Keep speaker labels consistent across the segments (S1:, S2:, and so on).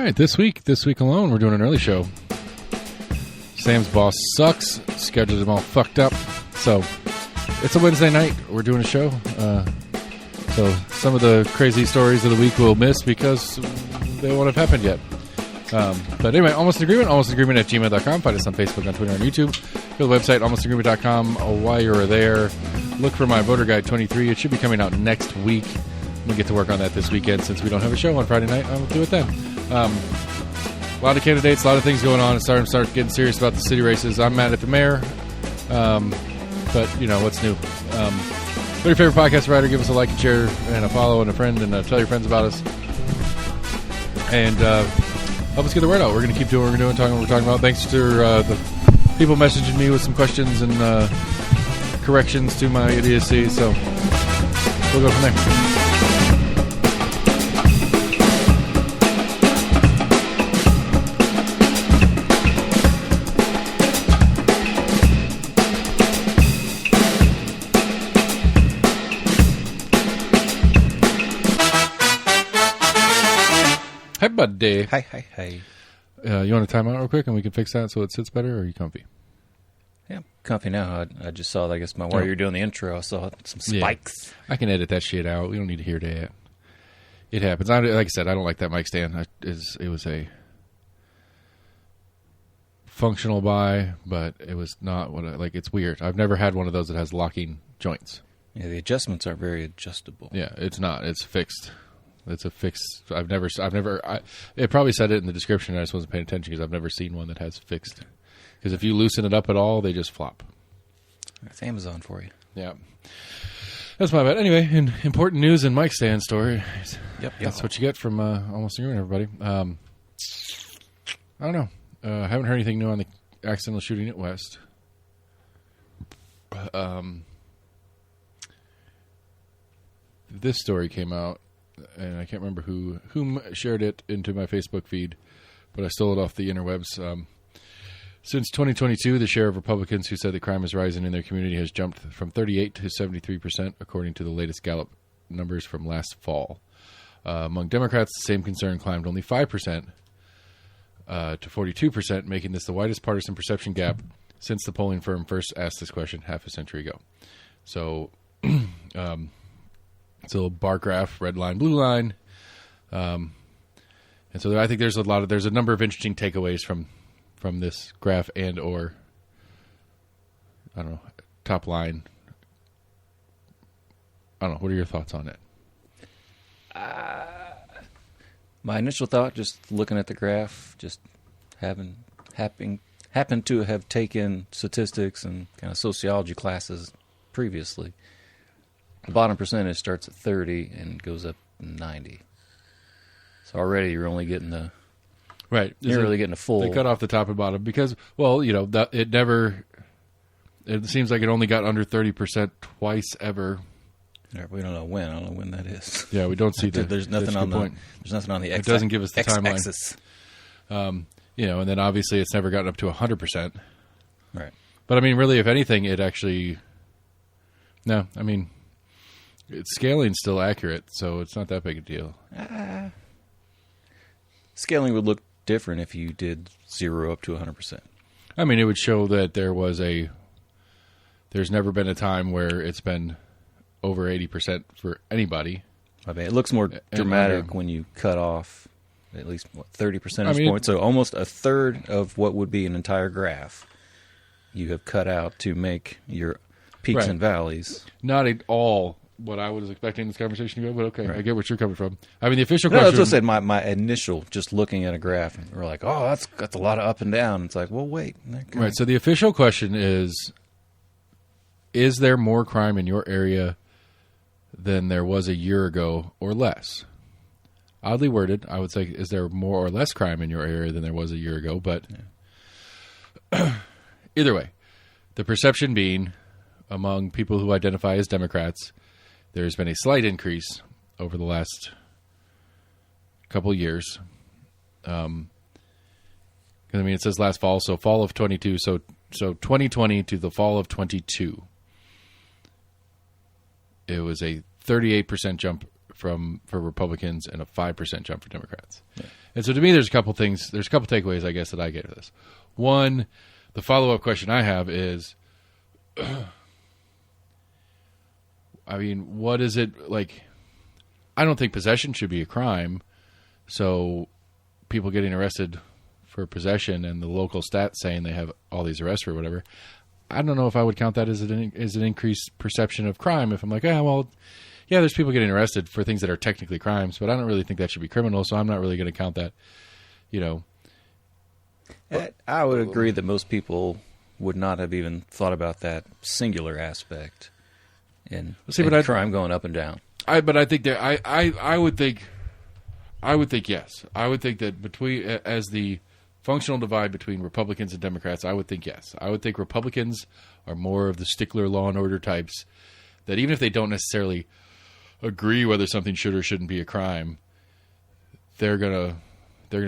S1: right, this week alone, we're doing an early show. Sam's boss sucks. Scheduled him all fucked up. So, it's a Wednesday night. We're doing a show. So, some of the crazy stories of the week we'll miss because they won't have happened yet. But anyway, Almost an Agreement at gmail.com. Find us on Facebook, on Twitter, on YouTube. Go to the website, almostagreement.com. While you're there, look for my Voter Guide 23. It should be coming out next week. We'll get to work on that this weekend since we don't have a show on Friday night. I'll do it then. A lot of candidates, a lot of things going on. It's starting to start getting serious about the city races. I'm mad at the mayor. But, you know, what's new? Go to your favorite podcast provider. Give us a like and share and a follow and a friend and tell your friends about us. And help us get the word out. We're going to keep doing what we're doing, talking what we're talking about. Thanks to the people messaging me with some questions and corrections to my idiocy. So we'll go from there. Hi, buddy.
S2: Hi.
S1: You want to time out real quick and we can fix that so it sits better, or are you comfy?
S2: Yeah, I'm comfy now. I just saw that. I guess while you were doing the intro, I saw some spikes.
S1: Yeah. I can edit that shit out. We don't need to hear that. It happens. Like I said, I don't like that mic stand. It was a functional buy, but it was not what I like. It's weird. I've never had one of those that has locking joints.
S2: Yeah, the adjustments aren't very adjustable.
S1: Yeah, it's not. It's fixed. It's a fixed. It probably said it in the description. I just wasn't paying attention because I've never seen one that has fixed. Because if you loosen it up at all, they just flop.
S2: That's Amazon for you.
S1: Yeah. That's my bad. Anyway, in important news and mic stand story.
S2: Yep.
S1: That's what you get from Almost Agreement, everybody. I don't know. I haven't heard anything new on the accidental shooting at West. This story came out. And I can't remember whom shared it into my Facebook feed, but I stole it off the interwebs. Since 2022, the share of Republicans who said that crime is rising in their community has jumped from 38 to 73%, according to the latest Gallup numbers from last fall. Among Democrats, the same concern climbed only 5% to 42%, making this the widest partisan perception gap since the polling firm first asked this question half a century ago. So... It's a little bar graph, red line, blue line. And so I think there's a number of interesting takeaways from this graph and or, I don't know, top line. I don't know. What are your thoughts on it?
S2: My initial thought, just looking at the graph, just happened to have taken statistics and kind of sociology classes previously. The bottom percentage starts at 30 and goes up to 90. So already you're only getting the...
S1: Right.
S2: You're really getting a full...
S1: They cut off the top and bottom because, well, you know, it seems like it only got under 30% twice ever.
S2: Yeah, we don't know when. I don't know when that is.
S1: Yeah, we don't see that.
S2: There's nothing on the
S1: It doesn't give us the timeline.
S2: X-axis.
S1: You know, and then obviously it's never gotten up to 100%.
S2: Right.
S1: But, I mean, really, if anything, it actually... No, I mean... Scaling's still accurate, so it's not that big a deal.
S2: Scaling would look different if you did 0 up to 100%.
S1: I mean, it would show that there's never been a time where it's been over 80% for anybody.
S2: I mean, it looks more dramatic when you cut off at least 30 percentage points. So almost a third of what would be an entire graph you have cut out to make your peaks and valleys.
S1: Not at all what I was expecting this conversation to go, but okay, right. I get what you're coming from. I mean, the official question...
S2: That's what I said, my initial, just looking at a graph, and we're like, oh, that's a lot of up and down. It's like, well, wait.
S1: Right, so the official question is there more crime in your area than there was a year ago or less? Oddly worded, I would say, is there more or less crime in your area than there was a year ago? But either way, the perception being among people who identify as Democrats... There's been a slight increase over the last couple years. I mean, it says last fall, so fall of 22. So 2020 to the fall of 22. It was a 38% jump for Republicans and a 5% jump for Democrats. Yeah. And so to me, there's a couple things. There's a couple takeaways, I guess, that I get of this. One, the follow-up question I have is, I mean, what is it like? I don't think possession should be a crime. So people getting arrested for possession and the local stats saying they have all these arrests or whatever, I don't know if I would count that as an increased perception of crime. If I'm like, well, yeah, there's people getting arrested for things that are technically crimes, but I don't really think that should be criminal, so I'm not really going to count that,
S2: I would agree that most people would not have even thought about that singular aspect in crime going up and down.
S1: But I think that I would think yes. I would think that as the functional divide between Republicans and Democrats, I would think yes. I would think Republicans are more of the stickler law and order types that even if they don't necessarily agree whether something should or shouldn't be a crime, they're gonna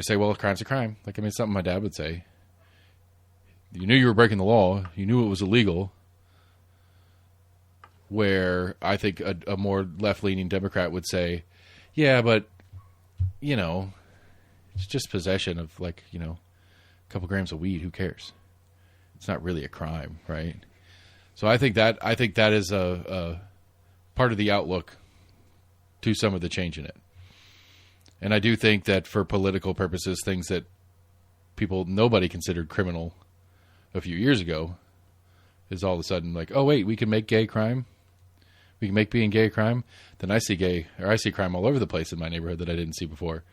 S1: say, well, a crime's a crime. Like, I mean, it's something my dad would say. You knew you were breaking the law. You knew it was illegal. Where I think a more left-leaning Democrat would say, yeah, but, it's just possession of, a couple grams of weed. Who cares? It's not really a crime, right? So I think that is a part of the outlook to some of the change in it. And I do think that for political purposes, things that nobody considered criminal a few years ago is all of a sudden like, oh, wait, we can make gay crime? We can make being gay a crime? Then I see crime all over the place in my neighborhood that I didn't see before.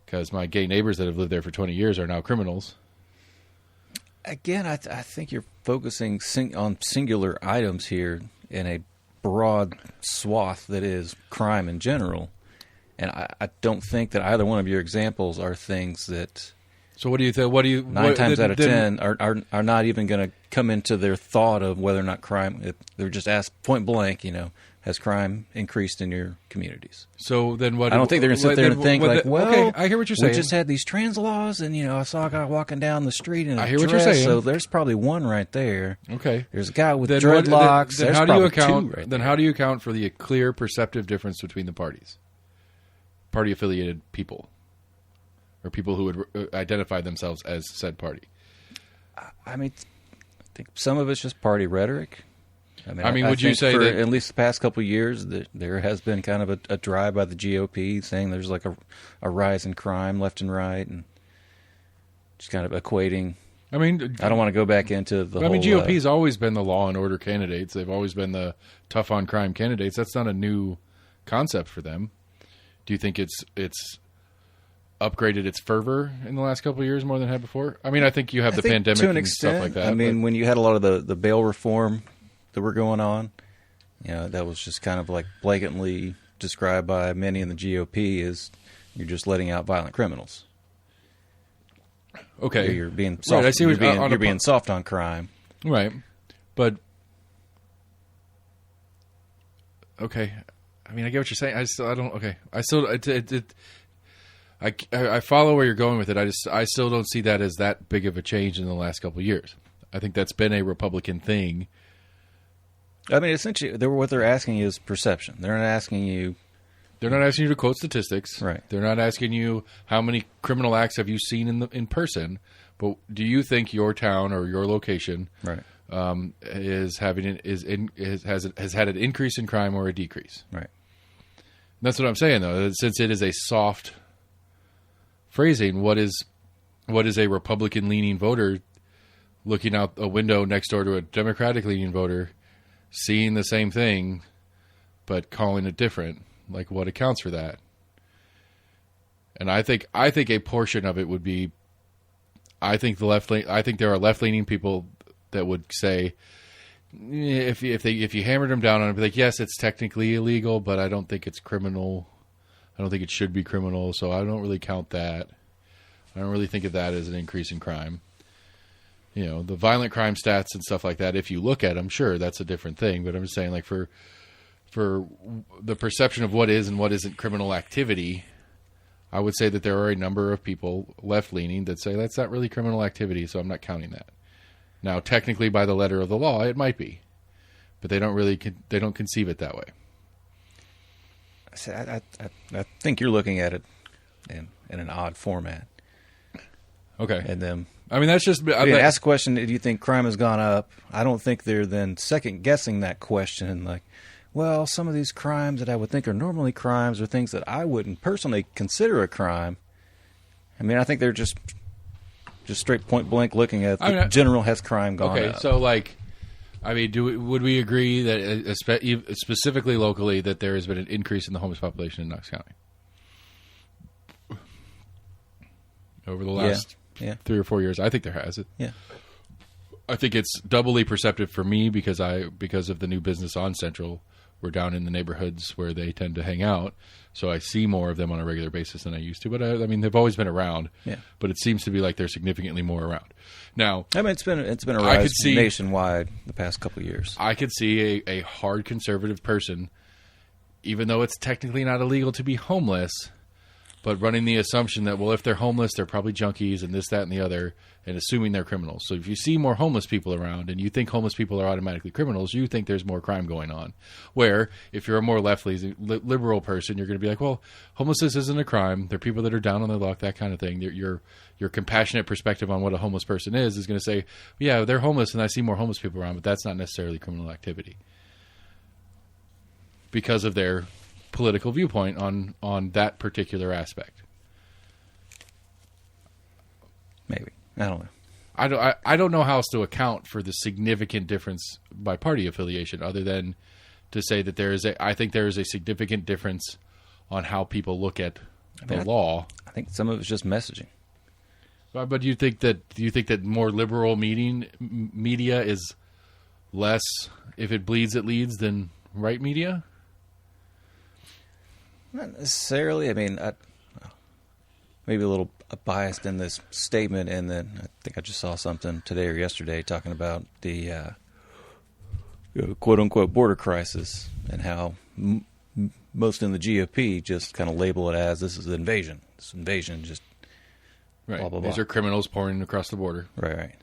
S1: Because my gay neighbors that have lived there for 20 years are now criminals.
S2: Again, I think you're focusing on singular items here in a broad swath that is crime in general. And I don't think that either one of your examples are things that...
S1: So what do you think?
S2: Nine times out of 10 are not even going to come into their thought of whether or not crime... They're just asked point blank, has crime increased in your communities?
S1: So then what...
S2: I don't think they're going to sit there and think
S1: okay, I hear what you're saying.
S2: We just had these trans laws and, I saw a guy walking down the street in a
S1: I hear
S2: dress,
S1: what you're saying.
S2: So there's probably one right there.
S1: Okay.
S2: There's a guy with dreadlocks.
S1: Then how do you account? Then how do you account for the clear perceptive difference between the parties? Party-affiliated people. Or people who would identify themselves as said party.
S2: I mean, I think some of it's just party rhetoric.
S1: Would you say that...
S2: at least the past couple of years, there has been kind of a drive by the GOP saying there's like a rise in crime left and right, and just kind of equating... I don't want to go back into the whole...
S1: GOP's always been the law and order candidates. They've always been the tough on crime candidates. That's not a new concept for them. Do you think it's upgraded its fervor in the last couple of years more than it had before? I think you have the pandemic and stuff like that.
S2: When you had a lot of the bail reform that were going on, that was just kind of like blatantly described by many in the GOP as you're just letting out violent criminals.
S1: Okay.
S2: You're being soft. Right, you're being soft on crime.
S1: Right. But okay. I get what you're saying. I follow where you're going with it. I still don't see that as that big of a change in the last couple of years. I think that's been a Republican thing.
S2: Essentially, what they're asking you is perception. They're not asking you
S1: to quote statistics.
S2: Right.
S1: They're not asking you how many criminal acts have you seen in person. But do you think your town or your location
S2: right.
S1: has had an increase in crime or a decrease?
S2: Right.
S1: That's what I'm saying, though. Since it is a soft phrasing, what is a Republican-leaning voter looking out a window next door to a Democratic-leaning voter, seeing the same thing, but calling it different? Like, what accounts for that? And I think a portion of it would be, I think there are left-leaning people that would say, if you hammered them down on it, be like, yes, it's technically illegal, but I don't think it's criminal. I don't think it should be criminal, so I don't really count that. I don't really think of that as an increase in crime. The violent crime stats and stuff like that, if you look at them, sure, that's a different thing. But I'm just saying, like, for the perception of what is and what isn't criminal activity, I would say that there are a number of people left-leaning that say that's not really criminal activity, so I'm not counting that. Now, technically, by the letter of the law, it might be, but they don't conceive it that way.
S2: I think you're looking at it in an odd format.
S1: Okay.
S2: And then,
S1: I mean, that's just...
S2: ask the question, do you think crime has gone up? I don't think they're then second-guessing that question, like, well, some of these crimes that I would think are normally crimes are things that I wouldn't personally consider a crime. I mean, I think they're just straight point-blank looking at general has crime gone up.
S1: Okay, so, like, I mean, would we agree that, specifically locally, that there has been an increase in the homeless population in Knox County? Over the last 3 or 4 years, I think there has.
S2: Yeah.
S1: I think it's doubly perceptive for me because of the new business on Central. We're down in the neighborhoods where they tend to hang out, so I see more of them on a regular basis than I used to. But I mean, they've always been around.
S2: Yeah.
S1: But it seems to be like they're significantly more around now.
S2: I mean, it's been a rise nationwide the past couple of years.
S1: I could see a hard conservative person, even though it's technically not illegal to be homeless, but running the assumption that, well, if they're homeless, they're probably junkies and this, that, and the other, and assuming they're criminals. So if you see more homeless people around and you think homeless people are automatically criminals, you think there's more crime going on. Where if you're a more liberal person, you're going to be like, well, homelessness isn't a crime. They're people that are down on their luck, that kind of thing. Your compassionate perspective on what a homeless person is going to say, yeah, they're homeless and I see more homeless people around, but that's not necessarily criminal activity. Because of their political viewpoint on that particular aspect.
S2: Maybe. I don't know.
S1: I don't know how else to account for the significant difference by party affiliation other than to say that I think there is a significant difference on how people look at the law.
S2: I think some of it's just messaging.
S1: But do you think that more liberal media is less, if it bleeds it leads, than right media?
S2: Not necessarily. I mean, maybe a little biased in this statement, and then I think I just saw something today or yesterday talking about the quote-unquote border crisis and how most in the GOP just kind of label it as this is an invasion. This invasion just
S1: right.
S2: Blah, blah, blah.
S1: These are criminals pouring across the border.
S2: Right.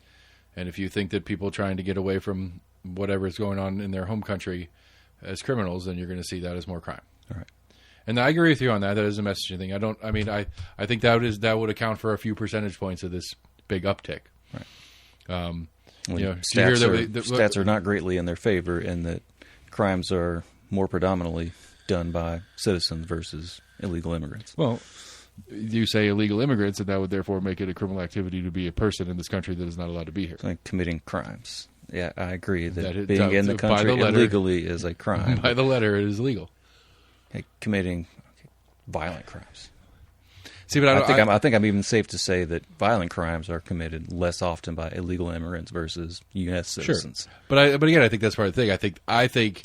S1: And if you think that people trying to get away from whatever is going on in their home country as criminals, then you're going to see that as more crime.
S2: All right.
S1: And I agree with you on that. That is a messaging thing. I think that would account for a few percentage points of this big uptick.
S2: Right.
S1: Stats
S2: are not greatly in their favor, in that crimes are more predominantly done by citizens versus illegal immigrants.
S1: Well, you say illegal immigrants, and that would therefore make it a criminal activity to be a person in this country that is not allowed to be here.
S2: Like committing crimes. Yeah, I agree that being in the country illegally is a crime.
S1: By the letter, it is illegal.
S2: Committing violent crimes.
S1: See, but
S2: I think I'm even safe to say that violent crimes are committed less often by illegal immigrants versus U.S. citizens.
S1: Sure. But again, I think that's part of the thing. I think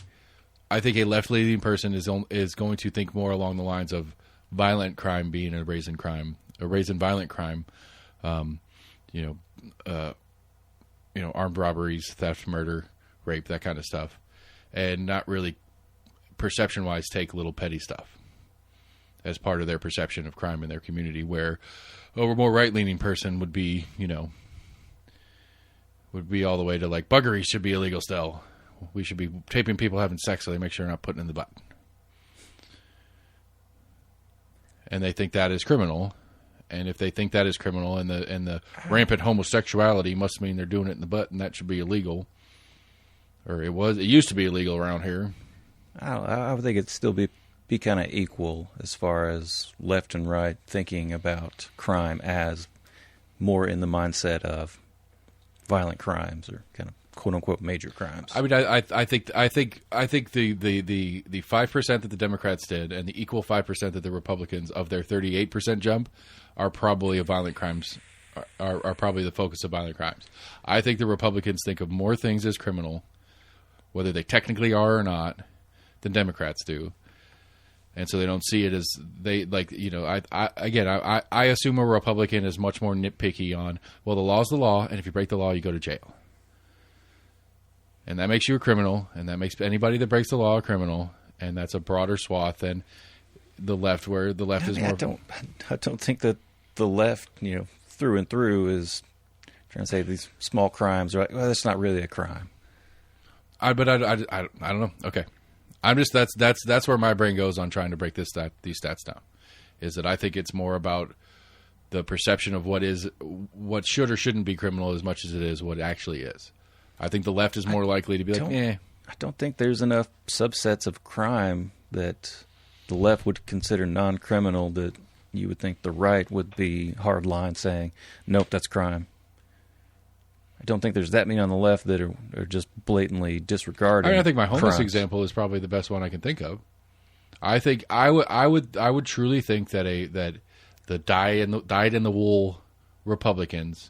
S1: a left-leaning person is going to think more along the lines of violent crime being a raise in violent crime. Armed robberies, theft, murder, rape, that kind of stuff, and not really perception-wise take little petty stuff as part of their perception of crime in their community, where a more right-leaning person would be all the way to like buggery should be illegal still. We should be taping people having sex so they make sure they're not putting it in the butt. And they think that is criminal. And if they think that is criminal and the rampant homosexuality must mean they're doing it in the butt and that should be illegal. Or it used to be illegal around here.
S2: I would think it'd still be kind of equal as far as left and right thinking about crime as more in the mindset of violent crimes or kind of quote unquote major crimes.
S1: I mean, I think the 5% that the Democrats did and the equal 5% that the Republicans of their 38% jump are probably violent crimes. Are probably the focus of violent crimes. I think the Republicans think of more things as criminal, whether they technically are or not, than Democrats do, and so they don't see it as they like. I assume a Republican is much more nitpicky on, well, the law's the law, and if you break the law, you go to jail, and that makes you a criminal, and that makes anybody that breaks the law a criminal, and that's a broader swath than the left, where the left is more.
S2: I don't think that the left, through and through, is trying to say these small crimes are like, well, that's not really a crime.
S1: I don't know. Okay. I'm just that's where my brain goes on trying to break these stats down, is that I think it's more about the perception of what should or shouldn't be criminal as much as it is what actually is. I think the left is more likely to be like,
S2: I don't think there's enough subsets of crime that the left would consider non-criminal that you would think the right would be hard line saying, nope, that's crime. I don't think there's that many on the left that are just blatantly disregarding.
S1: I think my homeless
S2: crimes.
S1: example is probably the best one I can think of. I think I would truly think that the dyed in the wool Republicans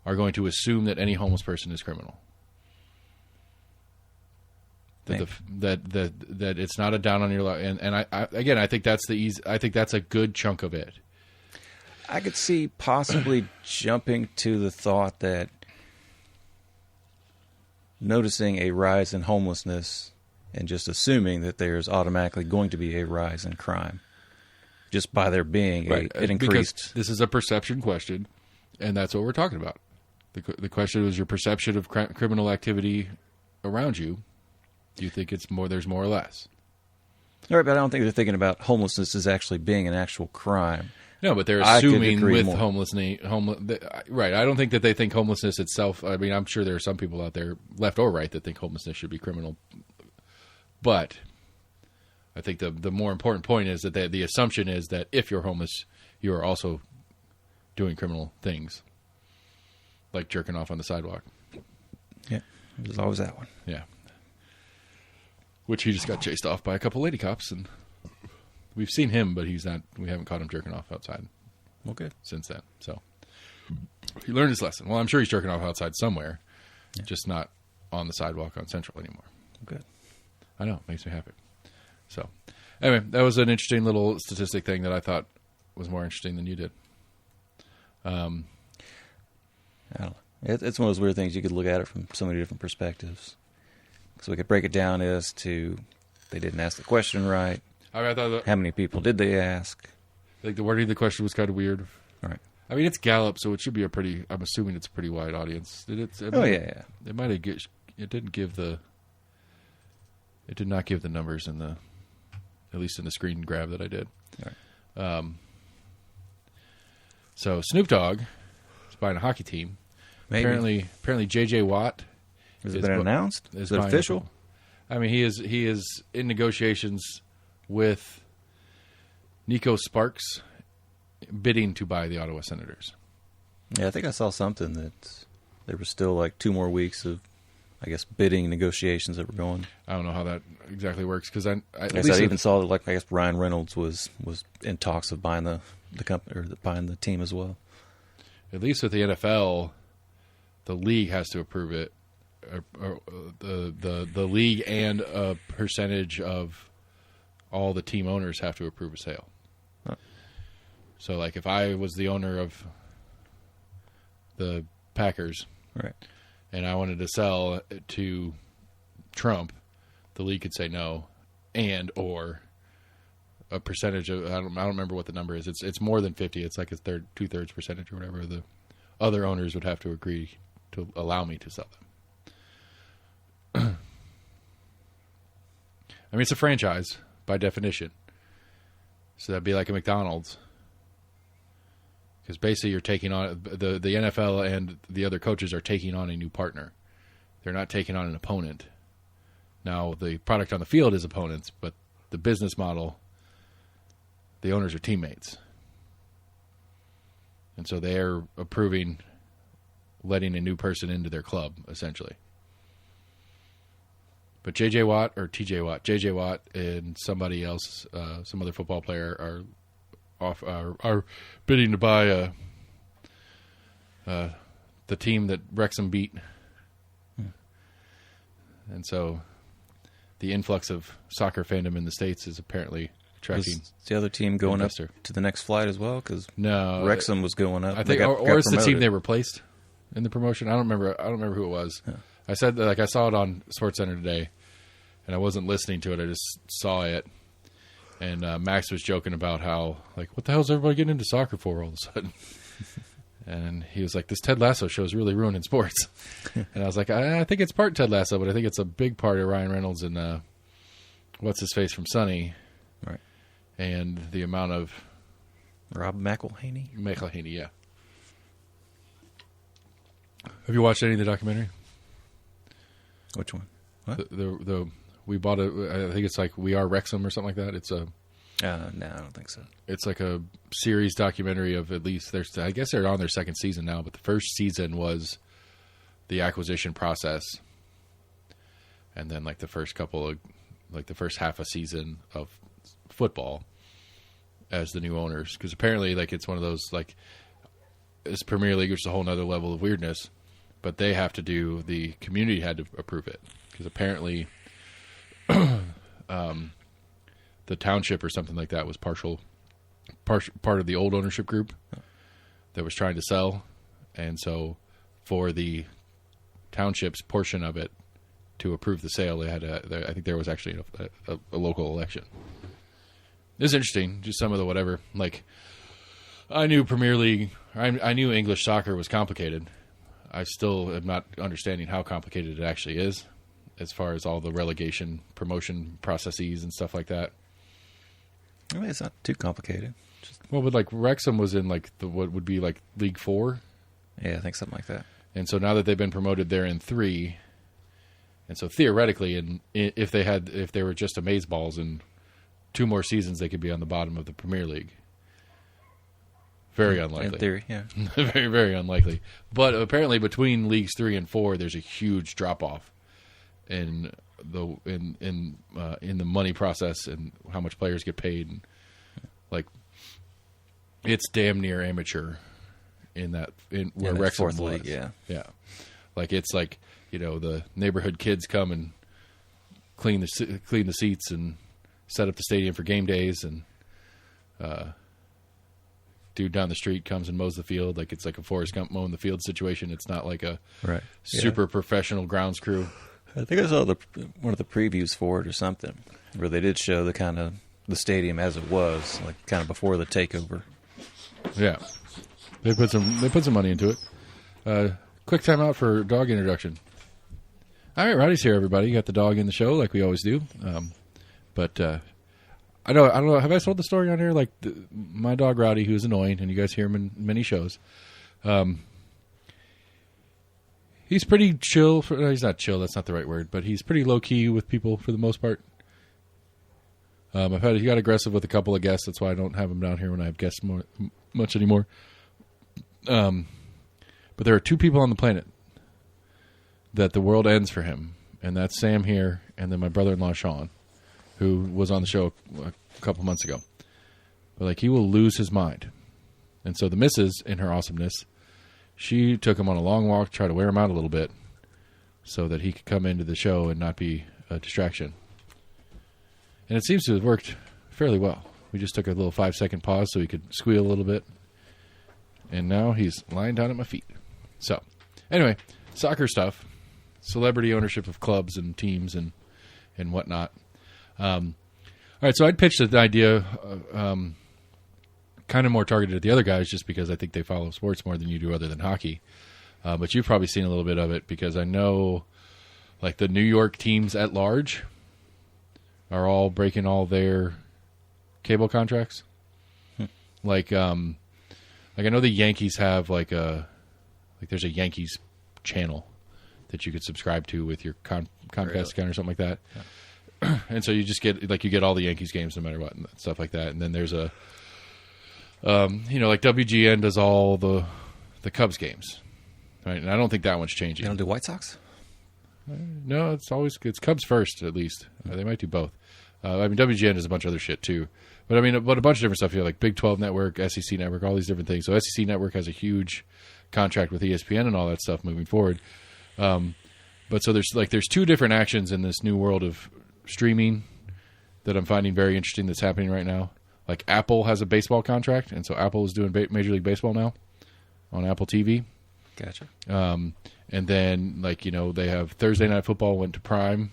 S1: are going to assume that any homeless person is criminal. That it's not a down on your luck, and I think that's I think that's a good chunk of it.
S2: I could see possibly jumping to the thought that noticing a rise in homelessness and just assuming that there's automatically going to be a rise in crime just by there being an increased.
S1: Because this is a perception question, and that's what we're talking about. The question was your perception of criminal activity around you. Do you think it's more? There's more or less.
S2: All right, but I don't think they're thinking about homelessness as actually being an actual crime.
S1: No, but they're assuming with homelessness. Right. I don't think that they think homelessness itself. I mean, I'm sure there are some people out there, left or right, that think homelessness should be criminal. But I think the more important point is that the assumption is that if you're homeless, you are also doing criminal things, like jerking off on the sidewalk.
S2: Yeah, there's always that one.
S1: Yeah. Which he just got chased off by a couple lady cops, and we've seen him, but he's not. We haven't caught him jerking off outside.
S2: Okay.
S1: Since then, so he learned his lesson. Well, I'm sure he's jerking off outside somewhere, just not on the sidewalk on Central anymore.
S2: Good.
S1: I know, it makes me happy. So, anyway, that was an interesting little statistic thing that I thought was more interesting than you did.
S2: I don't know. It's one of those weird things you could look at it from so many different perspectives. So we could break it down as to they didn't ask the question right.
S1: I thought
S2: how many people did they ask?
S1: Like the wording of the question was kind of weird.
S2: All right.
S1: I mean, it's Gallup, so it should be a pretty. I'm assuming it's a pretty wide audience. Did it?
S2: Yeah.
S1: It might have. It didn't give the. It did not give the numbers in the, at least in the screen grab that I did.
S2: All right.
S1: So Snoop Dogg is buying a hockey team.
S2: Maybe.
S1: Apparently, J.J. Watt.
S2: Has it been announced? Is it official?
S1: I mean, he is in negotiations with Nico Sparks, bidding to buy the Ottawa Senators.
S2: Yeah, I think I saw something that there was still like 2 more weeks of, I guess, bidding negotiations that were going.
S1: I don't know how that exactly works because I
S2: even saw that, like, I guess Ryan Reynolds was in talks of buying the company or buying the team as well.
S1: At least with the NFL, the league has to approve it. The league and a percentage of all the team owners have to approve a sale.
S2: Huh.
S1: So, like, if I was the owner of the Packers,
S2: right,
S1: and I wanted to sell to Trump, the league could say no, and or a percentage of I don't remember what the number is. It's more than 50. It's like a 2/3 percentage or whatever. The other owners would have to agree to allow me to sell them. I mean, it's a franchise by definition. So that'd be like a McDonald's. Because basically you're taking on, the NFL and the other coaches are taking on a new partner. They're not taking on an opponent. Now, the product on the field is opponents, but the business model, the owners are teammates. And so they're approving letting a new person into their club, essentially. But J.J. Watt and somebody else, some other football player are bidding to buy the team that Wrexham beat. And so the influx of soccer fandom in the States is apparently attracting.
S2: Was the other team going up to the next flight as well? Because
S1: no,
S2: Wrexham was going up.
S1: I think, or it's the team they replaced in the promotion. I don't remember who it was. Yeah. I said that, like, I saw it on SportsCenter today, and I wasn't listening to it. I just saw it, and Max was joking about how, like, what the hell is everybody getting into soccer for all of a sudden? And he was like, this Ted Lasso show is really ruining sports. And I was like, I think it's part Ted Lasso, but I think it's a big part of Ryan Reynolds and what's his face from Sunny,
S2: right?
S1: And the amount of
S2: Rob McElhaney.
S1: McElhaney, yeah. Have you watched any of the documentary?
S2: Which one? What?
S1: We bought I think it's like We Are Wrexham or something like that. It's a
S2: No, I don't think so.
S1: It's like a series documentary of at least I guess they're on their second season now, but the first season was the acquisition process, and then like the first half a season of football as the new owners, because apparently like it's one of those like this Premier League, which is a whole nother level of weirdness, but the community had to approve it because apparently the township or something like that was part of the old ownership group that was trying to sell, and so for the township's portion of it to approve the sale, they had I think there was actually a local election. It's interesting, just some of the whatever. Like, I knew Premier League, I knew English soccer was complicated. I still am not understanding how complicated it actually is, as far as all the relegation, promotion processes and stuff like that.
S2: I mean, it's not too complicated.
S1: Well, but like Wrexham was in like what would be like League 4.
S2: Yeah, I think something like that.
S1: And so now that they've been promoted, they're in 3. And so theoretically, and if they were just amazeballs in 2 more seasons, they could be on the bottom of the Premier League. Very unlikely.
S2: In theory, yeah.
S1: Very, very unlikely. But apparently between Leagues 3 and 4, there's a huge drop-off in the money process and how much players get paid. And, like, it's damn near amateur where Wrexham was.
S2: League, yeah.
S1: Yeah. Like, it's like, the neighborhood kids come and clean the seats and set up the stadium for game days, and dude down the street comes and mows the field. Like, it's like a Forrest Gump mowing the field situation. It's not like a super professional grounds crew.
S2: I think I saw one of the previews for it or something, where they did show the stadium as it was, like kind of before the takeover.
S1: Yeah, they put some money into it. Quick time out for dog introduction. All right, Roddy's here, everybody. You got the dog in the show like we always do. But I don't know. Have I told the story on here? Like my dog Roddy, who's annoying, and you guys hear him in many shows. He's pretty chill. He's not chill. That's not the right word. But he's pretty low key with people for the most part. He got aggressive with a couple of guests. That's why I don't have him down here when I have guests much anymore. But there are 2 people on the planet that the world ends for him, and that's Sam here, and then my brother-in-law Sean, who was on the show a couple months ago. But like, he will lose his mind. And so the missus, in her awesomeness, she took him on a long walk, try to wear him out a little bit, so that he could come into the show and not be a distraction. And it seems to have worked fairly well. We just took a little 5-second pause so he could squeal a little bit. And now he's lying down at my feet. So, anyway, soccer stuff. Celebrity ownership of clubs and teams and whatnot. All right, so I'd pitched the idea kind of more targeted at the other guys just because I think they follow sports more than you do other than hockey. But you've probably seen a little bit of it because I know like the New York teams at large are all breaking all their cable contracts. Like I know the Yankees have there's a Yankees channel that you could subscribe to with your Comcast account or something like that. Yeah. And so you just get all the Yankees games no matter what and stuff like that. And then there's a like WGN does all the Cubs games, right? And I don't think that one's changing.
S2: You don't do White Sox?
S1: No, it's Cubs first at least. They might do both. WGN does a bunch of other shit too, but a bunch of different stuff. Like Big 12 Network, SEC Network, all these different things. So SEC Network has a huge contract with ESPN and all that stuff moving forward. But so there's 2 different actions in this new world of streaming that I'm finding very interesting that's happening right now. Like Apple has a baseball contract, and so Apple is doing Major League Baseball now on Apple TV.
S2: Gotcha.
S1: And then they have Thursday Night Football went to Prime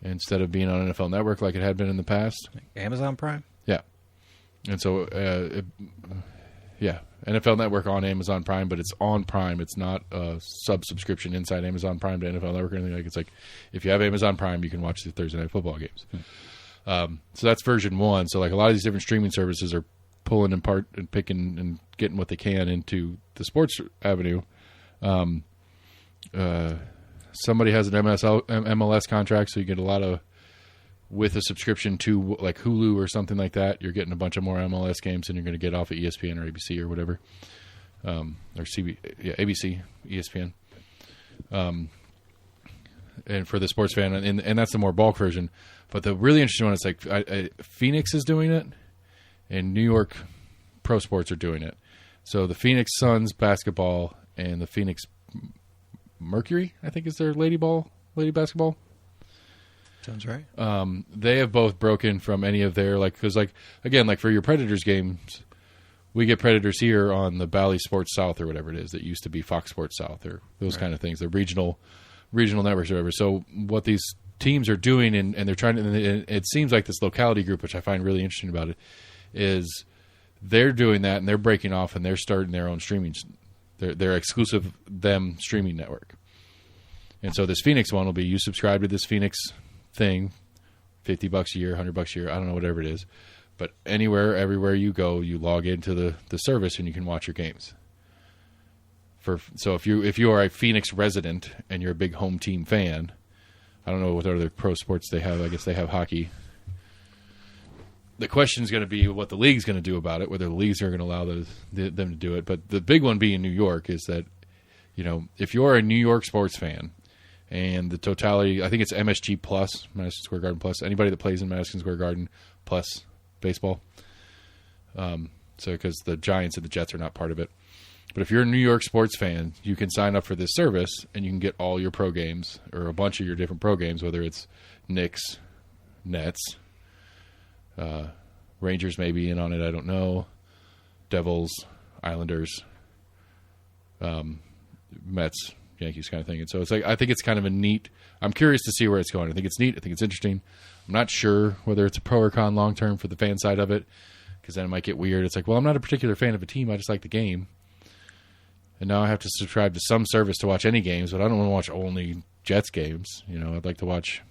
S1: instead of being on NFL Network like it had been in the past.
S2: Amazon Prime?
S1: Yeah. And so, NFL Network on Amazon Prime, but it's on Prime. It's not a sub-subscription inside Amazon Prime to NFL Network or anything like. It's like if you have Amazon Prime, you can watch the Thursday Night Football games. So that's version 1. So like a lot of these different streaming services are pulling and picking and getting what they can into the sports avenue. Somebody has an MLS contract, so you get a lot of, with a subscription to like Hulu or something like that, you're getting a bunch of more MLS games than you're going to get off of ESPN or ABC or whatever, or ABC, ESPN. And for the sports fan, and that's the more bulk version. But the really interesting one is like Phoenix is doing it, and New York Pro Sports are doing it. So the Phoenix Suns basketball and the Phoenix Mercury, I think is their lady basketball.
S2: Sounds right.
S1: They have both broken from any of their, like, because like again, like for your Predators games, we get Predators here on the Bally Sports South or whatever it is that used to be Fox Sports South or those kind of things. They're regional networks or whatever. So what these teams are doing, and they're trying to, and it seems like this locality group, which I find really interesting about it, is they're doing that and they're breaking off and they're starting their own streaming, their exclusive streaming network. And so this Phoenix one will be, you subscribe to this Phoenix thing, $50 a year, $100 a year, I don't know, whatever it is. But everywhere you go, you log into the service and you can watch your games. So if you are a Phoenix resident and you're a big home team fan, I don't know what other pro sports they have. I guess they have hockey. The question is going to be what the league's going to do about it, whether the leagues are going to allow them to do it. But the big one being New York is that, if you're a New York sports fan and the totality, I think it's MSG plus, Madison Square Garden plus, anybody that plays in Madison Square Garden plus baseball. So because the Giants and the Jets are not part of it. But if you're a New York sports fan, you can sign up for this service and you can get all your pro games or a bunch of your different pro games, whether it's Knicks, Nets, Rangers may be in on it, I don't know, Devils, Islanders, Mets, Yankees kind of thing. And so it's like, I think it's kind of a neat, I'm curious to see where it's going. I think it's neat. I think it's interesting. I'm not sure whether it's a pro or con long term for the fan side of it, because then it might get weird. It's like, well, I'm not a particular fan of a team. I just like the game. And now I have to subscribe to some service to watch any games, but I don't want to watch only Jets games. I'd like to watch,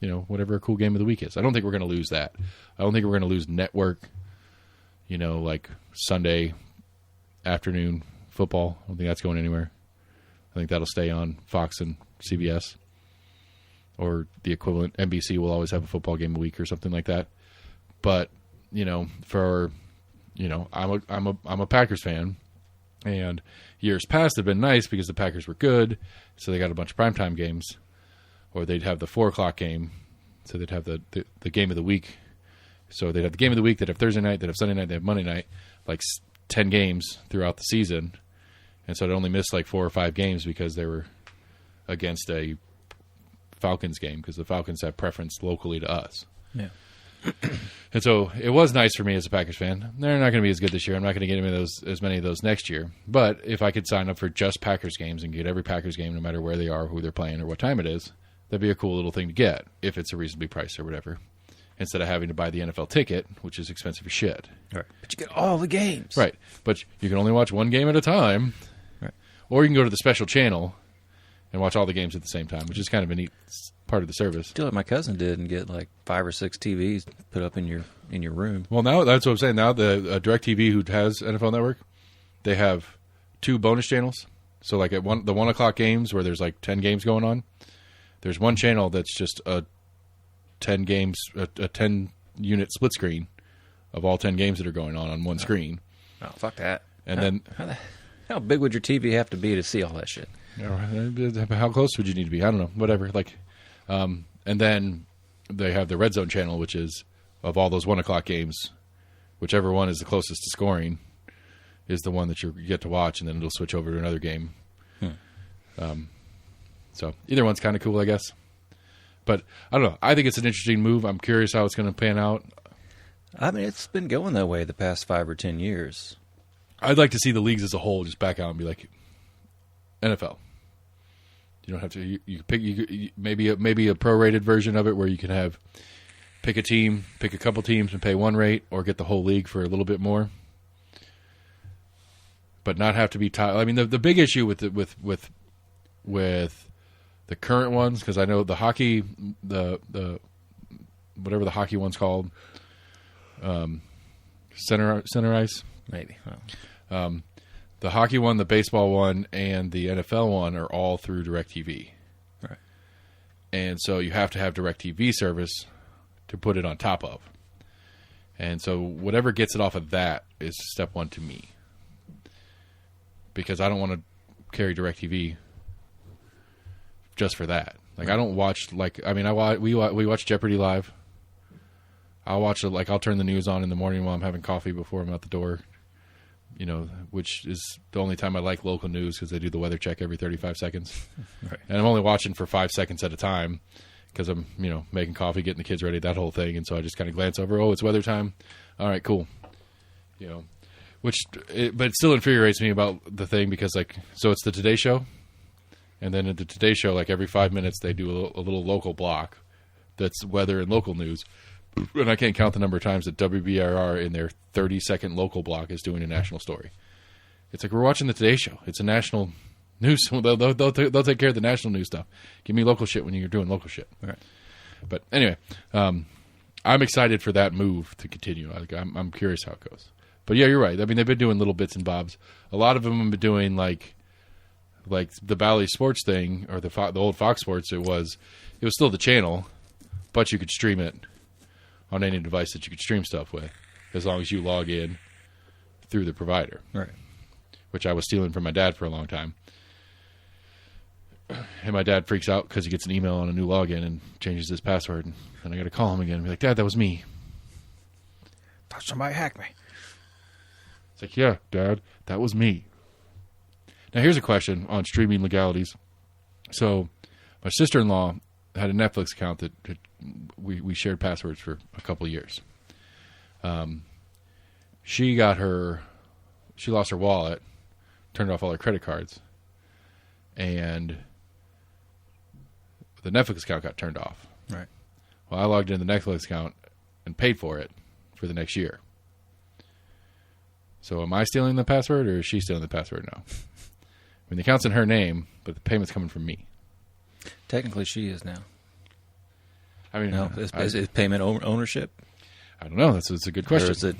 S1: whatever a cool game of the week is. I don't think we're going to lose that. I don't think we're going to lose network, like Sunday afternoon football. I don't think that's going anywhere. I think that'll stay on Fox and CBS, or the equivalent. NBC will always have a football game a week or something like that. But, I'm a Packers fan. And years past have been nice because the Packers were good, so they got a bunch of primetime games. Or they'd have the 4 o'clock game, so they'd have the game of the week. So they'd have the game of the week, they'd have Thursday night, they'd have Sunday night, they'd have Monday night, like 10 games throughout the season. And so they'd only miss like 4 or 5 games because they were against a Falcons game, because the Falcons have preference locally to us.
S2: Yeah.
S1: And so it was nice for me as a Packers fan. They're not going to be as good this year. I'm not going to get as many of those next year. But if I could sign up for just Packers games and get every Packers game, no matter where they are, who they're playing, or what time it is, that'd be a cool little thing to get if it's a reasonably priced or whatever, instead of having to buy the NFL ticket, which is expensive as shit.
S2: Right. But you get all the games.
S1: Right. But you can only watch one game at a time.
S2: Right.
S1: Or you can go to the special channel and watch all the games at the same time, which is kind of a neat part of the service.
S2: Do like my cousin did and get like 5 or 6 TVs put up in your room.
S1: Well, now that's what I'm saying. Now the DirecTV, who has NFL Network, they have 2 bonus channels. So like at the 1 o'clock games where there's like 10 games going on, there's one channel that's just a 10 unit split screen of all 10 games that are going on one screen.
S2: Oh, fuck that.
S1: And then
S2: how big would your TV have to be to see all that shit?
S1: How close would you need to be? I don't know. Whatever. And then they have the Red Zone channel, which is of all those 1 o'clock games, whichever one is the closest to scoring is the one that you get to watch, and then it'll switch over to another game. So either one's kind of cool, I guess. But I don't know. I think it's an interesting move. I'm curious how it's going to pan out.
S2: I mean, it's been going that way the past 5 or 10 years.
S1: I'd like to see the leagues as a whole just back out and be like NFL. You don't have to. You pick maybe a prorated version of it where you can pick a team, pick a couple teams, and pay one rate, or get the whole league for a little bit more. But not have to be tied. I mean, the big issue with the current ones, because I know the hockey, the whatever the hockey one's called, center ice.
S2: Maybe. Oh.
S1: The hockey one, the baseball one, and the NFL one are all through DirecTV.
S2: Right.
S1: And so you have to have DirecTV service to put it on top of. And so whatever gets it off of that is step one to me. Because I don't want to carry DirecTV just for that. Like, I don't watch, like, I mean, we watch Jeopardy live. I'll watch it, like, I'll turn the news on in the morning while I'm having coffee before I'm out the door. You know, which is the only time I like local news because they do the weather check every 35 seconds.
S2: Right.
S1: And I'm only watching for 5 seconds at a time because I'm, you know, making coffee, getting the kids ready, that whole thing. And so I just kind of glance over, oh, it's weather time. All right, cool. You know, but it still infuriates me about the thing because, like, so it's the Today Show. And then at the Today Show, like, every 5 minutes they do a little local block that's weather and local news. And I can't count the number of times that WBRR in their 30-second local block is doing a national story. It's like we're watching the Today Show. It's a national news. They'll take care of the national news stuff. Give me local shit when you're doing local shit.
S2: Right.
S1: But anyway, I'm excited for that move to continue. I'm curious how it goes. But yeah, you're right. I mean, they've been doing little bits and bobs. A lot of them have been doing like the Bally Sports thing or the old Fox Sports. It was still the channel, but you could stream it on any device that you could stream stuff with, as long as you log in through the provider.
S2: Right.
S1: Which I was stealing from my dad for a long time. And my dad freaks out because he gets an email on a new login and changes his password. And I got to call him again and be like, Dad, that was me.
S2: Thought somebody hacked me.
S1: It's like, yeah, Dad, that was me. Now, here's a question on streaming legalities. So, my sister-in-law had a Netflix account that we shared passwords for a couple of years. She lost her wallet, turned off all her credit cards, and the Netflix account got turned off.
S2: Right.
S1: Well, I logged in the Netflix account and paid for it for the next year. So am I stealing the password or is she stealing the password now? I mean, the account's in her name, but the payment's coming from me.
S2: Technically, she is now.
S1: I mean,
S2: no, is payment ownership?
S1: I don't know. That's a good question.
S2: Or is it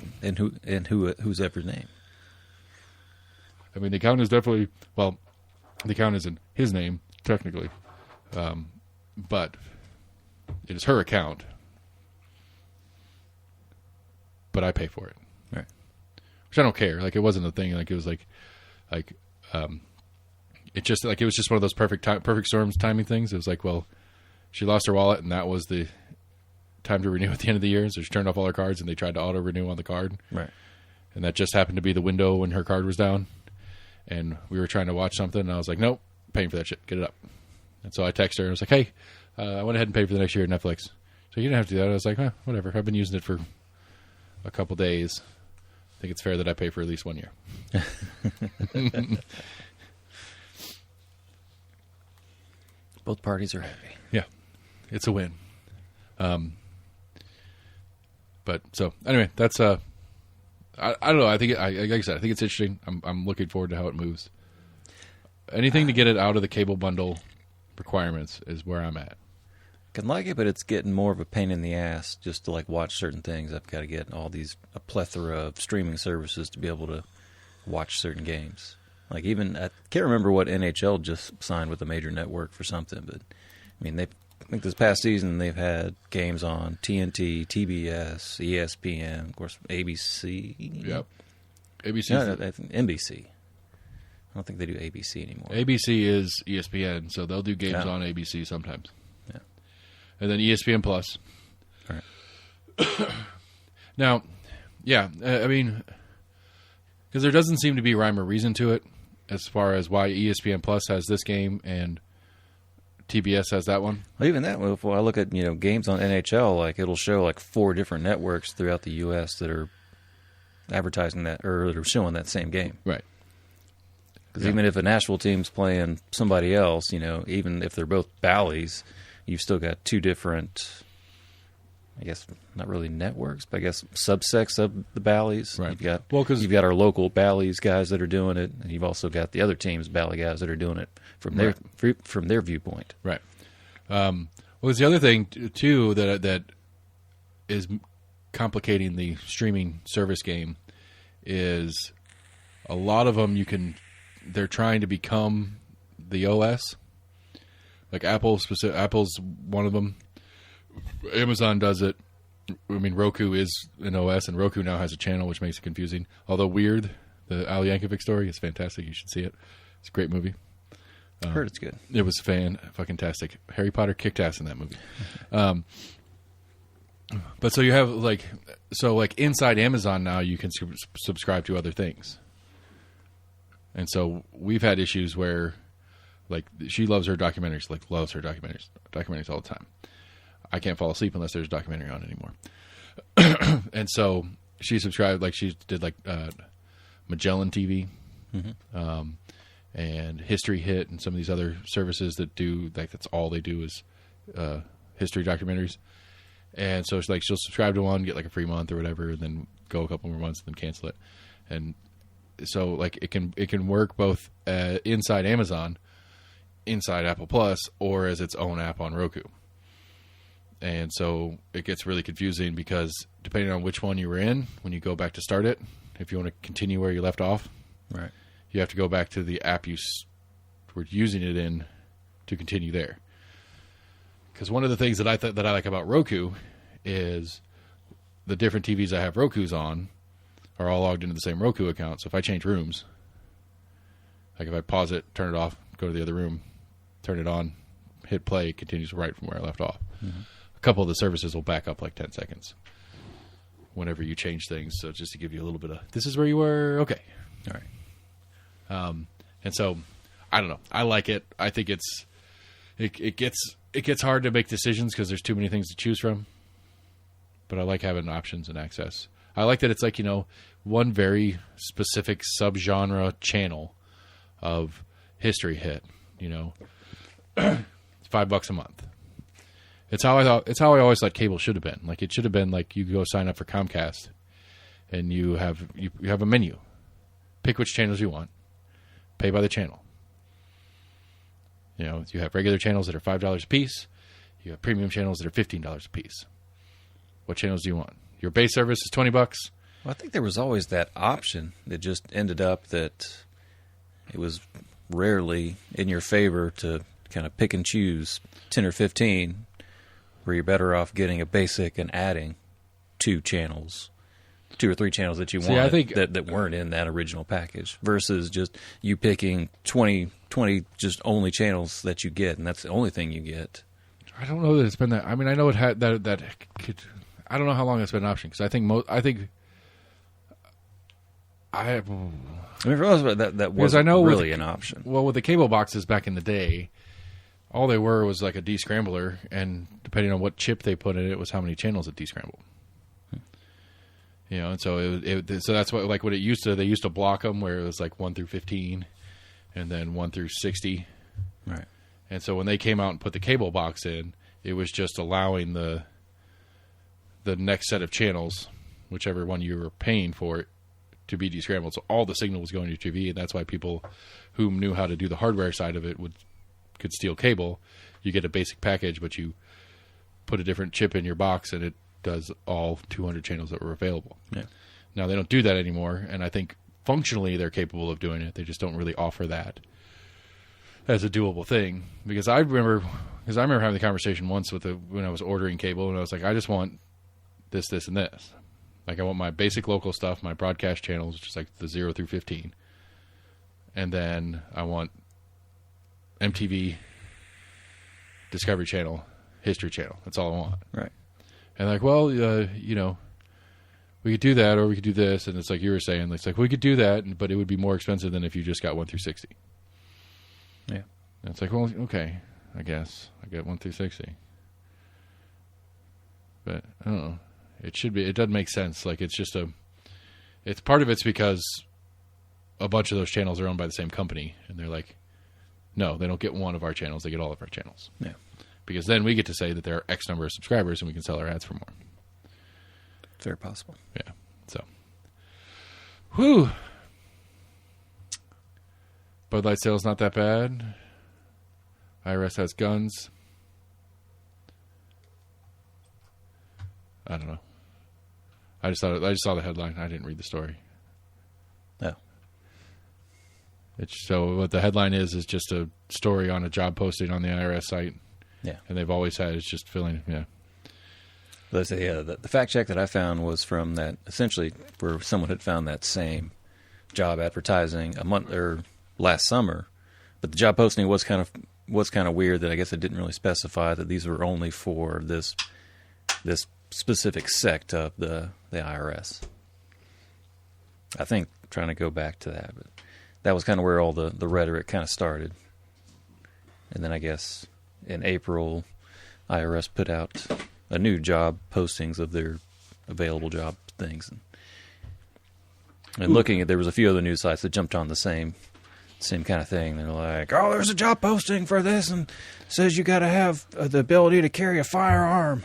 S2: whose ever name?
S1: I mean, the account is definitely the account is in his name technically, but it is her account. But I pay for it,
S2: right?
S1: Which I don't care. Like, it wasn't a thing. Like, it was it was just one of those perfect storms timing things. It was like, well, she lost her wallet, and that was the time to renew at the end of the year. So she turned off all her cards, and they tried to auto renew on the card.
S2: Right.
S1: And that just happened to be the window when her card was down. And we were trying to watch something, and I was like, nope, paying for that shit. Get it up. And so I texted her, and I was like, hey, I went ahead and paid for the next year at Netflix. So you didn't have to do that. I was like, whatever. I've been using it for a couple days. I think it's fair that I pay for at least 1 year.
S2: Both parties are happy.
S1: Yeah. It's a win. But so anyway, that's I don't know. I think like I said, I think it's interesting. I'm looking forward to how it moves. Anything to get it out of the cable bundle requirements is where I'm at.
S2: Can like it, but it's getting more of a pain in the ass just to like watch certain things. I've got to get a plethora of streaming services to be able to watch certain games. Like even I can't remember what NHL just signed with a major network for something, but I mean I think this past season they've had games on TNT, TBS, ESPN, of course ABC.
S1: Yep. ABC.
S2: No, NBC. I don't think they do ABC anymore.
S1: ABC is ESPN, so they'll do games on ABC sometimes.
S2: Yeah.
S1: And then ESPN Plus.
S2: All right.
S1: Now, yeah, I mean, because there doesn't seem to be rhyme or reason to it as far as why ESPN Plus has this game and TBS has that one.
S2: Well, even that, if I look at games on NHL, like it'll show like 4 different networks throughout the U.S. that are advertising that or that are showing that same game.
S1: Right.
S2: Because even if a Nashville team's playing somebody else, even if they're both Bally's, you've still got 2 different, I guess, not really networks, but I guess subsects of the Bally's.
S1: Right.
S2: You've got our local Bally's guys that are doing it, and you've also got the other team's Bally guys that are doing it from their viewpoint.
S1: Right. Well, there's the other thing too that is complicating the streaming service game is a lot of them they're trying to become the OS. Like Apple's one of them. Amazon does it. I mean, Roku is an OS, and Roku now has a channel, which makes it confusing. Although Weird, the Al Yankovic story, is fantastic. You should see it. It's a great movie.
S2: I heard it's good.
S1: It was fucking-tastic. Harry Potter kicked ass in that movie. But so you have inside Amazon now, you can subscribe to other things. And so we've had issues where, like, she loves her documentaries, documentaries all the time. I can't fall asleep unless there's a documentary on anymore. And so she subscribed, like she did Magellan TV, and History Hit, and some of these other services that do, like, that's all they do is history documentaries. And so it's like she'll subscribe to one, get like a free month or whatever, and then go a couple more months and then cancel it. And so like it can work both inside Amazon, inside Apple Plus, or as its own app on Roku. And so it gets really confusing because depending on which one you were in, when you go back to start it, if you want to continue where you left off,
S2: right,
S1: you have to go back to the app you were using it in to continue there. Because one of the things that I like about Roku is the different TVs I have Rokus on are all logged into the same Roku account. So if I change rooms, like if I pause it, turn it off, go to the other room, turn it on, hit play, it continues right from where I left off. Mm-hmm. A couple of the services will back up like 10 seconds whenever you change things. So just to give you a little bit of, this is where you were. Okay. All right. And so I don't know. I like it. I think it gets hard to make decisions because there's too many things to choose from, but I like having options and access. I like that it's like, one very specific subgenre channel of History Hit, $5 a month. It's how I always thought cable should have been. Like it should have been like you go sign up for Comcast and you have a menu. Pick which channels you want. Pay by the channel. You have regular channels that are $5 a piece. You have premium channels that are $15 a piece. What channels do you want? Your base service is $20. Well,
S2: I think there was always that option that just ended up that it was rarely in your favor to kind of pick and choose 10 or 15, where you're better off getting a basic and adding 2 or 3 channels that you want that weren't in that original package versus just you picking 20 just only channels that you get, and that's the only thing you get.
S1: I don't know that it's been that. I mean, I know it had that could, I don't know how long it's been an option because I think
S2: for most of it, that wasn't really an option.
S1: Well, with the cable boxes back in the day, all they were was like a descrambler, and depending on what chip they put in it, was how many channels it descrambled. And so so that's what, like, what it used to. They used to block them where it was like 1 through 15, and then 1 through 60.
S2: Right.
S1: And so when they came out and put the cable box in, it was just allowing the next set of channels, whichever one you were paying for, to be descrambled. So all the signal was going to your TV, and that's why people who knew how to do the hardware side of it could steal cable. You get a basic package, but you put a different chip in your box, and it does all 200 channels that were available.
S2: Yeah.
S1: Now they don't do that anymore, and I think functionally they're capable of doing it. They just don't really offer that as a doable thing. Because I remember having the conversation once when I was ordering cable, and I was like, I just want this, this, and this. Like, I want my basic local stuff, my broadcast channels, which is like the 0 through 15. And then I want MTV, Discovery Channel, History Channel. That's all I want.
S2: Right.
S1: And like, well, we could do that, or we could do this. And it's like you were saying, it's like, we could do that, but it would be more expensive than if you just got 1 through 60.
S2: Yeah.
S1: And it's like, well, okay, I guess I get 1 through 60. But I don't know. It doesn't make sense. Like, it's part of it's because a bunch of those channels are owned by the same company, and they're like, no, they don't get one of our channels, they get all of our channels.
S2: Yeah.
S1: Because then we get to say that there are X number of subscribers and we can sell our ads for more.
S2: Very possible.
S1: Yeah. So, whew. Bud Light sales not that bad. IRS has guns. I don't know. I just saw the headline. I didn't read the story.
S2: No.
S1: So what the headline is just a story on a job posting on the IRS site.
S2: Yeah.
S1: And they've always had it's just filling. Yeah.
S2: Let's say the fact check that I found was from that essentially where someone had found that same job advertising a month or last summer, but the job posting was kind of weird that I guess it didn't really specify that these were only for this specific sect of the IRS. I think trying to go back to that, but that was kind of where all the rhetoric kind of started. And then I guess in April, IRS put out a new job postings of their available job things. And looking at, there was a few other news sites that jumped on the same kind of thing. They're like, oh, there's a job posting for this and says you got to have the ability to carry a firearm.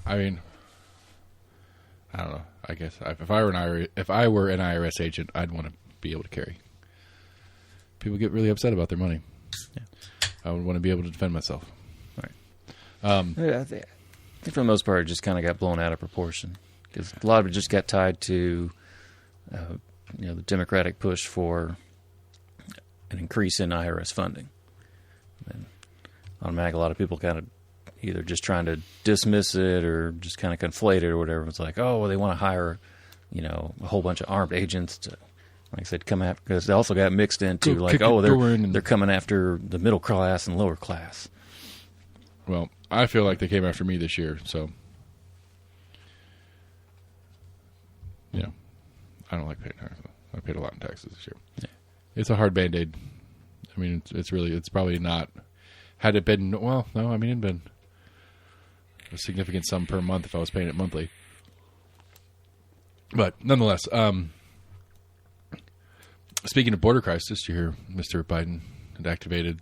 S1: I mean, I don't know. I guess if I were an IRS agent, I'd want to be able to carry. People get really upset about their money.
S2: Yeah.
S1: I would want to be able to defend myself.
S2: Right. I think for the most part, it just kind of got blown out of proportion because a lot of it just got tied to, the Democratic push for an increase in IRS funding. And automatically, a lot of people kind of either just trying to dismiss it or just kind of conflate it or whatever. It's like, oh, well, they want to hire, a whole bunch of armed agents to, like I said, come after, because they also got mixed into they're coming after the middle class and lower class.
S1: Well, I feel like they came after me this year, so yeah, I don't like paying taxes. I paid a lot in taxes this year.
S2: Yeah.
S1: It's a hard Band-Aid. I mean, it's probably not. Had it been it'd been a significant sum per month if I was paying it monthly. But nonetheless, speaking of border crisis, you hear Mr. Biden had activated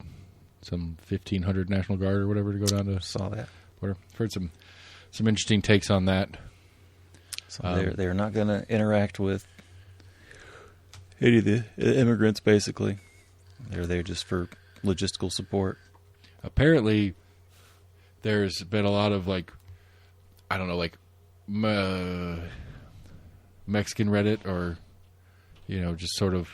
S1: some 1,500 National Guard or whatever to go down to
S2: saw that.
S1: Border. I've heard some interesting takes on that.
S2: So they're not going to interact with any of the immigrants. Basically, they're there just for logistical support.
S1: Apparently, there's been a lot of Mexican Reddit or just sort of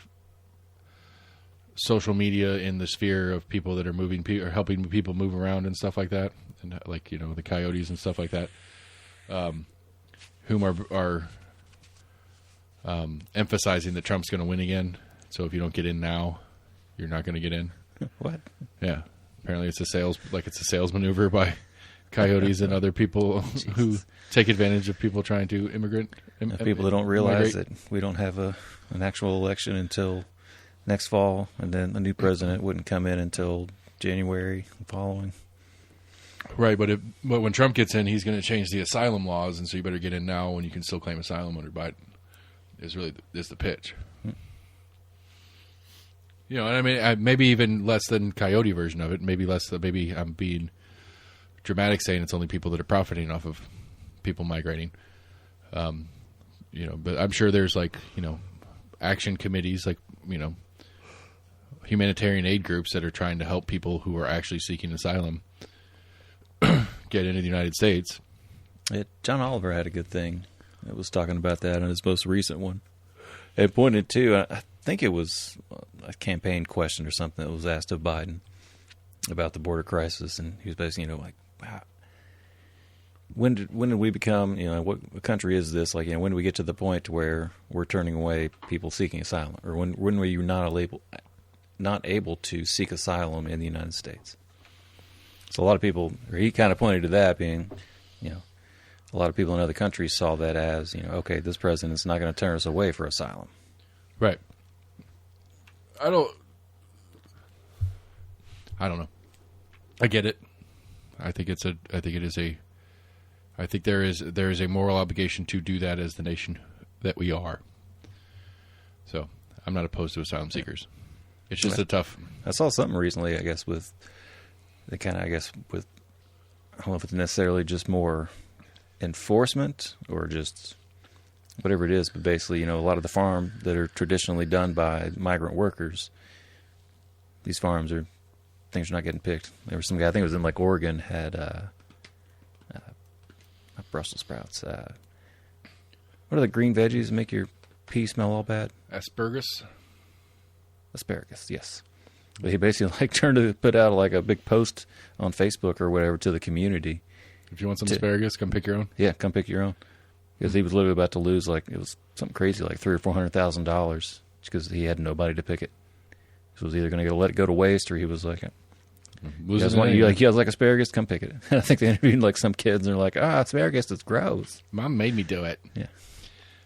S1: social media in the sphere of people that are moving or helping people move around and stuff like that, and the coyotes and stuff like that, whom are emphasizing that Trump's going to win again. So if you don't get in now, you're not going to get in.
S2: What?
S1: Yeah, apparently it's a sales maneuver by coyotes and other people who take advantage of people trying to
S2: people that don't realize that we don't have an actual election until next fall, and then the new president wouldn't come in until January following.
S1: Right, but when Trump gets in, he's going to change the asylum laws, and so you better get in now when you can still claim asylum under Biden. Is the pitch. And I mean, maybe even less than coyote version of it. Maybe less. Maybe I'm being dramatic saying it's only people that are profiting off of people migrating. But I'm sure there's action committees, humanitarian aid groups that are trying to help people who are actually seeking asylum get into the United States.
S2: John Oliver had a good thing. It was talking about that in his most recent one. It pointed to, I think it was a campaign question or something that was asked of Biden about the border crisis, and he was basically, wow, when did we become, what country is this? When do we get to the point where we're turning away people seeking asylum, or when were you not able to seek asylum in the United States? So a lot of people, or he kind of pointed to that being, a lot of people in other countries saw that as, okay, this president's not going to turn us away for asylum.
S1: Right. I don't know. I get it. I think there is a moral obligation to do that as the nation that we are. So I'm not opposed to asylum seekers. It's just a tough.
S2: I saw something recently, I guess, with I don't know if it's necessarily just more enforcement or just whatever it is, but basically, a lot of the farm that are traditionally done by migrant workers, these farms things are not getting picked. There was some guy, I think it was in Oregon, had not Brussels sprouts, What are the green veggies that make your pee smell all bad?
S1: Asparagus.
S2: Asparagus, yes. But he basically turned to put out like a big post on Facebook or whatever to the community.
S1: If you want some asparagus, come pick your own.
S2: Yeah, come pick your own. Because he was literally about to lose it was something crazy, like $300,000 or $400,000, because he had nobody to pick it. So he was either going to let it go to waste, or he was like, you guys like asparagus? Come pick it. I think they interviewed some kids, and they're like, asparagus is gross.
S1: Mom made me do it.
S2: Yeah.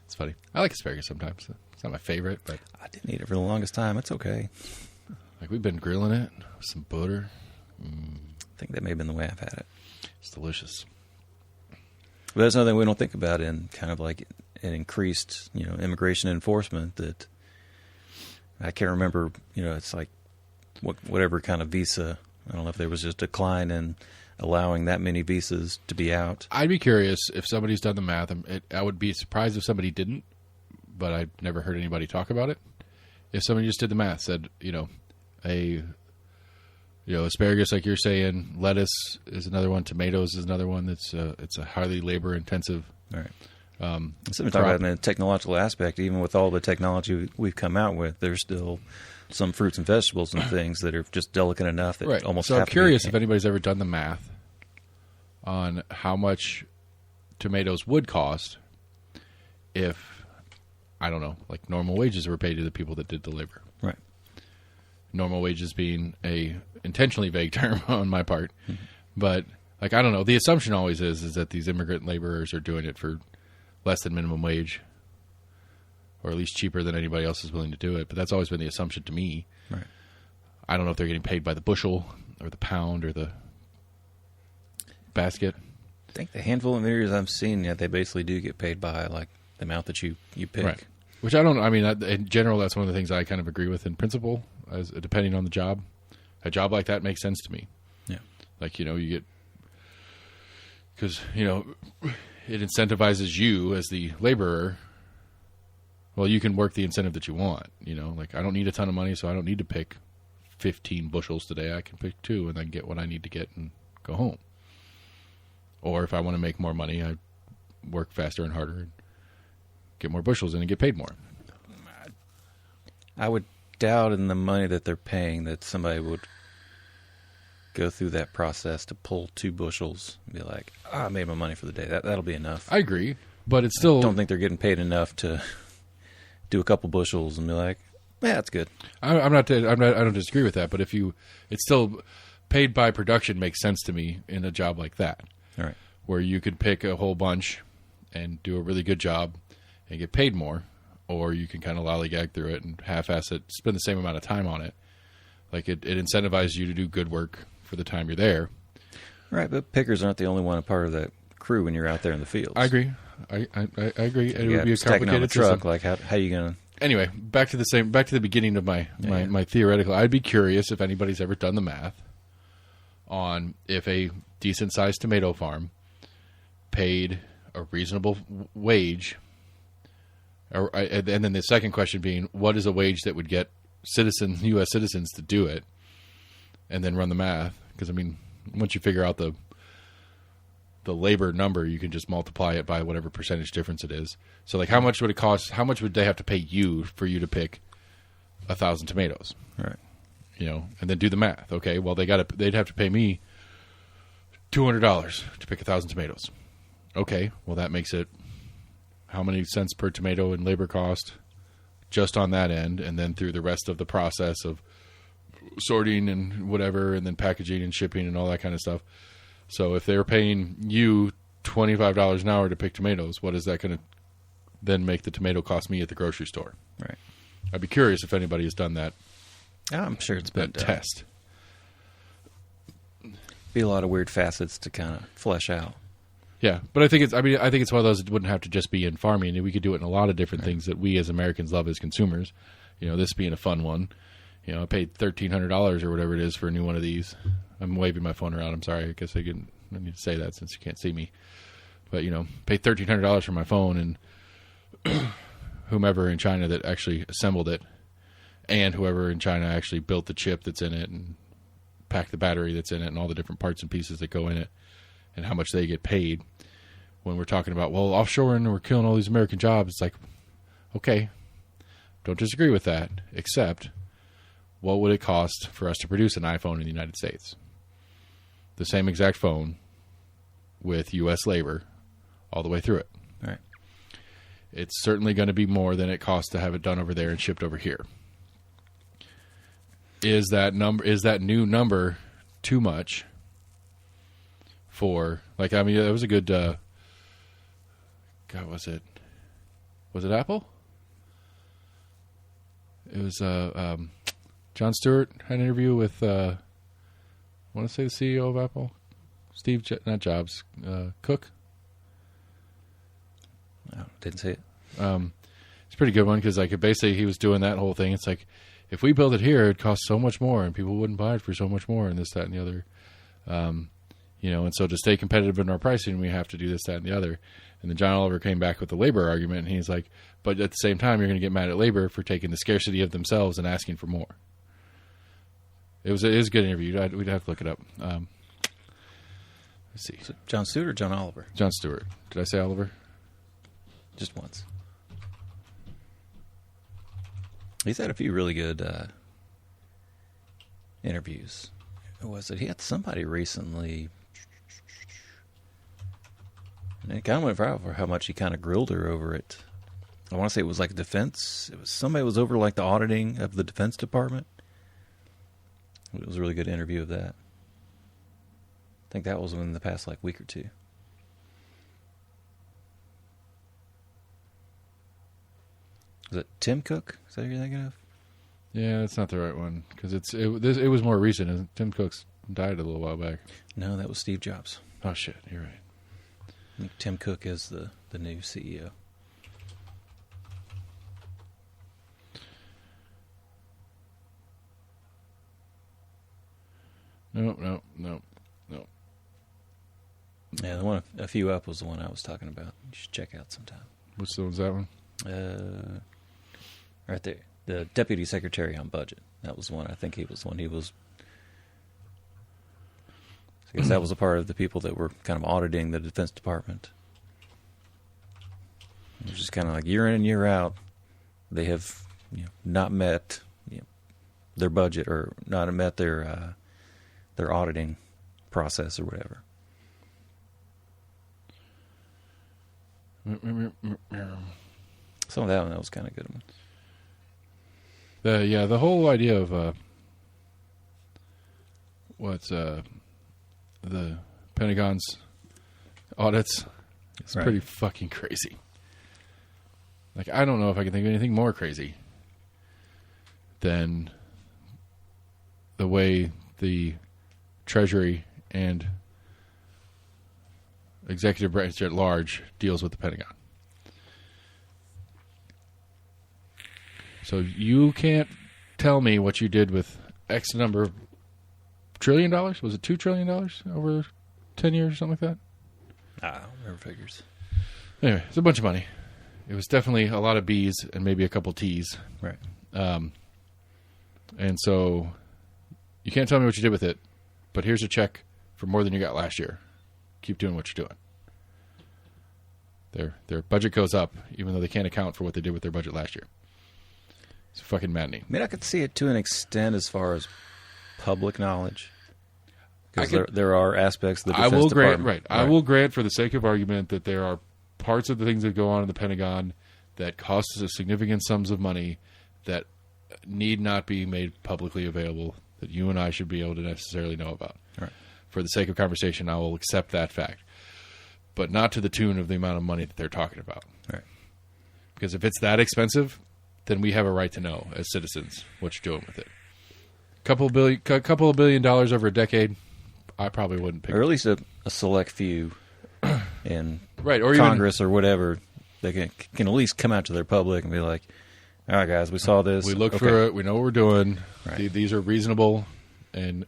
S1: It's funny. I like asparagus sometimes. It's not my favorite, but
S2: I didn't eat it for the longest time. It's okay.
S1: We've been grilling it with some butter.
S2: I think that may have been the way I've had it.
S1: It's delicious.
S2: But that's another thing we don't think about in kind of like an increased, immigration enforcement. That I can't remember, it's like whatever kind of visa. I don't know if there was just a decline in allowing that many visas to be out.
S1: I'd be curious if somebody's done the math. I would be surprised if somebody didn't, but I've never heard anybody talk about it. If somebody just did the math, said, asparagus, like you're saying, lettuce is another one, tomatoes is another one. It's a highly labor intensive.
S2: Right. So we're talking about in the technological aspect. Even with all the technology we've come out with, there's still some fruits and vegetables and things that are just delicate enough that almost.
S1: So I'm curious if anybody's ever done the math on how much tomatoes would cost if, I don't know, like normal wages were paid to the people that did the labor.
S2: Right.
S1: Normal wages being a intentionally vague term on my part. Mm-hmm. But, I don't know. The assumption always is that these immigrant laborers are doing it for less than minimum wage, or at least cheaper than anybody else is willing to do it. But that's always been the assumption to me.
S2: Right.
S1: I don't know if they're getting paid by the bushel or the pound or the basket.
S2: I think the handful of videos I've seen, they basically do get paid by the amount that you pick.
S1: Right. Which in general, that's one of the things I kind of agree with in principle, as depending on the job. A job like that makes sense to me.
S2: Yeah.
S1: You get, because, it incentivizes you as the laborer. Well, you can work the incentive that you want, I don't need a ton of money, so I don't need to pick 15 bushels today. I can pick 2 and then get what I need to get and go home. Or if I want to make more money, I work faster and harder and get more bushels in and get paid more.
S2: I would doubt in the money that they're paying that somebody would go through that process to pull 2 bushels and be like, I made my money for the day. That'll be enough.
S1: I agree, but it's still...
S2: I don't think they're getting paid enough to do a couple bushels and be like, yeah, that's good.
S1: I don't disagree with that, but it's still paid by production makes sense to me in a job like that.
S2: All right.
S1: Where you could pick a whole bunch and do a really good job and get paid more, or you can kind of lollygag through it and half-ass it, spend the same amount of time on it. It incentivizes you to do good work for the time you're there.
S2: Right, but pickers aren't the only one a part of that crew when you're out there in the fields.
S1: I agree. I agree. It would be a
S2: complicated on the truck.
S1: System.
S2: How are you gonna?
S1: Anyway, back to the beginning of my theoretical. I'd be curious if anybody's ever done the math on if a decent sized tomato farm paid a reasonable wage, and then the second question being, what is a wage that would get U.S. citizens to do it, and then run the math. Because once you figure out the labor number, you can just multiply it by whatever percentage difference it is. So, how much would it cost? How much would they have to pay you for you to pick 1,000 tomatoes?
S2: Right.
S1: And then do the math. Okay, well they'd have to pay me $200 to pick 1,000 tomatoes. Okay, well that makes it how many cents per tomato in labor cost just on that end, and then through the rest of the process of sorting and whatever, and then packaging and shipping and all that kind of stuff. So if they're paying you $25 an hour to pick tomatoes, what is that going to then make the tomato cost me at the grocery store?
S2: Right.
S1: I'd be curious if anybody has done that.
S2: I'm sure it's been done.
S1: Test.
S2: Be a lot of weird facets to kind of flesh out.
S1: Yeah, but I think it's one of those that wouldn't have to just be in farming. We could do it in a lot of different things that we as Americans love as consumers. This being a fun one. I paid $1,300 or whatever it is for a new one of these. I'm waving my phone around. I'm sorry. I guess I need to say that since you can't see me. But, paid $1,300 for my phone, and whomever in China that actually assembled it, and whoever in China actually built the chip that's in it and packed the battery that's in it and all the different parts and pieces that go in it, and how much they get paid. when we're talking about, well, offshoring, we're killing all these American jobs. It's like, okay, don't disagree with that, except what would it cost for us to produce an iPhone in the United States? The same exact phone with U.S. labor all the way through it.
S2: Right.
S1: It's certainly going to be more than it costs to have it done over there and shipped over here. Is that new number too much for, like, I mean, it was a good, God, was it Apple? It was, John Stewart had an interview with, I want to say the CEO of Apple, not Jobs, Cook.
S2: No, didn't see it.
S1: It's a pretty good one because, like, basically he was doing that whole thing. It's like, if we built it here, it'd cost so much more, and people wouldn't buy it for so much more, and this, that, and the other. And so to stay competitive in our pricing, we have to do this, that, and the other. And then John Oliver came back with the labor argument, and he's like, but at the same time, you're going to get mad at labor for taking the scarcity of themselves and asking for more. It was a good interview. We'd have to look it up. Let's see.
S2: So John Stewart or John Oliver?
S1: John Stewart. Did I say Oliver?
S2: Just once. He's had a few really good interviews. Who was it? He had somebody recently. And it kind of went viral for how much he kind of grilled her over it. I want to say it was like defense. It was somebody who was over like the auditing of the Defense Department. It was a really good interview of that. I think that was within the past like week or two. Is it Tim Cook? Is that who you're thinking of?
S1: Yeah, that's not the right one because it was more recent. Tim Cook's died a little while back.
S2: No, that was Steve Jobs.
S1: Oh shit, you're right.
S2: I think Tim Cook is the new CEO.
S1: No.
S2: Yeah, the one a few up was the one I was talking about. You should check out sometime.
S1: Which one's that one?
S2: Right there. The Deputy Secretary on Budget. That was one. I think he was one. I guess that was a part of the people that were kind of auditing the Defense Department. It was just kind of like year in and year out, they have not met their budget or not met their auditing process or whatever. Some of that was kind of good.
S1: The whole idea of the Pentagon's audits is pretty fucking crazy. Like, I don't know if I can think of anything more crazy than the way the Treasury and executive branch at large deals with the Pentagon. So you can't tell me what you did with X number of $1 trillion. Was it $2 trillion over 10 years or something like that?
S2: I don't remember figures.
S1: Anyway, it's a bunch of money. It was definitely a lot of B's and maybe a couple T's.
S2: Right.
S1: And so you can't tell me what you did with it, but here's a check for more than you got last year. Keep doing what you're doing. Their budget goes up, even though they can't account for what they did with their budget last year. It's fucking maddening.
S2: I mean, I could see it to an extent as far as public knowledge. Because there are aspects of the Defense Department.
S1: Right. I will grant, for the sake of argument, that there are parts of the things that go on in the Pentagon that cost us significant sums of money that need not be made publicly available, that you and I should be able to necessarily know about.
S2: Right.
S1: For the sake of conversation, I will accept that fact. But not to the tune of the amount of money that they're talking about.
S2: Right.
S1: Because if it's that expensive, then we have a right to know as citizens what you're doing with it. Couple of $1 billion over a decade, I probably wouldn't pick.
S2: Or at least a select few in
S1: or
S2: Congress or whatever. They can at least come out to their public and be like, all right, guys, we saw this.
S1: We looked for it. We know what we're doing.
S2: Right.
S1: These are reasonable and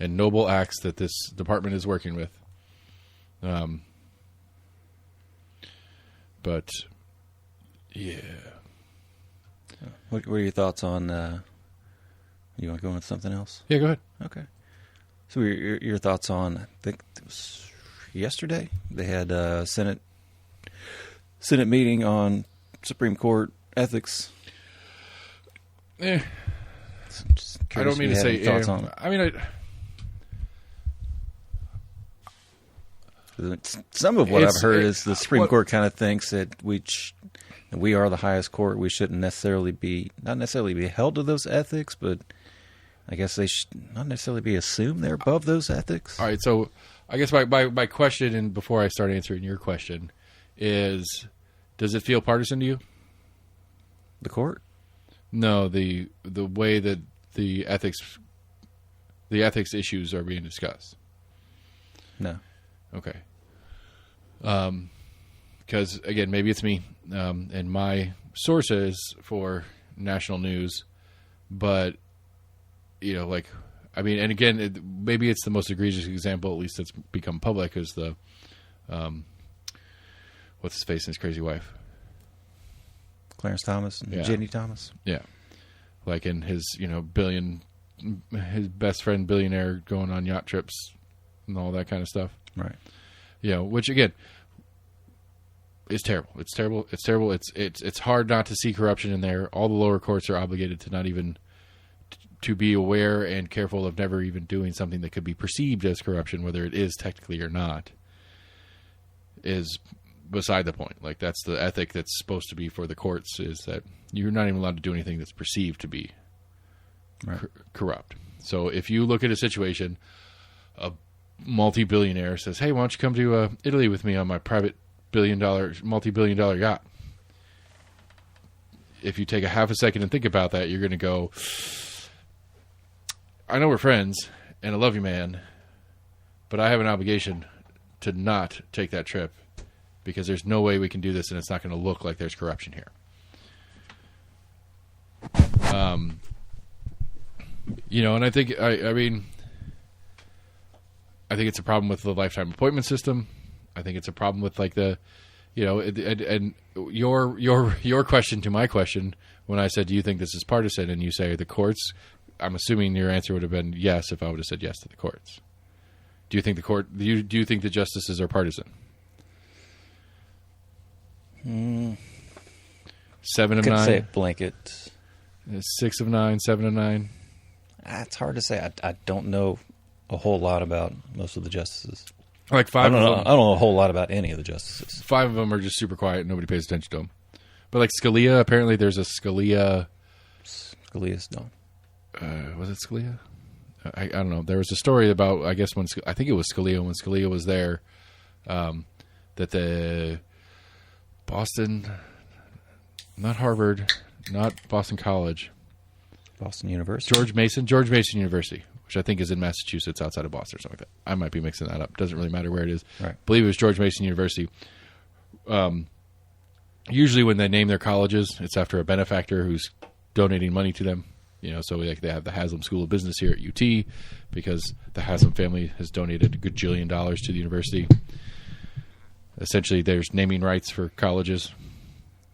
S1: noble acts that this department is working with. But, yeah.
S2: What are your thoughts on... you want to go into something else?
S1: Yeah, go ahead.
S2: Okay. So your thoughts on... I think it was yesterday. They had a Senate meeting on Supreme Court ethics.
S1: I don't mean to say
S2: thoughts on it.
S1: I mean,
S2: some of what I've heard is the Supreme Court kind of thinks that we are the highest court. We shouldn't necessarily be held to those ethics, but I guess they should not necessarily be assumed they're above those ethics.
S1: All right, so I guess my question, and before I start answering your question, is: does it feel partisan to you?
S2: The court?
S1: No, the way that the ethics issues are being discussed.
S2: No.
S1: Okay. Because again, maybe it's me, and my sources for national news, but and again, maybe it's the most egregious example, at least that's become public, is the what's his face and his crazy wife,
S2: Clarence Thomas and Ginny Thomas.
S1: Yeah, like in his his best friend billionaire going on yacht trips and all that kind of stuff.
S2: Right.
S1: Which again is terrible. It's terrible. It's terrible. It's hard not to see corruption in there. All the lower courts are obligated to not even to be aware and careful of never even doing something that could be perceived as corruption, whether it is technically or not, is beside the point. Like, that's the ethic that's supposed to be for the courts, is that you're not even allowed to do anything that's perceived to be corrupt. So if you look at a situation, a multi-billionaire says, hey, why don't you come to Italy with me on my private multi-billion-dollar yacht? If you take a half a second and think about that, you're going to go, I know we're friends, and I love you, man, but I have an obligation to not take that trip, because there's no way we can do this, and it's not going to look like there's corruption here. And I think, I mean, I think it's a problem with the lifetime appointment system. I think it's a problem with and your question to my question, when I said, do you think this is partisan, and you say the courts, I'm assuming your answer would have been yes if I would have said yes to the courts. Do you think do you think the justices are partisan? 7 of 9.
S2: Say it blanket.
S1: 6 of 9, 7 of 9.
S2: It's hard to say. I don't know a whole lot about most of the justices.
S1: Like 5 of them.
S2: I don't know a whole lot about any of the justices. 5
S1: of them are just super quiet. Nobody pays attention to them. But like Scalia, apparently there's a Scalia.
S2: Scalia's done.
S1: Was it Scalia? I don't know. There was a story about, I guess, I think it was Scalia, when Scalia was there, that the Boston, not Harvard, not Boston College.
S2: Boston University.
S1: George Mason University, which I think is in Massachusetts outside of Boston or something like that. I might be mixing that up. Doesn't really matter where it is.
S2: Right.
S1: I believe it was George Mason University. Usually when they name their colleges, it's after a benefactor who's donating money to them. So like they have the Haslam School of Business here at UT because the Haslam family has donated a gajillion dollars to the university. Essentially, there's naming rights for colleges.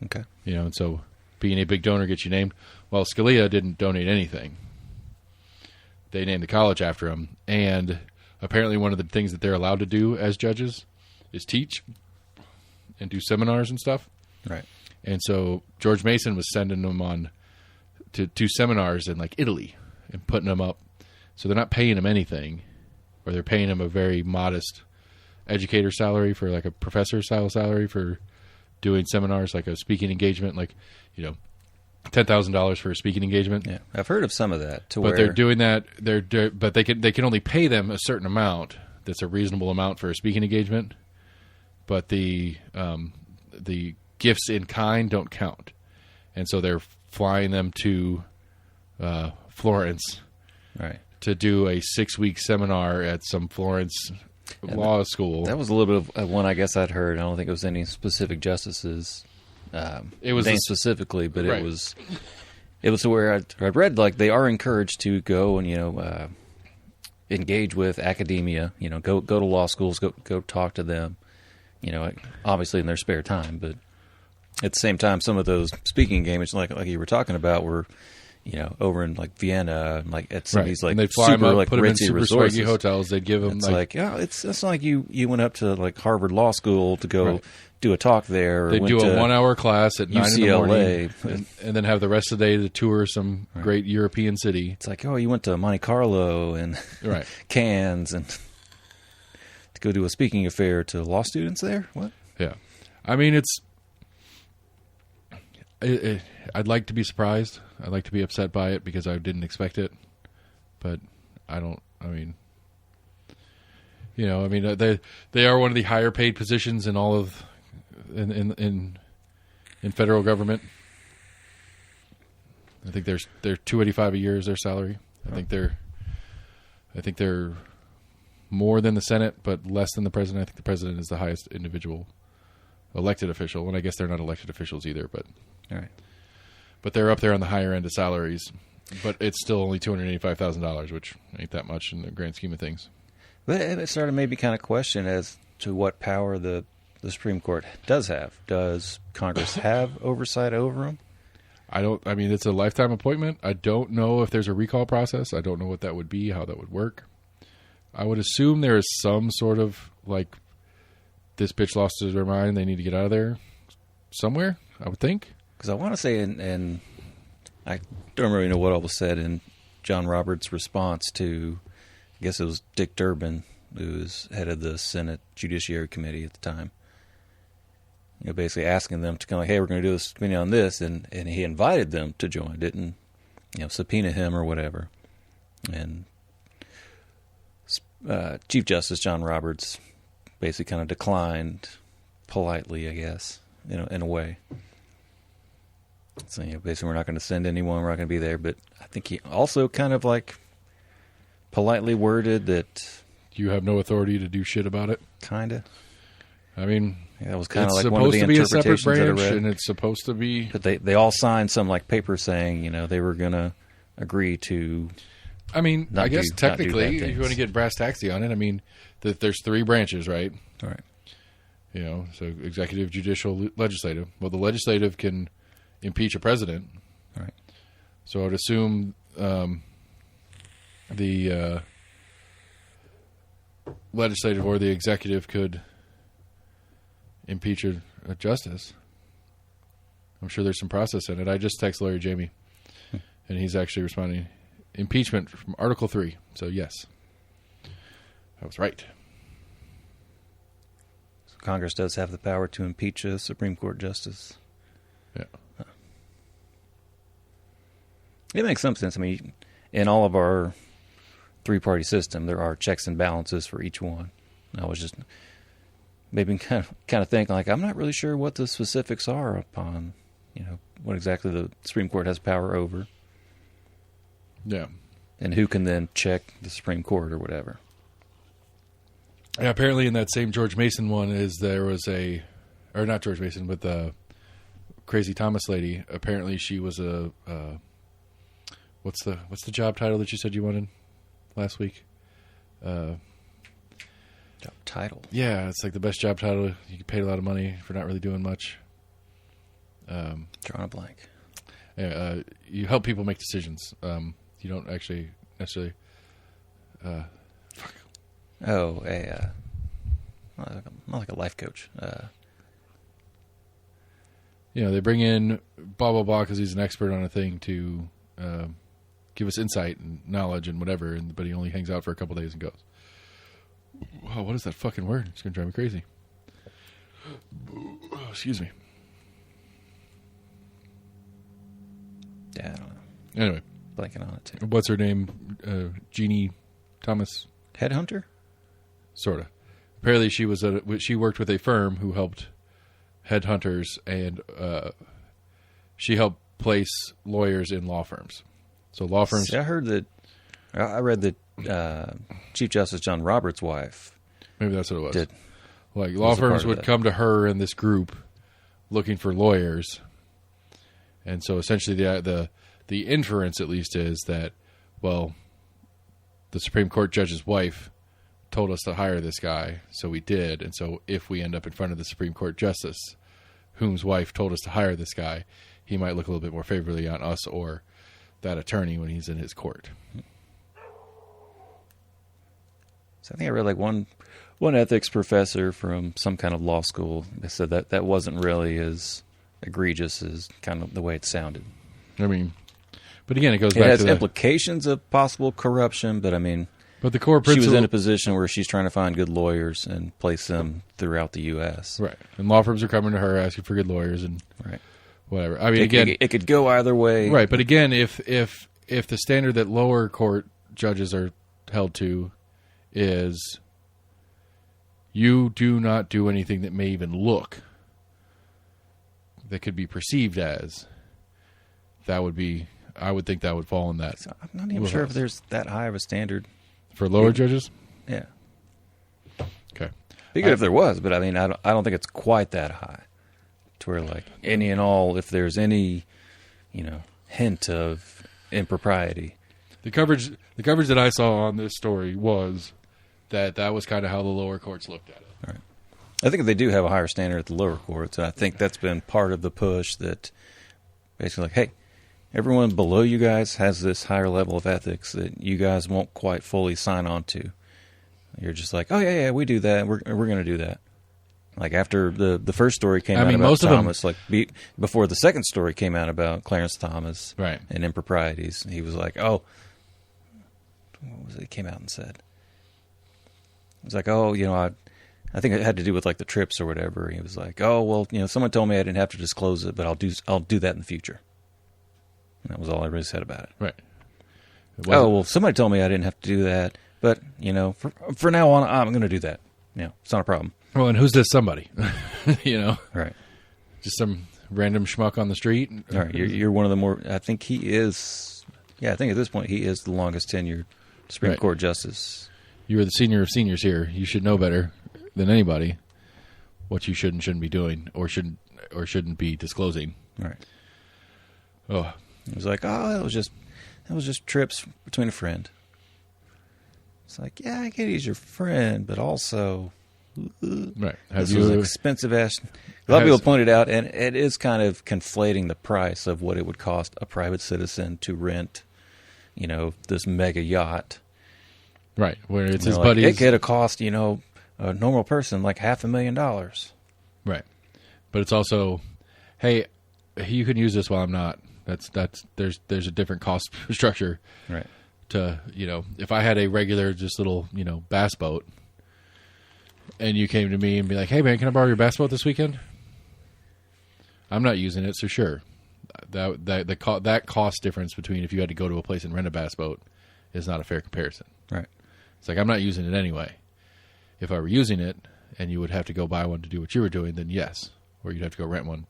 S2: Okay.
S1: And so being a big donor gets you named. Well, Scalia didn't donate anything. They named the college after him. And apparently one of the things that they're allowed to do as judges is teach and do seminars and stuff.
S2: Right.
S1: And so George Mason was sending them on to seminars in like Italy and putting them up. So they're not paying him anything, or they're paying him a very modest educator salary for like a professor style salary for doing seminars, like a speaking engagement, like, $10,000 for a speaking engagement.
S2: Yeah, I've heard of some of that.
S1: But they're doing that. But they can only pay them a certain amount. That's a reasonable amount for a speaking engagement. But the gifts in kind don't count, and so they're flying them to Florence,
S2: right,
S1: to do a 6-week seminar at some Florence law school.
S2: That was a little bit of one I guess I'd heard. I don't think it was any specific justices. It was named specifically, but right. It was where I read like they are encouraged to go and engage with academia. Go to law schools, go talk to them. Obviously in their spare time, but at the same time, some of those speaking engagements, like you were talking about, were over in like Vienna, and like at some of these like
S1: and they'd fly
S2: super
S1: them up,
S2: like
S1: put them in
S2: ritzy
S1: super
S2: resorts.
S1: swaggy hotels. They'd give them
S2: It's like it's not like you went up to like Harvard Law School to go do a talk there. Or
S1: they'd do a 1-hour class at 9 in the morning, and then have the rest of the day to tour some great European city.
S2: It's like, you went to Monte Carlo and Cannes and to go do a speaking affair to law students there. What?
S1: Yeah, I mean I'd like to be surprised. I'd like to be upset by it because I didn't expect it, but I don't. I mean, they are one of the higher paid positions in all of in federal government. I think they're $285 a year is their salary. I think they're more than the Senate, but less than the president. I think the president is the highest individual elected official, and I guess they're not elected officials either, but.
S2: All right.
S1: But they're up there on the higher end of salaries. But it's still only $285,000, which ain't that much in the grand scheme of things.
S2: But it started to maybe kind of question as to what power the Supreme Court does have. Does Congress have oversight over them?
S1: I mean, it's a lifetime appointment. I don't know if there's a recall process. I don't know what that would be, how that would work. I would assume there is some sort of, like, this bitch lost their mind, they need to get out of there somewhere, I would think.
S2: Because I want to say, and I don't really know what all was said in John Roberts' response to, I guess it was Dick Durbin, who was head of the Senate Judiciary Committee at the time. Basically asking them to kind of like, hey, we're going to do this committee on this, and he invited them to join. Didn't, subpoena him or whatever. And Chief Justice John Roberts basically kind of declined politely, I guess, in a way. So, basically we're not going to send anyone, we're not going to be there. But I think he also kind of like politely worded that...
S1: You have no authority to do shit about it?
S2: Kind of.
S1: I mean...
S2: Yeah, that was kind of like one of the interpretations that I read. It's supposed to be a separate branch,
S1: and it's supposed to be...
S2: But they all signed some like paper saying, they were going to agree to...
S1: I mean, I guess technically, if you want to get brass taxi on it, I mean, there's 3 branches, right?
S2: All right.
S1: So executive, judicial, legislative. Well, the legislative can impeach a president.
S2: All right.
S1: So I would assume the legislative or the executive could impeach a justice. I'm sure there's some process in it. I just text lawyer Jamie, and he's actually responding. Impeachment from Article 3. So, yes. I was right.
S2: So Congress does have the power to impeach a Supreme Court justice.
S1: Yeah.
S2: It makes some sense. I mean, in all of our 3-party system, there are checks and balances for each one. I was just maybe kind of thinking, like, I'm not really sure what the specifics are upon, what exactly the Supreme Court has power over.
S1: Yeah.
S2: And who can then check the Supreme Court or whatever.
S1: Yeah, apparently in that same George Mason one there was or not George Mason, but the Crazy Thomas lady. Apparently she was what's the job title that you said you wanted last week?
S2: Job title?
S1: Yeah, it's like the best job title. You get paid a lot of money for not really doing much.
S2: Drawing a blank.
S1: You help people make decisions. You don't actually necessarily...
S2: not like a life coach.
S1: They bring in blah, blah, blah because he's an expert on a thing to give us insight and knowledge and whatever, but he only hangs out for a couple days and goes. Wow, what is that fucking word? It's going to drive me crazy. Oh, excuse me.
S2: Yeah, I don't know.
S1: Anyway.
S2: Blanking on it, too.
S1: What's her name? Jeannie Thomas?
S2: Headhunter?
S1: Sort of. Apparently she worked with a firm who helped headhunters, and she helped place lawyers in law firms. So law firms...
S2: See, I read that Chief Justice John Roberts' wife... Maybe
S1: that's what it was. Like, law firms would come to her and this group looking for lawyers. And so essentially the inference, at least, is that, well, the Supreme Court judge's wife told us to hire this guy, so we did. And so if we end up in front of the Supreme Court justice, whose wife told us to hire this guy, he might look a little bit more favorably on us or that attorney when he's in his court.
S2: So I think I read like one ethics professor from some kind of law school. They said that wasn't really as egregious as kind of the way it sounded.
S1: I mean, but again, it goes
S2: It
S1: back
S2: has
S1: to
S2: implications of possible corruption, but I mean,
S1: but the core
S2: she
S1: principle,
S2: was in a position where she's trying to find good lawyers and place them throughout the U.S.
S1: right? And law firms are coming to her asking for good lawyers and
S2: Right.
S1: whatever. I mean, again,
S2: it could go either way.
S1: right? But again, if the standard that lower court judges are held to is you do not do anything that may even look that could be perceived as, that would be, I would think that would fall in that.
S2: So I'm not even sure if there's that high of a standard
S1: For lower judges?
S2: Yeah.
S1: Okay.
S2: Be good if there was, but I mean, I don't think it's quite that high. To where like any and all, if there's any, hint of impropriety.
S1: The coverage that I saw on this story was that was kind of how the lower courts looked at it.
S2: Right. I think they do have a higher standard at the lower courts. I think that's been part of the push that basically like, hey, everyone below you guys has this higher level of ethics that you guys won't quite fully sign on to. You're just like, oh, yeah, we do that. We're going to do that. Like after the first story came out about
S1: most
S2: Thomas, before the second story came out about Clarence Thomas
S1: Right.
S2: and improprieties, he was like, oh, what was it he came out and said? He was like, oh, I think it had to do with like the trips or whatever. He was like, oh, well, someone told me I didn't have to disclose it, but I'll do that in the future. And that was all I really said about it.
S1: Right.
S2: Oh, well, somebody told me I didn't have to do that, but, for now on, I'm going to do that. It's not a problem.
S1: Well, and who's this somebody?
S2: Right.
S1: Just some random schmuck on the street?
S2: All right. You're one of the more, I think he is, I think at this point he is the longest tenured Supreme Court justice.
S1: You are the senior of seniors here. You should know better than anybody what you should and shouldn't be doing or shouldn't be disclosing.
S2: Right.
S1: Oh.
S2: It was like, oh, that was just trips between a friend. It's like, yeah, I get he's your friend, but also,
S1: right.
S2: This was an expensive ass. A lot of people pointed out, and it is kind of conflating the price of what it would cost a private citizen to rent, this mega yacht.
S1: Right, where it's his buddies.
S2: It could have cost, a normal person like $500,000.
S1: Right, but it's also, hey, you can use this while I'm not. There's a different cost structure.
S2: Right.
S1: To if I had a regular just little bass boat, and you came to me and be like, hey man, can I borrow your bass boat this weekend? I'm not using it, so sure. That cost difference between if you had to go to a place and rent a bass boat is not a fair comparison.
S2: Right.
S1: It's like I'm not using it anyway. If I were using it and you would have to go buy one to do what you were doing, then yes. Or you'd have to go rent one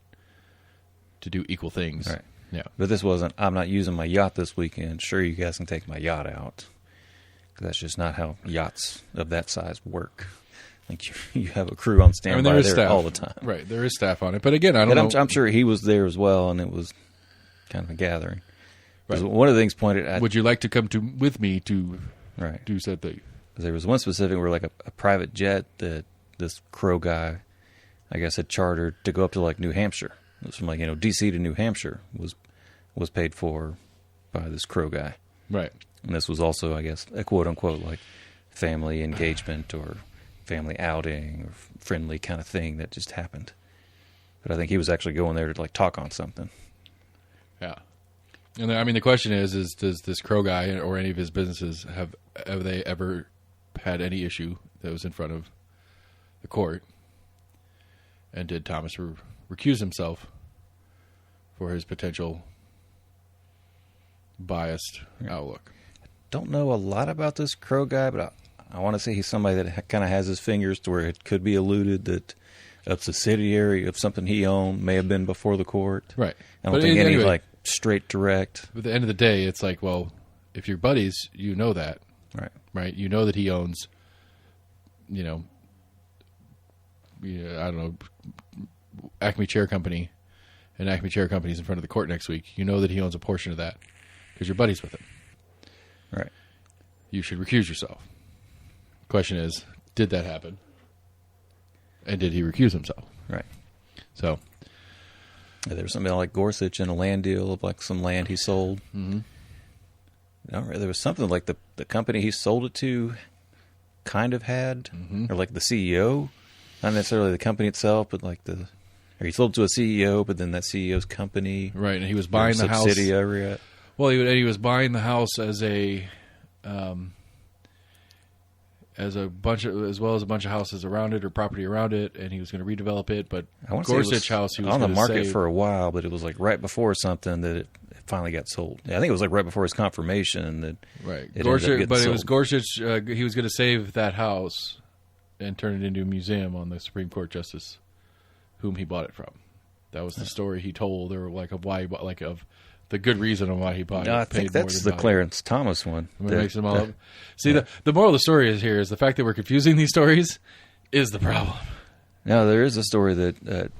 S1: to do equal things.
S2: Right.
S1: Yeah.
S2: But this wasn't, I'm not using my yacht this weekend. Sure, you guys can take my yacht out. Because that's just not how yachts of that size work. Like you have a crew on standby there all the time.
S1: Right. There is staff on it. But again, I don't know.
S2: I'm sure he was there as well, and it was kind of a gathering. Right. One of the things pointed out.
S1: Would you like to come with me to do said thing?
S2: There was one specific where like a private jet that this Crow guy, I guess, had chartered to go up to like New Hampshire. It was from like, D.C. to New Hampshire was paid for by this Crow guy.
S1: Right.
S2: And this was also, I guess, a quote-unquote like family engagement or family outing or friendly kind of thing that just happened. But I think he was actually going there to like talk on something.
S1: Yeah. And I mean, the question is does this Crow guy or any of his businesses have they ever had any issue that was in front of the court? And did Thomas recuse himself for his potential biased outlook?
S2: I don't know a lot about this Crow guy, but I want to say he's somebody that kind of has his fingers to where it could be alluded that a subsidiary of something he owned may have been before the court.
S1: Right.
S2: I don't think any like straight direct.
S1: But at the end of the day, it's like, well, if you're buddies, you know that. Right. You know that he owns, I don't know, Acme Chair Company, and Acme Chair Company is in front of the court next week. You know that he owns a portion of that because you're buddies with him.
S2: Right.
S1: You should recuse yourself. Question is, did that happen? And did he recuse himself?
S2: Right.
S1: So
S2: there was something like Gorsuch in a land deal of like some land he sold.
S1: Mm-hmm.
S2: There was something like the company he sold it to kind of had, or like the CEO, not necessarily the company itself, but like or he sold it to a CEO, but then that CEO's company,
S1: right? And he was buying the house.
S2: Subsidiary.
S1: Well, he was buying the house as well as a bunch of houses around it or property around it, and he was going to redevelop it. But Gorsuch House, he was
S2: on the market
S1: save.
S2: for a while, but it was like right before something that it finally got sold. Yeah, I think it was like right before his confirmation that
S1: Gorsuch, but sold. It was Gorsuch. He was going to save that house and turn it into a museum on the Supreme Court justice whom he bought it from. That was the story he told, or like of why he bought, like of the good reason on why he bought it.
S2: I think that's the Clarence Thomas one.
S1: Makes them all up. See, the moral of the story is the fact that we're confusing these stories is the problem.
S2: No, there is a story that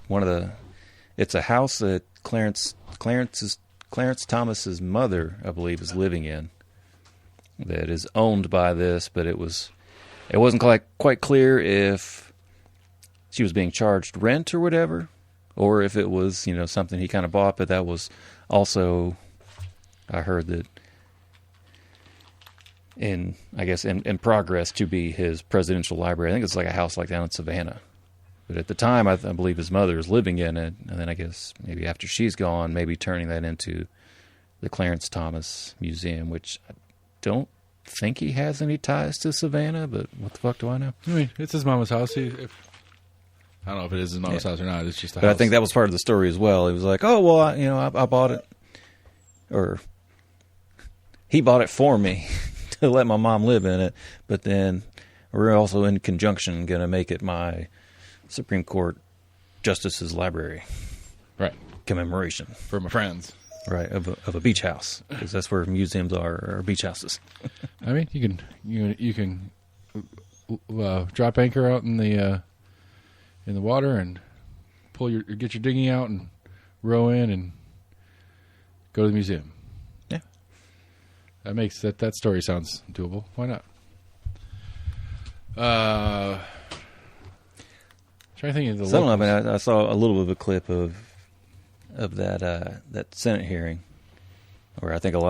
S2: it's a house that Clarence Thomas's mother, I believe, is living in, that is owned by this, but it wasn't quite clear if she was being charged rent or whatever, or if it was something he kind of bought. But that was also, I heard that in progress to be his presidential library. I think it's like a house like down in Savannah. But at the time, I believe his mother is living in it, and then I guess maybe after she's gone, maybe turning that into the Clarence Thomas Museum, which I don't think he has any ties to Savannah, but what the fuck do I know?
S1: I mean, it's his mama's house. I don't know if it is his mama's house or not. It's just a house.
S2: But I think that was part of the story as well. He was like, oh, well, I bought it, or he bought it for me to let my mom live in it, but then we're also in conjunction going to make it my Supreme Court Justice's Library,
S1: right?
S2: Commemoration
S1: for my friends,
S2: right? Of a beach house, because that's where museums are beach houses.
S1: I mean, you can drop anchor out in the water and get your dinghy out and row in and go to the museum.
S2: Yeah,
S1: that makes that story sounds doable. Why not? I saw a little bit of a clip of that Senate hearing, where I think there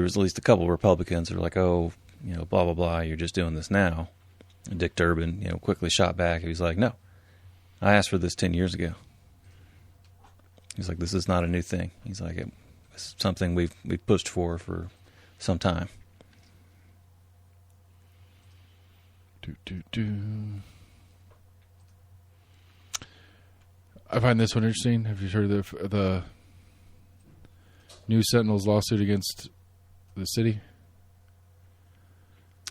S1: was at least a couple of Republicans that were like, oh, blah blah blah, you're just doing this now. And Dick Durbin, quickly shot back. He was like, no, I asked for this 10 years ago. He's like, this is not a new thing. He's like, it's something we've pushed for some time. I find this one interesting. Have you heard of the News Sentinel's lawsuit against the city?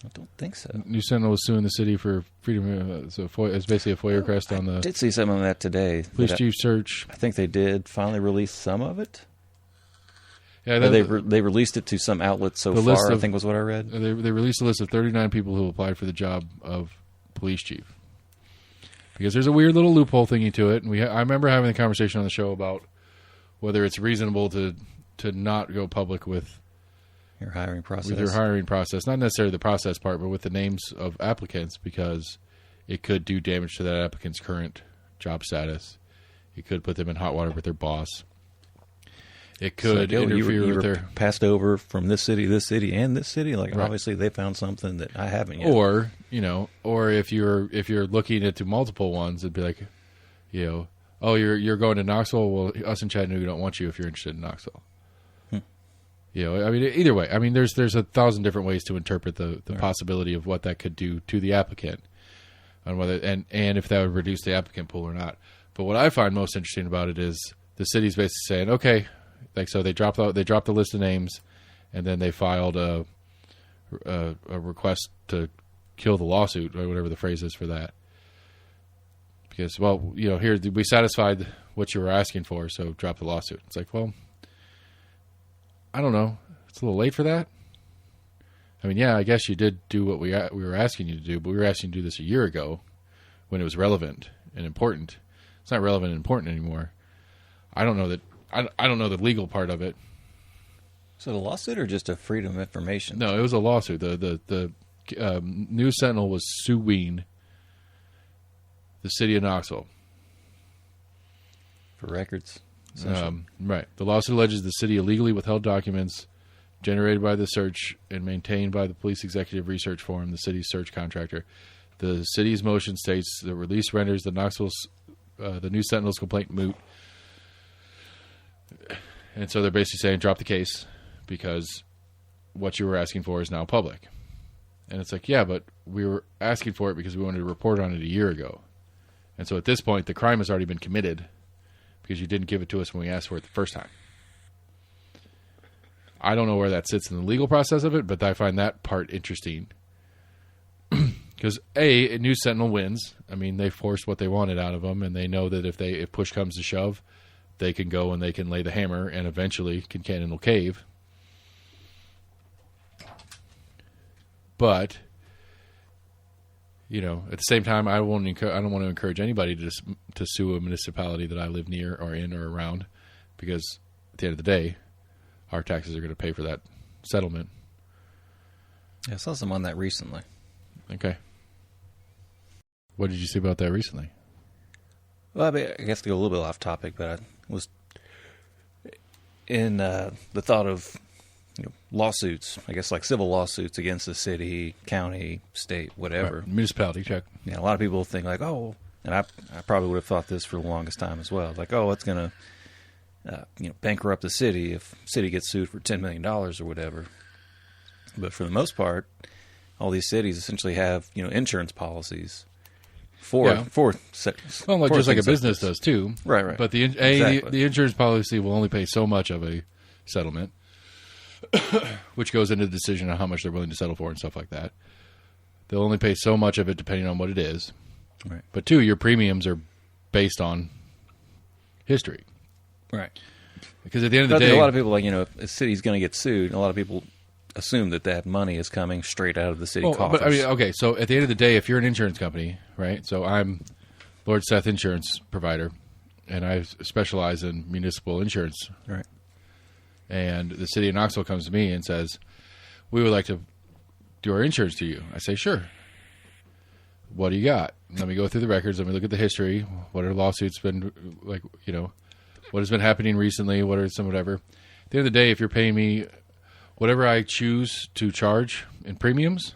S2: I don't think so.
S1: News Sentinel was suing the city for freedom. It's basically a FOIA request on the.
S2: I did see something on that today.
S1: Police chief search.
S2: I think they did finally release some of it.
S1: Yeah,
S2: they released it to some outlets so far. I think was what I read.
S1: They released a list of 39 people who applied for the job of police chief. Because there's a weird little loophole thingy to it, and I remember having a conversation on the show about whether it's reasonable to not go public with
S2: your hiring process.
S1: With your hiring process, not necessarily the process part, but with the names of applicants, because it could do damage to that applicant's current job status. It could put them in hot water with their boss. It could interfere with their
S2: passed over from this city, and this city. Like, right. Obviously, they found something that I haven't yet.
S1: Or if you're looking into multiple ones, it'd be like, oh, you're going to Knoxville. Well, us in Chattanooga don't want you if you're interested in Knoxville. I mean, either way. I mean, there's 1,000 different ways to interpret the right. possibility of what that could do to the applicant, and whether and if that would reduce the applicant pool or not. But what I find most interesting about it is the city's basically saying, okay. Like, so they dropped the list of names, and then they filed a request to kill the lawsuit, or whatever the phrase is for that. Because, well, here we satisfied what you were asking for, so drop the lawsuit. It's like, well, I don't know. It's a little late for that. I mean, yeah, I guess you did do what we were asking you to do, but we were asking you to do this a year ago when it was relevant and important. It's not relevant and important anymore. I don't know the legal part of it.
S2: So the lawsuit or just a freedom of information?
S1: No, it was a lawsuit. The News Sentinel was suing the city of Knoxville.
S2: For records?
S1: Right. The lawsuit alleges the city illegally withheld documents generated by the search and maintained by the Police Executive Research Forum, the city's search contractor. The city's motion states the release renders the News Sentinel's complaint moot. And so they're basically saying drop the case because what you were asking for is now public. And it's like, yeah, but we were asking for it because we wanted to report on it a year ago. And so at this point, the crime has already been committed because you didn't give it to us when we asked for it the first time. I don't know where that sits in the legal process of it, but I find that part interesting. Because A, News Sentinel wins. I mean, they forced what they wanted out of them, and they know that if push comes to shove, they can go and they can lay the hammer, and eventually Kincannon will cave. But, you know, at the same time, I don't want to encourage anybody to sue a municipality that I live near or in or around, because at the end of the day, our taxes are going to pay for that settlement.
S2: Yeah, I saw some on that recently.
S1: Okay. What did you see about that recently?
S2: Well, I guess to go a little bit off topic, but I was in the thought of lawsuits, I guess like civil lawsuits against the city, county, state, whatever.
S1: Right. Municipality, check.
S2: Yeah, a lot of people think like, oh, and I probably would have thought this for the longest time as well. Like, oh, it's going to bankrupt the city if the city gets sued for $10 million or whatever. But for the most part, all these cities essentially have insurance policies for
S1: just like a business does too.
S2: Right.
S1: But the insurance policy will only pay so much of a settlement, which goes into the decision on how much they're willing to settle for and stuff like that. They'll only pay so much of it depending on what it is.
S2: Right.
S1: But two, your premiums are based on history.
S2: Right.
S1: Because at the end of the day,
S2: a lot of people if a city's going to get sued, a lot of people assume that money is coming straight out of the city coffers.
S1: But I mean, okay, so at the end of the day, if you're an insurance company, right? So I'm Lord Seth Insurance Provider, and I specialize in municipal insurance.
S2: Right.
S1: And the city of Knoxville comes to me and says, we would like to do our insurance to you. I say, sure. What do you got? Let me go through the records. Let me look at the history. What are lawsuits been like, what has been happening recently? What are some whatever? At the end of the day, if you're paying me whatever I choose to charge in premiums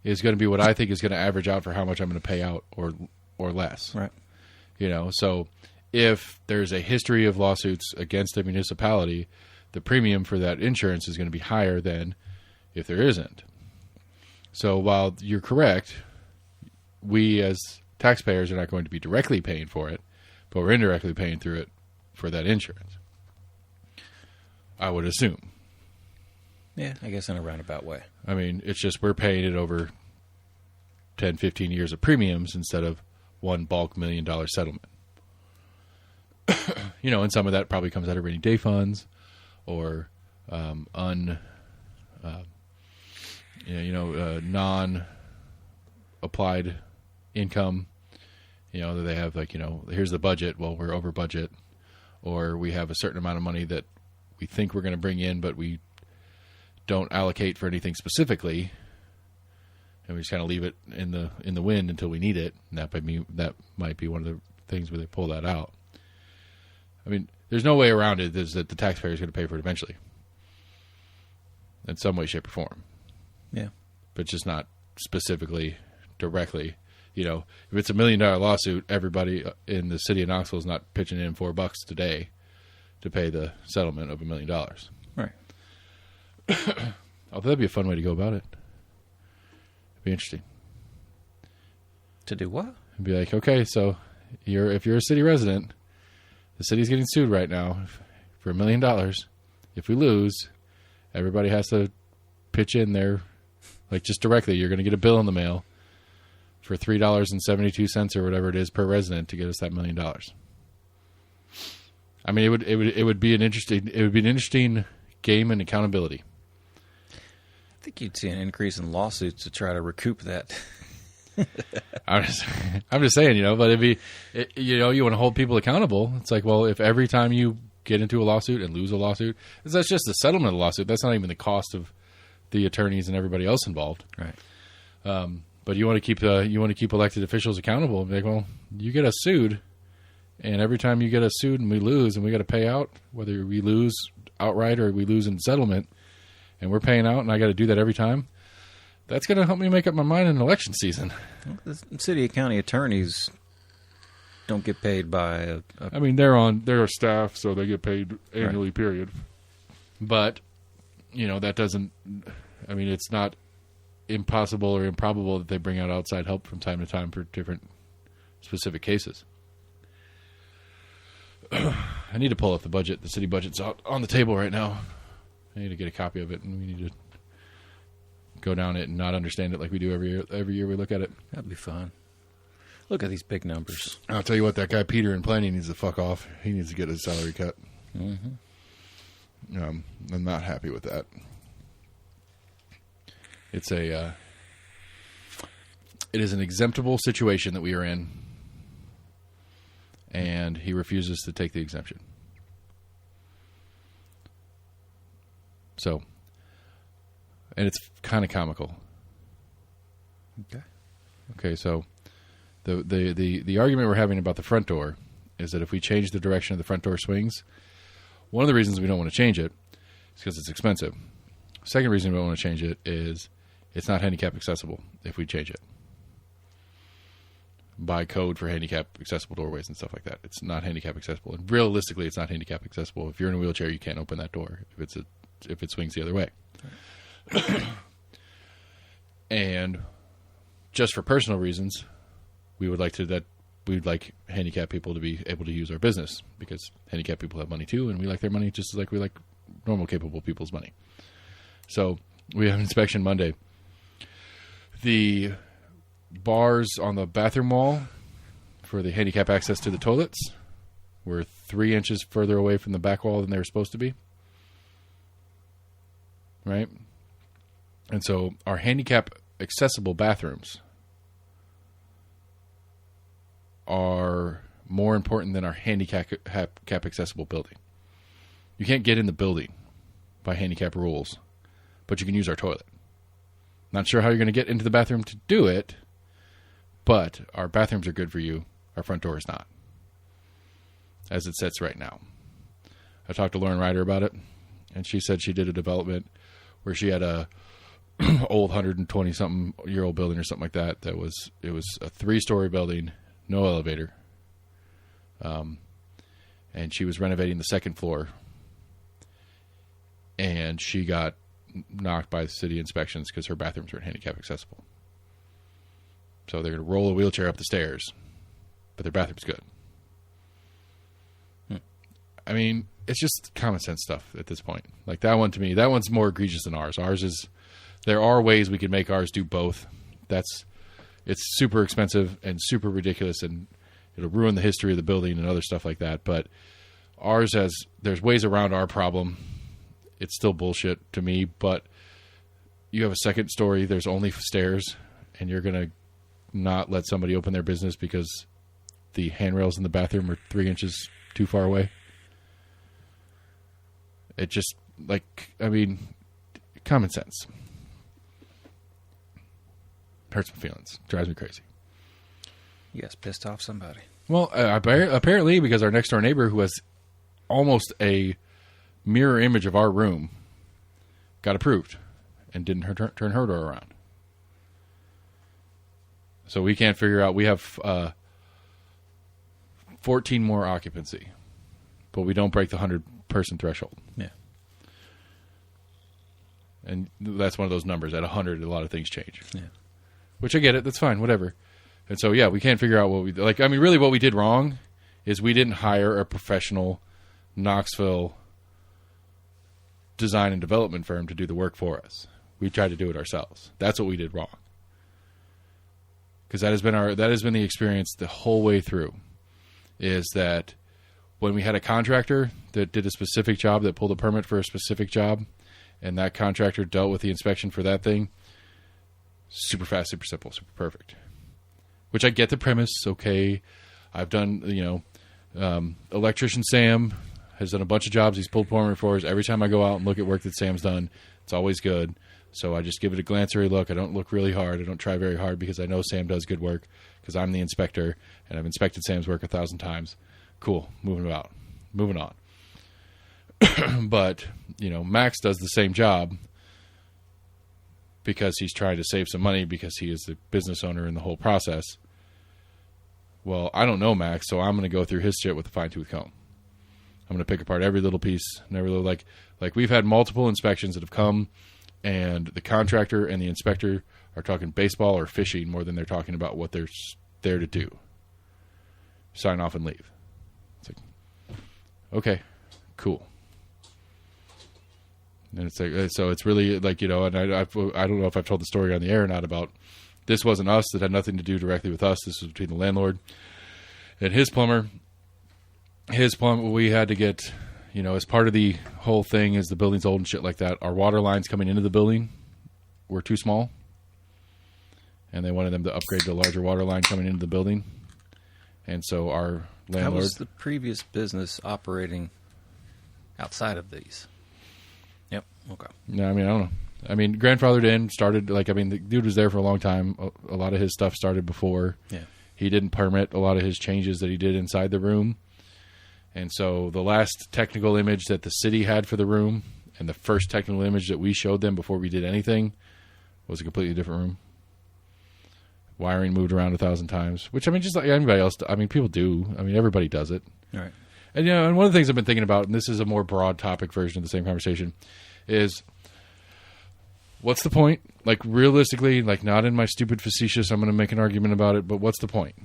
S1: is going to be what I think is going to average out for how much I'm going to pay out or less.
S2: Right.
S1: So if there's a history of lawsuits against a municipality, the premium for that insurance is going to be higher than if there isn't. So while you're correct, we as taxpayers are not going to be directly paying for it, but we're indirectly paying through it for that insurance, I would assume.
S2: Yeah, I guess in a roundabout way.
S1: I mean, it's just we're paying it over 10, 15 years of premiums instead of one bulk $1 million settlement. And some of that probably comes out of rainy day funds or non-applied income. That they have here's the budget. Well, we're over budget, or we have a certain amount of money that we think we're going to bring in, but we don't allocate for anything specifically, and we just kind of leave it in the wind until we need it. And that might be one of the things where they pull that out. I mean, there's no way around it. Is that the taxpayer is going to pay for it eventually, in some way, shape, or form.
S2: Yeah,
S1: but just not specifically, directly. If it's $1 million lawsuit, everybody in the city of Knoxville is not pitching in $4 today to pay the settlement of $1 million.
S2: Right.
S1: Although that'd be a fun way to go about it. It'd be interesting.
S2: To do what?
S1: It'd be like, okay, so if you're a city resident, the city's getting sued right now for $1 million. If we lose, everybody has to pitch in there, just directly. You're going to get a bill in the mail for $3.72 or whatever it is per resident to get us that $1 million. I mean, it would be an interesting game and accountability.
S2: I think you'd see an increase in lawsuits to try to recoup that.
S1: I'm just saying, but it'd be, you want to hold people accountable. It's like, well, if every time you get into a lawsuit and lose a lawsuit, that's just the settlement of the lawsuit. That's not even the cost of the attorneys and everybody else involved.
S2: Right.
S1: But you want to keep elected officials accountable. Like, well, you get us sued, and every time you get us sued and we lose and we got to pay out, whether we lose outright or we lose in settlement, and we're paying out, and I got to do that every time, that's going to help me make up my mind in election season.
S2: The city and county attorneys don't get paid by
S3: I mean, they're staff, so they get paid annually,
S2: right.
S3: period.
S1: But, that doesn't, it's not impossible or improbable that they bring out outside help from time to time for different specific cases. I need to pull up the budget. The city budget's out on the table right now. I need to get a copy of it, and we need to go down it and not understand it like we do every year. Every year we look at it.
S2: That'd be fun. Look at these big numbers.
S1: I'll tell you what, that guy Peter in planning needs to fuck off. He needs to get his salary cut.
S2: Mm-hmm.
S1: I'm not happy with that. It is an exemptable situation that we are in, and he refuses to take the exemption. So, and it's kind of comical. Okay, so the argument we're having about the front door is that if we change the direction of the front door swings, one of the reasons we don't want to change it is because it's expensive. Second reason we don't want to change it is it's not handicap accessible if we change it. By code for handicap accessible doorways and stuff like that. It's not handicap accessible. And realistically, it's not handicap accessible. If you're in a wheelchair, you can't open that door if it swings the other way. Right. And just for personal reasons, we'd like handicapped people to be able to use our business, because handicapped people have money too, and we like their money just as like we like normal capable people's money. So we have an inspection Monday. The bars on the bathroom wall for the handicap access to the toilets were 3 inches further away from the back wall than they were supposed to be. Right? And so our handicap accessible bathrooms are more important than our handicap accessible building. You can't get in the building by handicap rules, but you can use our toilet. Not sure how you're going to get into the bathroom to do it, but our bathrooms are good for you. Our front door is not, as it sits right now. I talked to Lauren Ryder about it, and she said she did a development where she had a old 120-something-year-old building or something like that. It was a 3-story building, no elevator, and she was renovating the second floor, and she got knocked by the city inspections because her bathrooms weren't handicap accessible. So they're going to roll a wheelchair up the stairs, but their bathroom's good. I mean, it's just common sense stuff at this point. Like that one, to me, that one's more egregious than ours. Ours is, there are ways we can make ours do both. It's super expensive and super ridiculous, and it'll ruin the history of the building and other stuff like that. But ours there's ways around our problem. It's still bullshit to me, but you have a second story, there's only stairs, and you're going to not let somebody open their business because the handrails in the bathroom are 3 inches too far away. It just, common sense. Hurts my feelings. Drives me crazy.
S2: You guys pissed off somebody.
S1: Well, apparently, because our next door neighbor, who has almost a mirror image of our room, got approved and didn't turn her door around. So we can't figure out. We have 14 more occupancy, but we don't break the 100-person threshold.
S2: Yeah.
S1: And that's one of those numbers. At 100, a lot of things change.
S2: Yeah.
S1: Which I get it. That's fine. Whatever. And so, yeah, we can't figure out what we... really what we did wrong is we didn't hire a professional Knoxville design and development firm to do the work for us. We tried to do it ourselves. That's what we did wrong. Because that has been the experience the whole way through, is that when we had a contractor that did a specific job, that pulled a permit for a specific job, and that contractor dealt with the inspection for that thing, super fast, super simple, super perfect. Which I get the premise. Okay, I've done, electrician Sam has done a bunch of jobs. He's pulled permit for us. Every time I go out and look at work that Sam's done, it's always good. So I just give it a glancery look. I don't look really hard. I don't try very hard because I know Sam does good work because I'm the inspector and I've inspected Sam's work 1,000 times. Cool. Moving on. But, Max does the same job, because he's trying to save some money because he is the business owner in the whole process. Well, I don't know Max, so I'm going to go through his shit with a fine-tooth comb. I'm going to pick apart every little piece. Like we've had multiple inspections that have come, and the contractor and the inspector are talking baseball or fishing more than they're talking about what they're there to do. Sign off and leave. It's like, okay, cool. And it's like, so it's really like, and I don't know if I've told the story on the air or not about this wasn't us. That had nothing to do directly with us. This was between the landlord and his plumber. We had to get, as part of the whole thing is the building's old and shit like that. Our water lines coming into the building were too small. And they wanted them to upgrade to a larger water line coming into the building. And so our landlord... How
S2: was the previous business operating outside of these? Yep. Okay.
S1: No, I don't know. Grandfathered in, started, the dude was there for a long time. A lot of his stuff started before.
S2: Yeah.
S1: He didn't permit a lot of his changes that he did inside the room. And so the last technical image that the city had for the room and the first technical image that we showed them before we did anything was a completely different room. Wiring moved around 1,000 times, which, just like anybody else, people do. Everybody does it.
S2: All right.
S1: And, and one of the things I've been thinking about, and this is a more broad topic version of the same conversation, is what's the point? Realistically, not in my stupid facetious, I'm going to make an argument about it, but what's the point?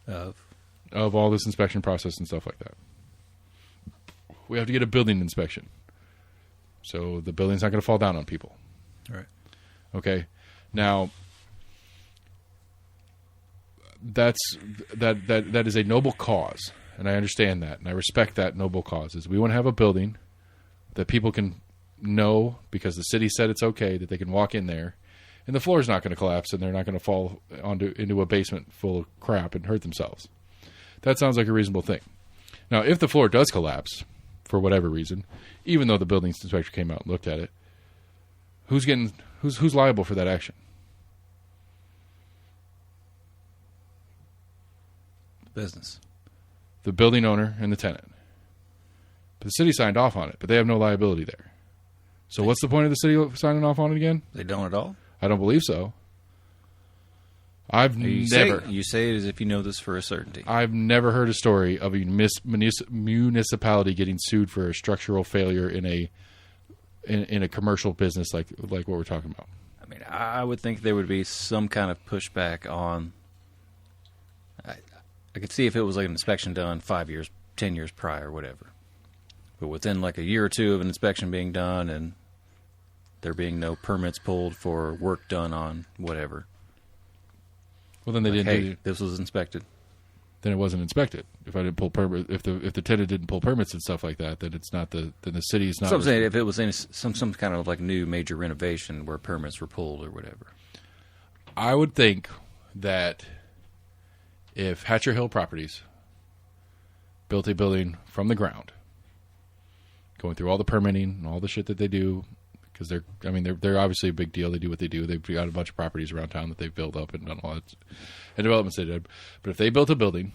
S1: Of all this inspection process and stuff like that. We have to get a building inspection. So the building's not going to fall down on people.
S2: All right.
S1: Okay. Now, that is a noble cause, and I understand that, and I respect that noble cause. Is we want to have a building that people can know because the city said it's okay, that they can walk in there, and the floor's not going to collapse, and they're not going to fall into a basement full of crap and hurt themselves. That sounds like a reasonable thing. Now, if the floor does collapse for whatever reason, even though the building inspector came out and looked at it, who's liable for that action?
S2: Business.
S1: The building owner and the tenant. But the city signed off on it, but they have no liability there. So what's the point of the city signing off on it again?
S2: They don't at all?
S1: I don't believe so. You say it as if you know this for a certainty. I've never heard a story of a municipality getting sued for a structural failure in a commercial business like what we're talking about.
S2: I would think there would be some kind of pushback on... I could see if it was an inspection done 5 years, 10 years prior, whatever. But within a year or two of an inspection being done and there being no permits pulled for work done on whatever.
S1: Well, then they didn't.
S2: This was inspected.
S1: Then it wasn't inspected. If I didn't pull permit, if the tenant didn't pull permits and stuff like that, then it's not then the city's not.
S2: So I'm saying if it was in some kind of new major renovation where permits were pulled or whatever.
S1: I would think that if Hatcher Hill Properties built a building from the ground, going through all the permitting and all the shit that they do, because they're obviously a big deal. They do what they do. They've got a bunch of properties around town that they've built up and done all that, and developments they did. But if they built a building,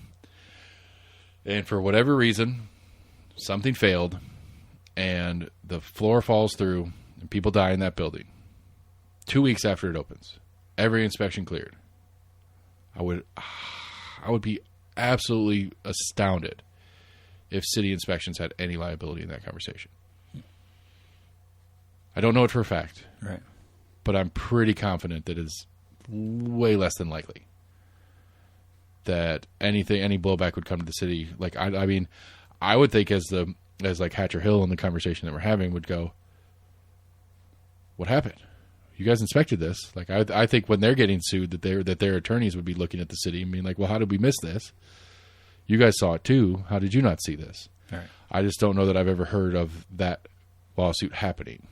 S1: and for whatever reason, something failed, and the floor falls through, and people die in that building, 2 weeks after it opens, every inspection cleared, I would be absolutely astounded if city inspections had any liability in that conversation. I don't know it for a fact.
S2: Right.
S1: But I'm pretty confident that it's way less than likely that any blowback would come to the city. I would think as Hatcher Hill in the conversation that we're having would go, what happened? You guys inspected this. I think when they're getting sued that their attorneys would be looking at the city and being well, how did we miss this? You guys saw it too. How did you not see this?
S2: All right.
S1: I just don't know that I've ever heard of that lawsuit happening.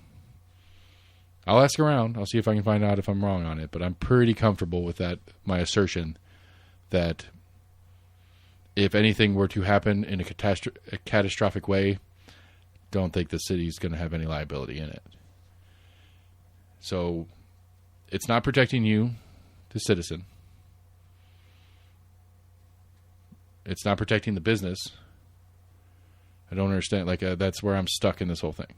S1: I'll ask around. I'll see if I can find out if I'm wrong on it, but I'm pretty comfortable with that, my assertion that if anything were to happen in a catastrophic way, don't think the city's going to have any liability in it. So it's not protecting you, the citizen. It's not protecting the business. I don't understand. That's where I'm stuck in this whole thing.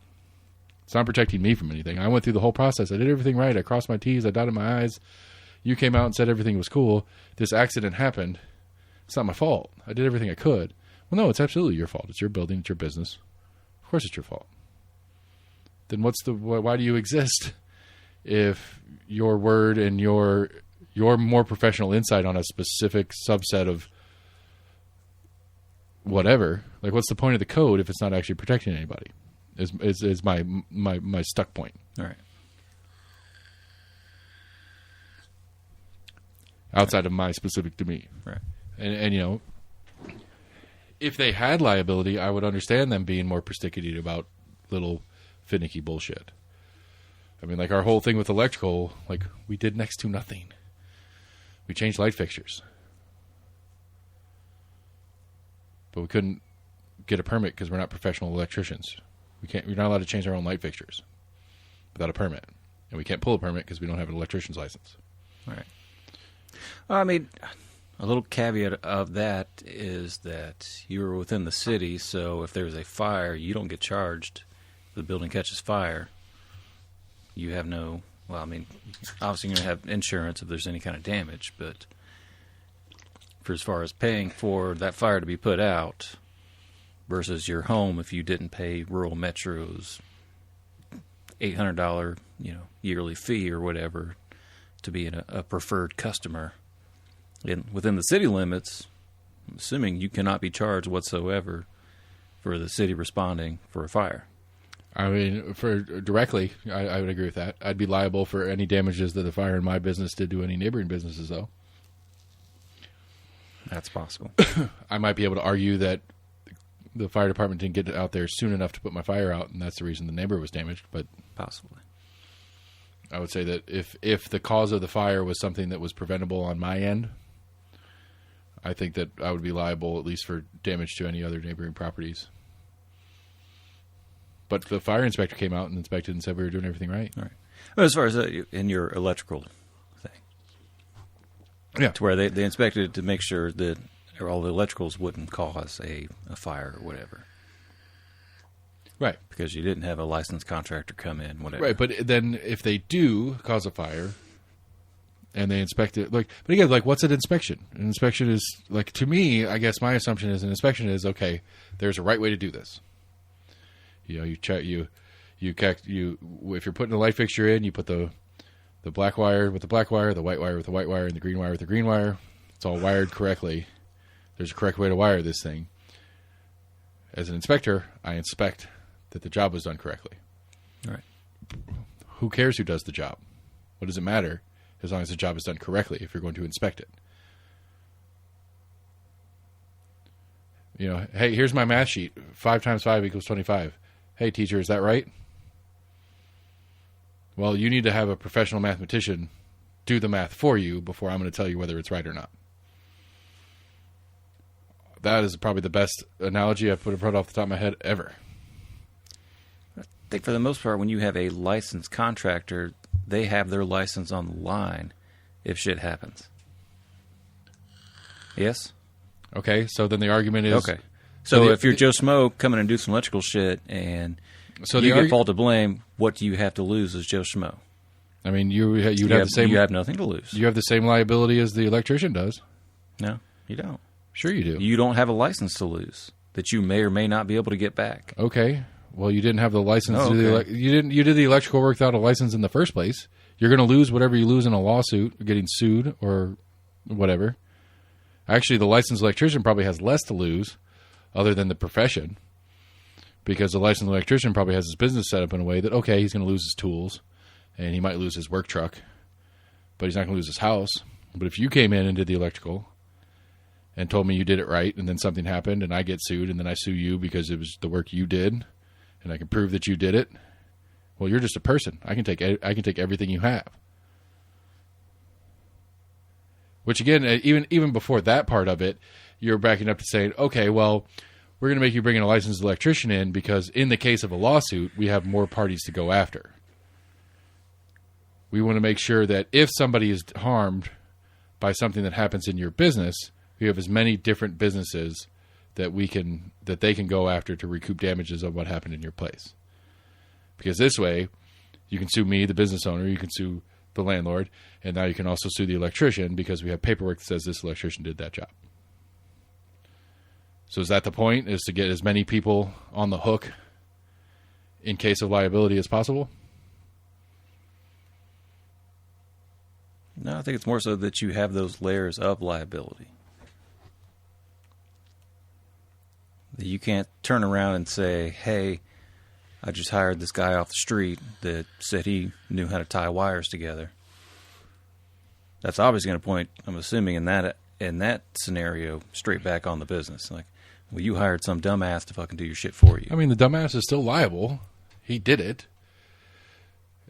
S1: It's not protecting me from anything. I went through the whole process. I did everything right. I crossed my T's. I dotted my I's. You came out and said everything was cool. This accident happened. It's not my fault. I did everything I could. Well, no, it's absolutely your fault. It's your building. It's your business. Of course it's your fault. Then why do you exist if your word and your more professional insight on a specific subset of whatever, like what's the point of the code if it's not actually protecting anybody? Is my stuck point.
S2: All right.
S1: Outside of my specific to me.
S2: Right.
S1: And you know, if they had liability, I would understand them being more persnickety about little finicky bullshit. I mean, like our whole thing with electrical, like we did next to nothing. We changed light fixtures. But we couldn't get a permit because we're not professional electricians. We're not allowed to change our own light fixtures without a permit. And we can't pull a permit because we don't have an electrician's license.
S2: All right. I mean, a little caveat of that is that you're within the city, so if there's a fire, you don't get charged. If the building catches fire, you have no... Well, I mean, obviously you're going to have insurance if there's any kind of damage, but for as far as paying for that fire to be put out versus your home, if you didn't pay Rural Metro's $800 yearly fee or whatever to be a preferred customer, within the city limits, I'm assuming you cannot be charged whatsoever for the city responding for a fire.
S1: I mean, for directly, I would agree with that. I'd be liable for any damages that the fire in my business did to any neighboring businesses, though.
S2: That's possible.
S1: I might be able to argue that the fire department didn't get out there soon enough to put my fire out, and that's the reason the neighbor was damaged. But
S2: possibly,
S1: I would say that if the cause of the fire was something that was preventable on my end, I think that I would be liable at least for damage to any other neighboring properties. But the fire inspector came out and inspected and said we were doing everything right.
S2: All right. Well, as far as in your electrical thing,
S1: yeah,
S2: to where they inspected it to make sure that all the electricals wouldn't cause a fire or whatever,
S1: right?
S2: Because you didn't have a licensed contractor come in, whatever.
S1: Right, but then if they do cause a fire and they inspect it, but again, what's an inspection? An inspection is to me, I guess my assumption is an inspection is okay. There's a right way to do this. You check if you're putting a light fixture in, you put the black wire with the black wire, the white wire with the white wire, and the green wire with the green wire. It's all wired correctly. There's a correct way to wire this thing. As an inspector, I inspect that the job was done correctly.
S2: All right.
S1: Who cares who does the job? What does it matter as long as the job is done correctly if you're going to inspect it? Hey, here's my math sheet. 5 times 5 equals 25. Hey, teacher, is that right? Well, you need to have a professional mathematician do the math for you before I'm going to tell you whether it's right or not. That is probably the best analogy I've put off the top of my head ever.
S2: I think for the most part, when you have a licensed contractor, they have their license on the line if shit happens. Yes?
S1: Okay, so then the argument is...
S2: Okay. So if you're Joe Schmo coming and do some electrical shit and you get fault to blame, what do you have to lose as Joe Schmo?
S1: I mean, you have
S2: nothing to lose.
S1: You have the same liability as the electrician does.
S2: No, you don't.
S1: Sure you do.
S2: You don't have a license to lose that you may or may not be able to get back.
S1: Okay. Well, you didn't have the license to do you did the electrical work without a license in the first place. You're going to lose whatever you lose in a lawsuit, getting sued or whatever. Actually, the licensed electrician probably has less to lose other than the profession, because the licensed electrician probably has his business set up in a way that, okay, he's going to lose his tools and he might lose his work truck, but he's not going to lose his house. But if you came in and did the electrical and told me you did it right and then something happened and I get sued and then I sue you because it was the work you did and I can prove that you did it, well, you're just a person. I can take everything you have. Which, again, even before that part of it, you're backing up to saying, okay, well, we're going to make you bring in a licensed electrician in because in the case of a lawsuit, we have more parties to go after. We want to make sure that if somebody is harmed by something that happens in your business, we have as many different businesses that they can go after to recoup damages of what happened in your place. Because this way, you can sue me, the business owner, you can sue the landlord, and now you can also sue the electrician because we have paperwork that says this electrician did that job. So is that the point, is to get as many people on the hook in case of liability as possible?
S2: No, I think it's more so that you have those layers of liability. You can't turn around and say, hey, I just hired this guy off the street that said he knew how to tie wires together. That's obviously going to point, I'm assuming, in that scenario, straight back on the business. Like, well, you hired some dumbass to fucking do your shit for you.
S1: I mean, the dumbass is still liable. He did it.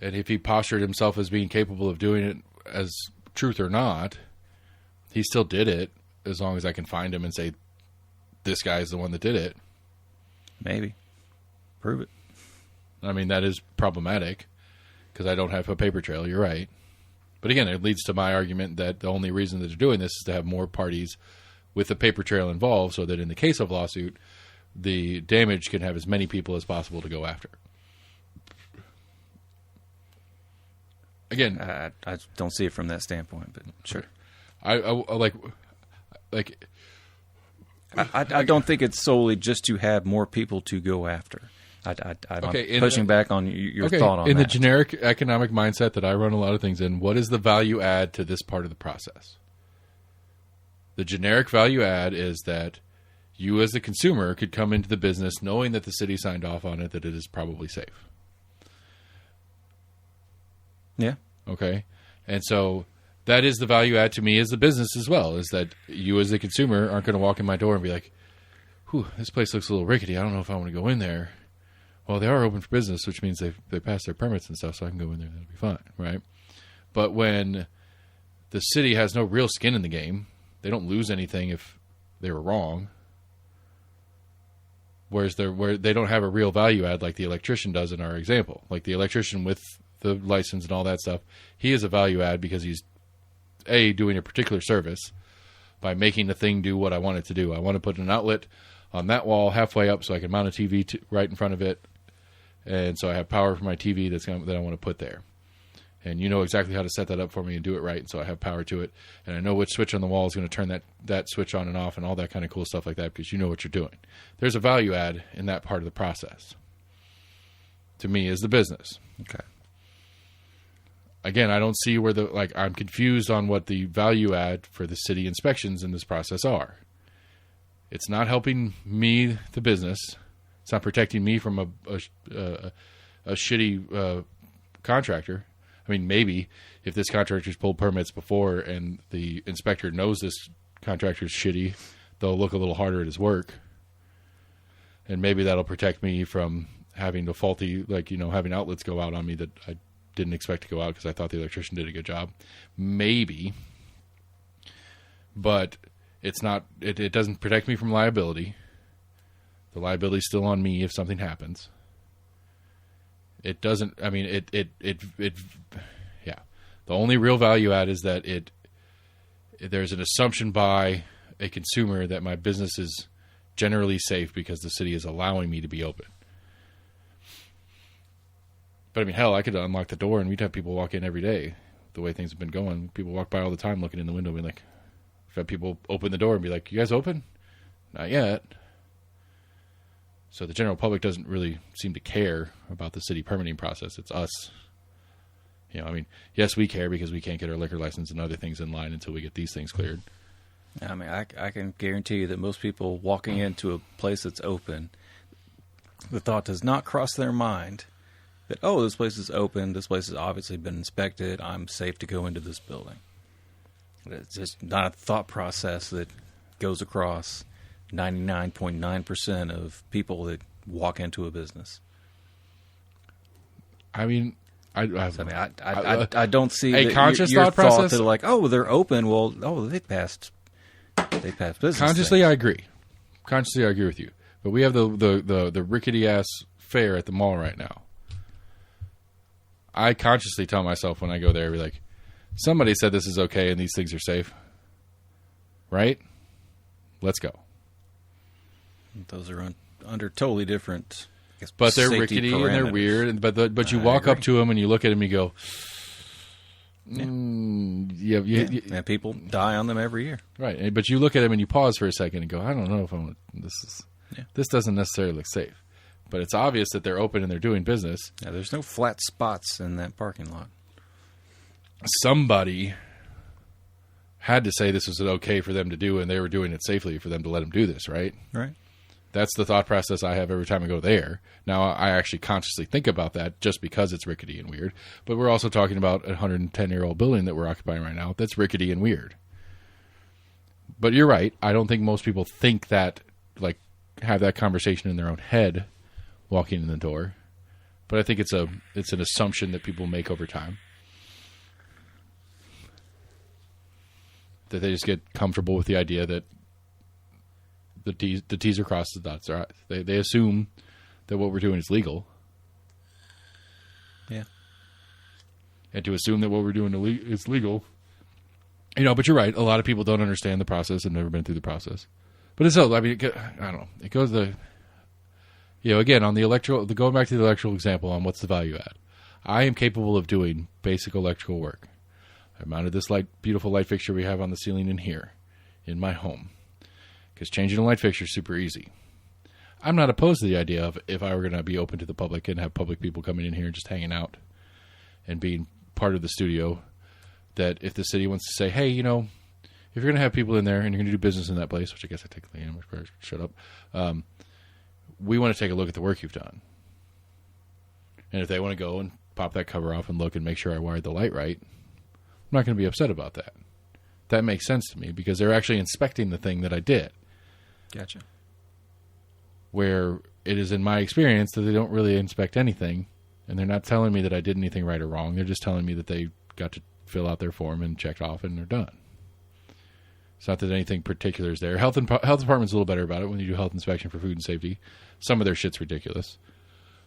S1: And if he postured himself as being capable of doing it as truth or not, he still did it, as long as I can find him and say, this guy is the one that did it.
S2: Maybe. Prove it.
S1: I mean, that is problematic because I don't have a paper trail. You're right. But again, it leads to my argument that the only reason that they're doing this is to have more parties with the paper trail involved so that in the case of lawsuit, the damage can have as many people as possible to go after. Again,
S2: I don't see it from that standpoint, but sure.
S1: I
S2: don't think it's solely just to have more people to go after. I'm pushing back on your thought on that.
S1: In the generic economic mindset that I run a lot of things in, what is the value add to this part of the process? The generic value add is that you as the consumer could come into the business knowing that the city signed off on it, that it is probably safe.
S2: Yeah.
S1: Okay. And so that is the value add to me as the business as well, is that you as the consumer aren't going to walk in my door and be like, whew, this place looks a little rickety. I don't know if I want to go in there. Well, they are open for business, which means they passed their permits and stuff, so I can go in there. That'll be fine, right? But when the city has no real skin in the game, they don't lose anything if they were wrong. Where they don't have a real value add like the electrician does in our example. Like the electrician with the license and all that stuff, he is a value add because he's, A, doing a particular service by making the thing do what I want it to do. I want to put an outlet on that wall halfway up so I can mount a TV right in front of it. And so I have power for my TV that I want to put there. And you know exactly how to set that up for me and do it right. And so I have power to it. And I know which switch on the wall is going to turn that switch on and off and all that kind of cool stuff like that because you know what you're doing. There's a value add in that part of the process. To me, as the business.
S2: Okay.
S1: Again, I don't see where I'm confused on what the value add for the city inspections in this process are. It's not helping me, the business. It's not protecting me from a shitty contractor. I mean, maybe if this contractor's pulled permits before and the inspector knows this contractor's shitty, they'll look a little harder at his work. And maybe that'll protect me from having the faulty, having outlets go out on me that I didn't expect to go out because I thought the electrician did a good job. Maybe. But it's not, it doesn't protect me from liability. The liability is still on me if something happens. It doesn't, yeah. The only real value add is that there's an assumption by a consumer that my business is generally safe because the city is allowing me to be open. But I mean, hell, I could unlock the door and we'd have people walk in every day. The way things have been going, people walk by all the time looking in the window and be like, I've had people open the door and be like, you guys open? Not yet. So the general public doesn't really seem to care about the city permitting process. It's us. Yes, we care because we can't get our liquor license and other things in line until we get these things cleared.
S2: I mean, I can guarantee you that most people walking into a place that's open, the thought does not cross their mind that, oh, this place is open, this place has obviously been inspected, I'm safe to go into this building. It's just not a thought process that goes across 99.9% of people that walk into a business.
S1: I mean, I
S2: don't see
S1: a conscious
S2: your
S1: thought process.
S2: That like, oh, they're open. Well, they passed business.
S1: Consciously, I agree. Consciously, I agree with you. But we have the rickety ass fair at the mall right now. I consciously tell myself when I go there, be like, somebody said this is okay and these things are safe, right? Let's go.
S2: Those are under totally different
S1: but they're
S2: safety
S1: rickety and they're
S2: parameters.
S1: weird. But you walk up to them and you look at them and you go,
S2: And people die on them every year.
S1: right. But you look at them and you pause for a second and go, I don't know if this doesn't necessarily look safe. But it's obvious that they're open and they're doing business.
S2: Yeah, there's no flat spots in that parking lot.
S1: Somebody had to say this was okay for them to do, and they were doing it safely for them to let them do this, right?
S2: Right.
S1: That's the thought process I have every time I go there. Now, I actually consciously think about that just because it's rickety and weird. But we're also talking about a 110-year-old building that we're occupying right now that's rickety and weird. But you're right. I don't think most people think that, like, have that conversation in their own head walking in the door. But I think it's an assumption that people make over time. That they just get comfortable with the idea that the T's are crossed, the dots are I's. They assume that what we're doing is legal.
S2: Yeah.
S1: And to assume that what we're doing is legal, but you're right. A lot of people don't understand the process and never been through the process. But it's I don't know. It goes again, on the going back to the electrical example on what's the value add. I am capable of doing basic electrical work. I mounted this beautiful light fixture we have on the ceiling in here, in my home. Because changing a light fixture is super easy. I'm not opposed to the idea of if I were going to be open to the public and have public people coming in here and just hanging out and being part of the studio, that if the city wants to say, hey, if you're going to have people in there and you're going to do business in that place, which I guess I technically am, shut up, we want to take a look at the work you've done. And if they want to go and pop that cover off and look and make sure I wired the light right, I'm not going to be upset about that. That makes sense to me because they're actually inspecting the thing that I did.
S2: Gotcha.
S1: Where it is in my experience that they don't really inspect anything, and they're not telling me that I did anything right or wrong. They're just telling me that they got to fill out their form and checked off, and they're done. It's not that anything particular is there. Health department's a little better about it when you do health inspection for food and safety. Some of their shit's ridiculous,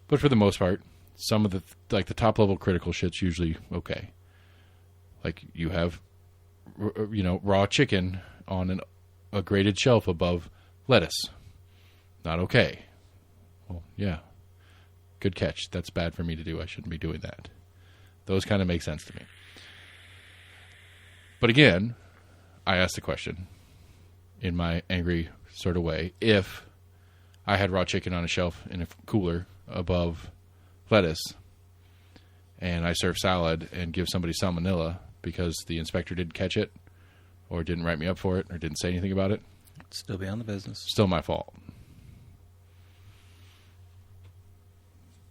S1: but for the most part, some of the top level critical shit's usually okay. Like you have, raw chicken on a graded shelf above lettuce. Not okay. Well, yeah. Good catch. That's bad for me to do. I shouldn't be doing that. Those kind of make sense to me. But again, I asked the question in my angry sort of way. If I had raw chicken on a shelf in a cooler above lettuce and I serve salad and give somebody salmonella because the inspector didn't catch it or didn't write me up for it or didn't say anything about it,
S2: Still be on the business.
S1: Still my fault.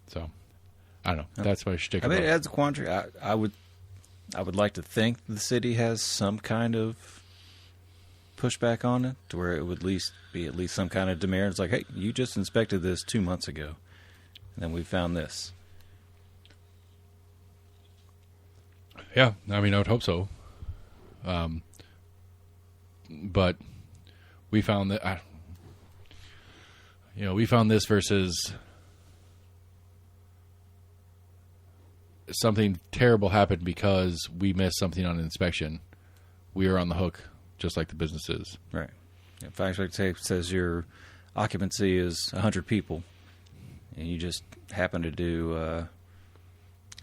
S1: So, I don't know. That's my shtick.
S2: I mean, it adds a quandary. I would like to think the city has some kind of pushback on it, to where it would be at least some kind of demerit. It's like, hey, you just inspected this 2 months ago, and then we found this.
S1: Yeah, I mean, I would hope so. But we found that, we found this versus something terrible happened because we missed something on an inspection. We are on the hook, just like the business is.
S2: Right. If I say says your occupancy is 100 people, and you just happen to do a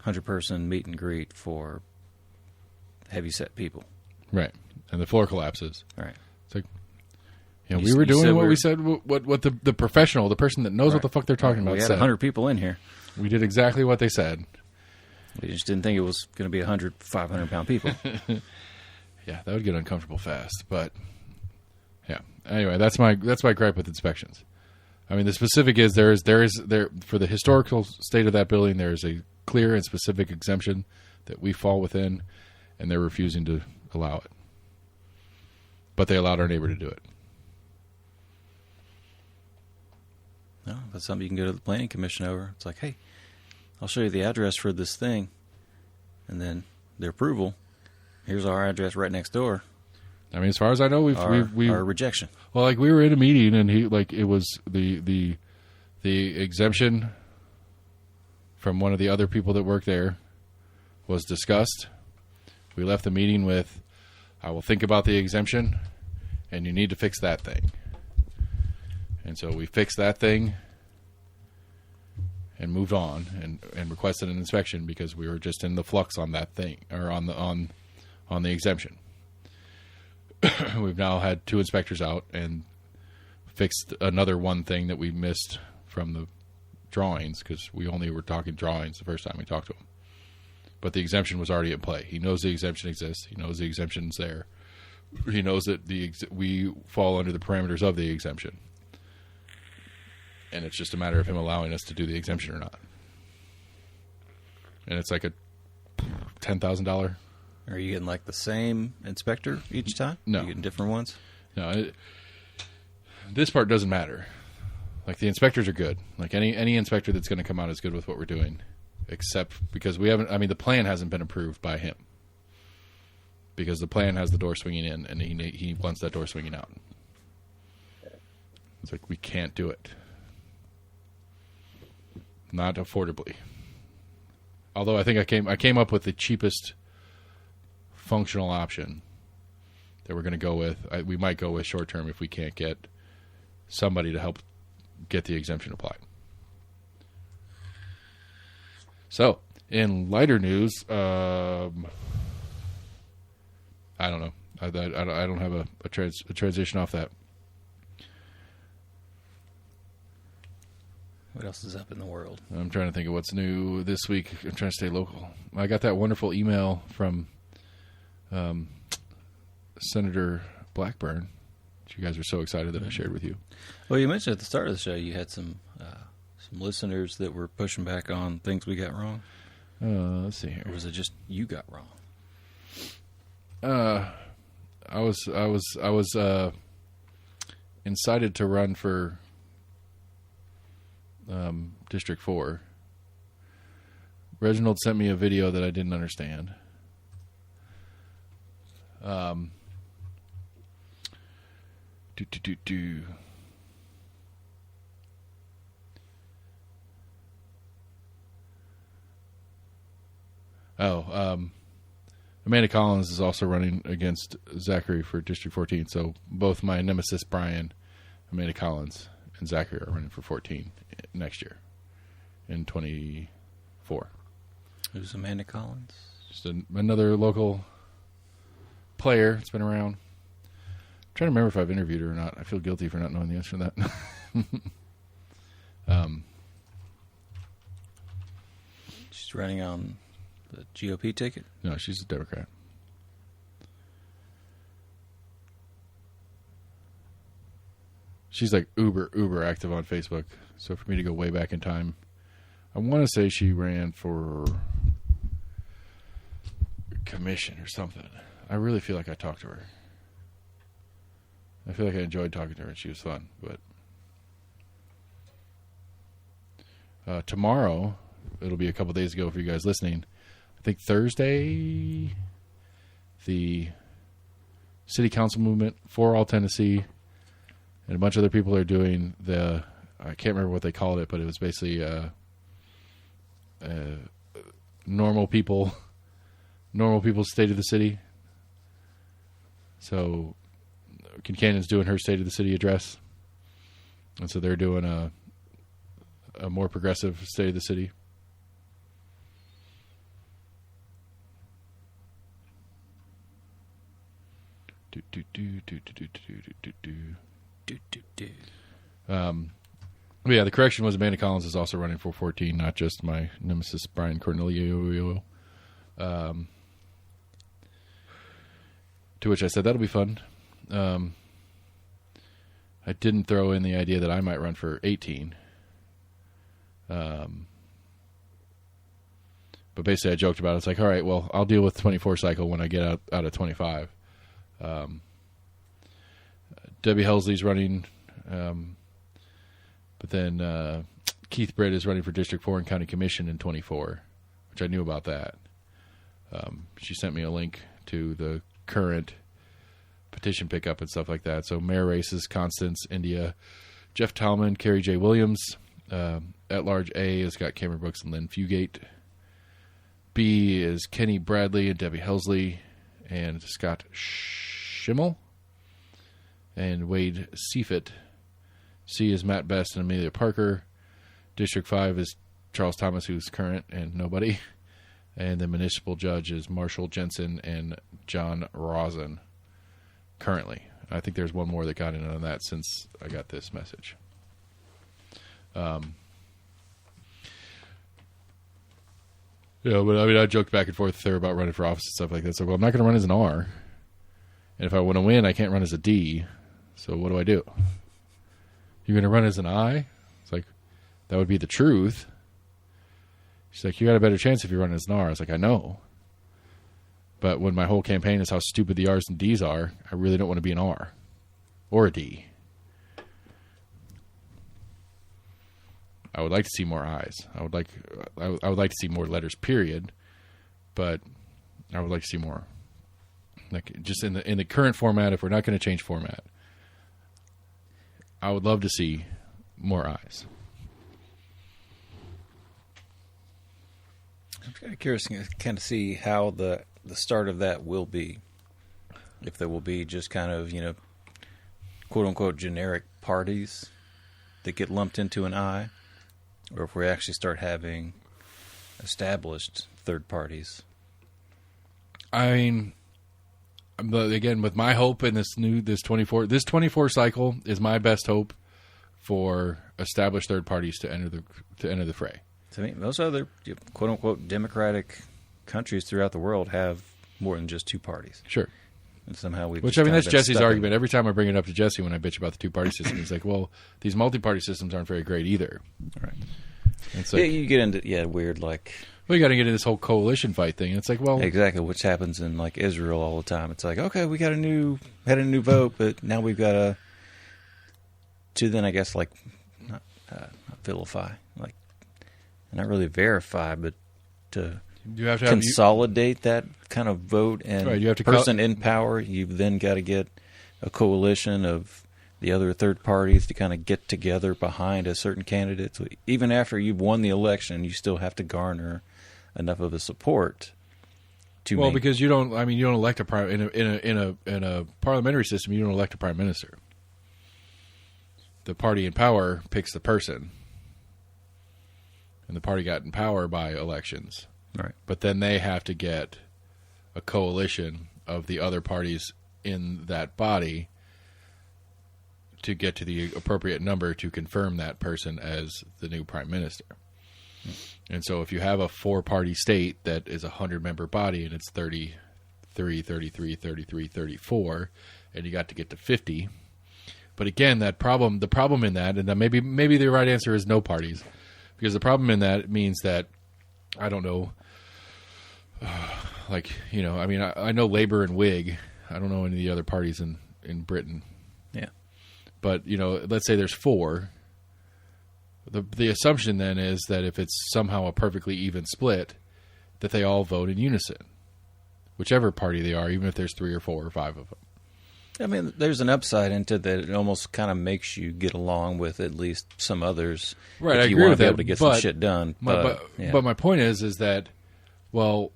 S2: 100-person meet and greet for heavy-set people.
S1: Right. And the floor collapses.
S2: Right.
S1: It's like, we were doing what we said, what the professional, the person that knows what the fuck they're talking about said.
S2: We had 100 people in here.
S1: We did exactly what they said.
S2: We just didn't think it was going to be 100 500-pound people.
S1: Yeah, that would get uncomfortable fast. But, yeah. Anyway, that's my gripe with inspections. I mean, the specific is there for the historical state of that building, there is a clear and specific exemption that we fall within, and they're refusing to allow it. But they allowed our neighbor to do it.
S2: No, that's something you can go to the planning commission over. It's like, hey, I'll show you the address for this thing, and then their approval. Here's our address right next door.
S1: I mean, as far as I know, we
S2: our rejection.
S1: Well, like we were in a meeting, and it was the exemption from one of the other people that worked there was discussed. We left the meeting with, I will think about the exemption, and you need to fix that thing. And so we fixed that thing, and moved on and requested an inspection because we were just in the flux on that thing, or on the exemption. We've now had 2 inspectors out and fixed another one thing that we missed from the drawings, because we only were talking drawings the first time we talked to him. But the exemption was already in play. He knows the exemption exists. He knows the exemption's there. He knows that we fall under the parameters of the exemption. And it's just a matter of him allowing us to do the exemption or not. And it's like a $10,000.
S2: Are you getting like the same inspector each time?
S1: No.
S2: You getting different ones?
S1: No, this part doesn't matter. Like, the inspectors are good. Like, any inspector that's going to come out is good with what we're doing, except because the plan hasn't been approved by him. Because the plan has the door swinging in, and he wants that door swinging out. It's like, we can't do it. Not affordably. Although I think I came up with the cheapest functional option that we're going to go with. We might go with short term if we can't get somebody to help get the exemption applied. So, in lighter news, I don't know. I don't have a transition off that.
S2: What else is up in the world?
S1: I'm trying to think of what's new this week. I'm trying to stay local. I got that wonderful email from Senator Blackburn, which you guys are so excited that I shared with you.
S2: Well, you mentioned at the start of the show you had some listeners that were pushing back on things we got wrong.
S1: Let's see here.
S2: Or was it just you got wrong?
S1: I was incited to run for District 4. Reginald sent me a video that I didn't understand. Amanda Collins is also running against Zachary for District 14. So both my nemesis Brian, Amanda Collins, and Zachary are running for 14 next year in 24.
S2: Who's Amanda Collins?
S1: Just another local player. It's been around. I'm trying to remember if I've interviewed her or not. I feel guilty for not knowing the answer to that.
S2: She's running on the GOP ticket?
S1: No, she's a Democrat. She's like uber active on Facebook. So for me to go way back in time, I want to say she ran for commission or something. I really feel like I talked to her. I feel like I enjoyed talking to her and she was fun. But tomorrow, it'll be a couple days ago for you guys listening. I think Thursday, the City Council movement for All Tennessee and a bunch of other people are doing I can't remember what they called it, but it was basically normal people's state of the city. So Kincannon's doing her state of the city address, and so they're doing a more progressive state of the city. Yeah, the correction was Amanda Collins is also running for 14, not just my nemesis Brian Cornelio. To which I said that'll be fun. I didn't throw in the idea that I might run for 18. But basically I joked about it. It's like, all right, well, I'll deal with 24 cycle when I get out of 25. Debbie Helsley's running, but then Keith Britt is running for District 4 and County Commission in 24, which I knew about that. She sent me a link to the current petition pickup and stuff like that. So mayor races, Constance, India, Jeff Talman, Carrie J. Williams. At large A has got Cameron Brooks and Lynn Fugate. B is Kenny Bradley and Debbie Helsley and Scott Schimmel and Wade Seifert. C is Matt Best and Amelia Parker. District 5 is Charles Thomas, who's current and nobody. And the municipal judge is Marshall Jensen and John Rosen, currently. I think there's one more that got in on that since I got this message. But I mean, I joked back and forth there about running for office and stuff like that. So, well, I'm not going to run as an R. And if I want to win, I can't run as a D. So what do I do? You're going to run as an I? It's like, that would be the truth. She's like, you got a better chance if you run as an R. I was like, I know. But when my whole campaign is how stupid the R's and D's are, I really don't want to be an R or a D. I would like to see more I's. I would like to see more letters, period. But I would like to see more. Like, just in the current format, if we're not going to change format, I would love to see more I's.
S2: I'm kind of curious to kind of see how the start of that will be. If there will be just kind of, quote unquote generic parties that get lumped into an I, or if we actually start having established third parties.
S1: I mean, but again, with my hope in this 24 cycle is my best hope for established third parties to enter the fray.
S2: So, I mean, most other quote unquote democratic countries throughout the world have more than just two parties.
S1: Sure.
S2: And somehow we've
S1: Which, I mean, that's Jesse's argument. Every time I bring it up to Jesse when I bitch about the two-party system, he's like, well, these multi-party systems aren't very great either.
S2: Right.
S1: It's like,
S2: you get into, weird, like...
S1: Well, you got to get into this whole coalition fight thing. It's like, well...
S2: Exactly, which happens in, like, Israel all the time. It's like, okay, we got had a new vote, but now we've got to then, I guess, like, not vilify, like, not really verify, but to...
S1: You have to
S2: consolidate that kind of vote and
S1: right, you have to
S2: person in power. You've then got to get a coalition of the other third parties to kind of get together behind a certain candidate. So even after you've won the election, you still have to garner enough of a support to.
S1: Well, because you don't elect a prime in a parliamentary system. You don't elect a prime minister. The party in power picks the person, and the party got in power by elections.
S2: Right.
S1: But then they have to get a coalition of the other parties in that body to get to the appropriate number to confirm that person as the new prime minister. And so if you have a 4-party state that is a 100-member body and it's 33, 33, 33, 34, and you got to get to 50. But again, the problem in that, and maybe the right answer is no parties, because the problem in that means that, I don't know, I know Labour and Whig. I don't know any of the other parties in Britain.
S2: Yeah.
S1: But, let's say there's 4. The assumption then is that if it's somehow a perfectly even split, that they all vote in unison. Whichever party they are, even if there's 3 or 4 or 5 of them.
S2: I mean, there's an upside into that. It almost kind of makes you get along with at least some others.
S1: Right,
S2: if you want to be able to get some shit done. But
S1: my point is that, well,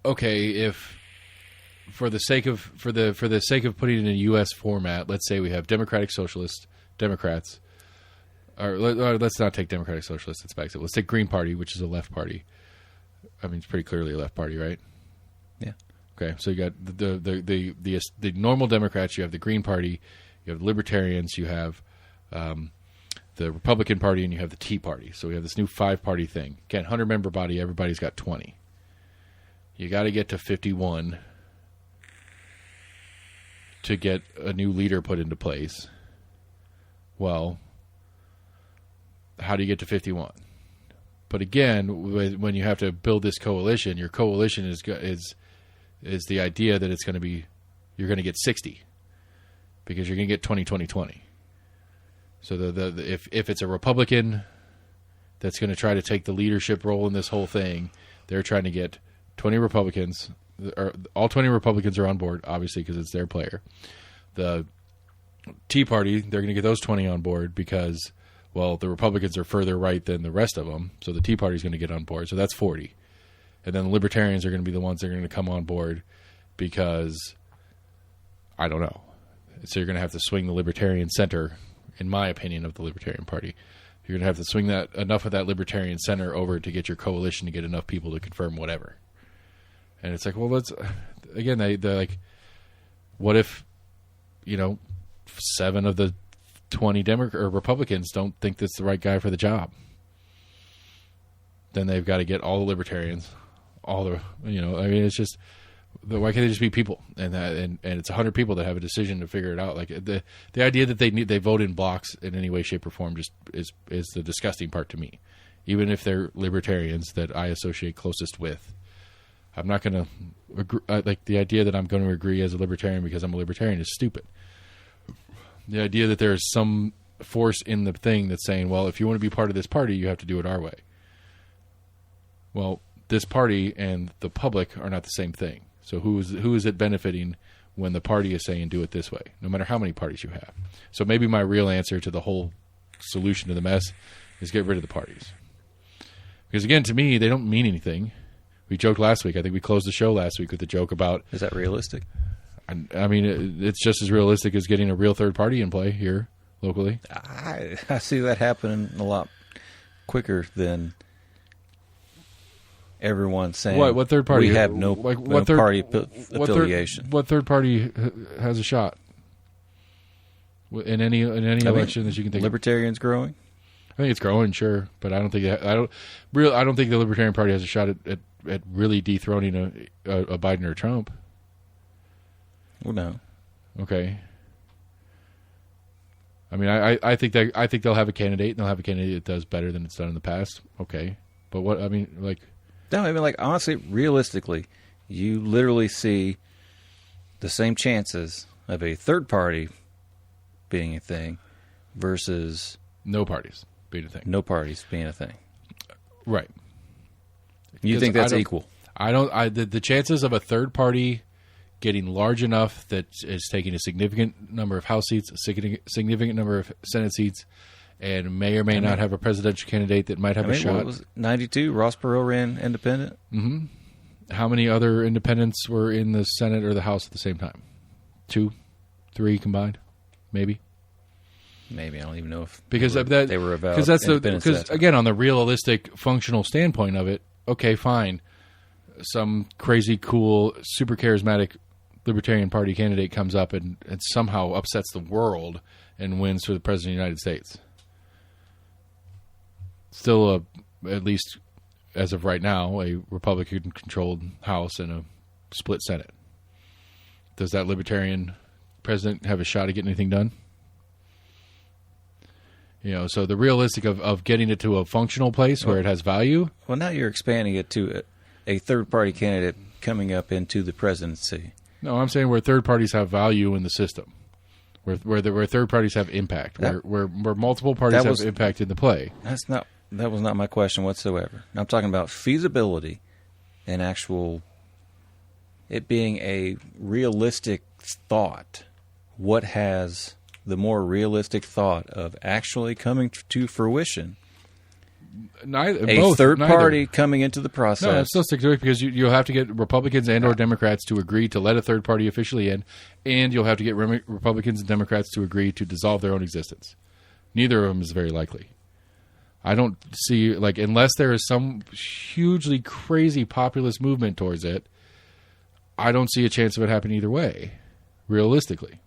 S1: okay, if for the sake of putting it in a U.S. format, let's say we have Democratic Socialists, Democrats, or let's not take Democratic Socialists. That's back. Let's take Green Party, which is a left party. I mean, it's pretty clearly a left party, right?
S2: Yeah.
S1: Okay, so you got the normal Democrats, you have the Green Party, you have the Libertarians, you have the Republican Party, and you have the Tea Party. So we have this new 5-party thing. Again, 100-member body, everybody's got 20. You got to get to 51 to get a new leader put into place. Well, how do you get to 51? But again, when you have to build this coalition, your coalition is the idea that you're going to get 60 because you're going to get 20-20-20. So if it's a Republican that's going to try to take the leadership role in this whole thing, they're trying to get 20 Republicans. All 20 Republicans are on board, obviously, because it's their player. The Tea Party, they're going to get those 20 on board because, well, the Republicans are further right than the rest of them, so the Tea Party is going to get on board. So that's 40. And then the Libertarians are going to be the ones that are going to come on board because, I don't know. So you're going to have to swing the Libertarian center, in my opinion, of the Libertarian Party. You're going to have to swing that enough of that libertarian center over to get your coalition to get enough people to confirm whatever. And it's like, well, let's again. They're like, what if, 7 of the 20 Democrats or Republicans don't think that's the right guy for the job? Then they've got to get all the libertarians, all the, it's just, why can't they just be people? And it's 100 people that have a decision to figure it out. Like the idea that they vote in blocks in any way, shape, or form just is the disgusting part to me. Even if they're libertarians that I associate closest with, I'm not going to agree. Like the idea that I'm going to agree as a libertarian because I'm a libertarian is stupid. The idea that there is some force in the thing that's saying, well, if you want to be part of this party, you have to do it our way. Well, this party and the public are not the same thing. So who is it benefiting when the party is saying do it this way, no matter how many parties you have? So maybe my real answer to the whole solution to the mess is get rid of the parties. Because again, to me, they don't mean anything. We joked last week. I think we closed the show last week with the joke about...
S2: Is that realistic?
S1: I mean, it's just as realistic as getting a real third party in play here locally.
S2: I see that happening a lot quicker than... everyone saying
S1: what third party?
S2: We have no party affiliation.
S1: What third party has a shot in any election that you can think
S2: Libertarians
S1: of?
S2: Growing?
S1: I think it's growing, sure, but I don't think the Libertarian Party has a shot at really dethroning a Biden or Trump.
S2: Well, no.
S1: Okay. I mean, I think they'll have a candidate, and they'll have a candidate that does better than it's done in the past. Okay, but what I mean, like.
S2: No, I mean, like, honestly, realistically, you literally see the same chances of a third party being a thing versus...
S1: no parties being a thing.
S2: No parties being a thing.
S1: Right.
S2: You think that's equal?
S1: The chances of a third party getting large enough that is taking a significant number of House seats, a significant number of Senate seats, and may or may not have a presidential candidate that might have a shot.
S2: What was it, 92? Ross Perot ran independent?
S1: Mm-hmm. How many other independents were in the Senate or the House at the same time? 2, 3 combined? Maybe.
S2: I don't even know if
S1: because
S2: they were about
S1: because again, on the realistic functional standpoint of it, okay, fine. Some crazy, cool, super charismatic Libertarian Party candidate comes up and somehow upsets the world and wins for the President of the United States. Still, at least as of right now, a Republican-controlled House and a split Senate. Does that Libertarian president have a shot at getting anything done? So the realistic of getting it to a functional place where it has value.
S2: Well, now you're expanding it to a third-party candidate coming up into the presidency.
S1: No, I'm saying where third parties have value in the system. Where third parties have impact. Where multiple parties have impact in the play.
S2: That was not my question whatsoever. I'm talking about feasibility and it being a realistic thought. What has the more realistic thought of actually coming to fruition? Third party coming into the process.
S1: No, it's still stick to it because you'll have to get Republicans and or Democrats to agree to let a third party officially in, and you'll have to get Republicans and Democrats to agree to dissolve their own existence. Neither of them is very likely. I don't see, unless there is some hugely crazy populist movement towards it, I don't see a chance of it happening either way, realistically.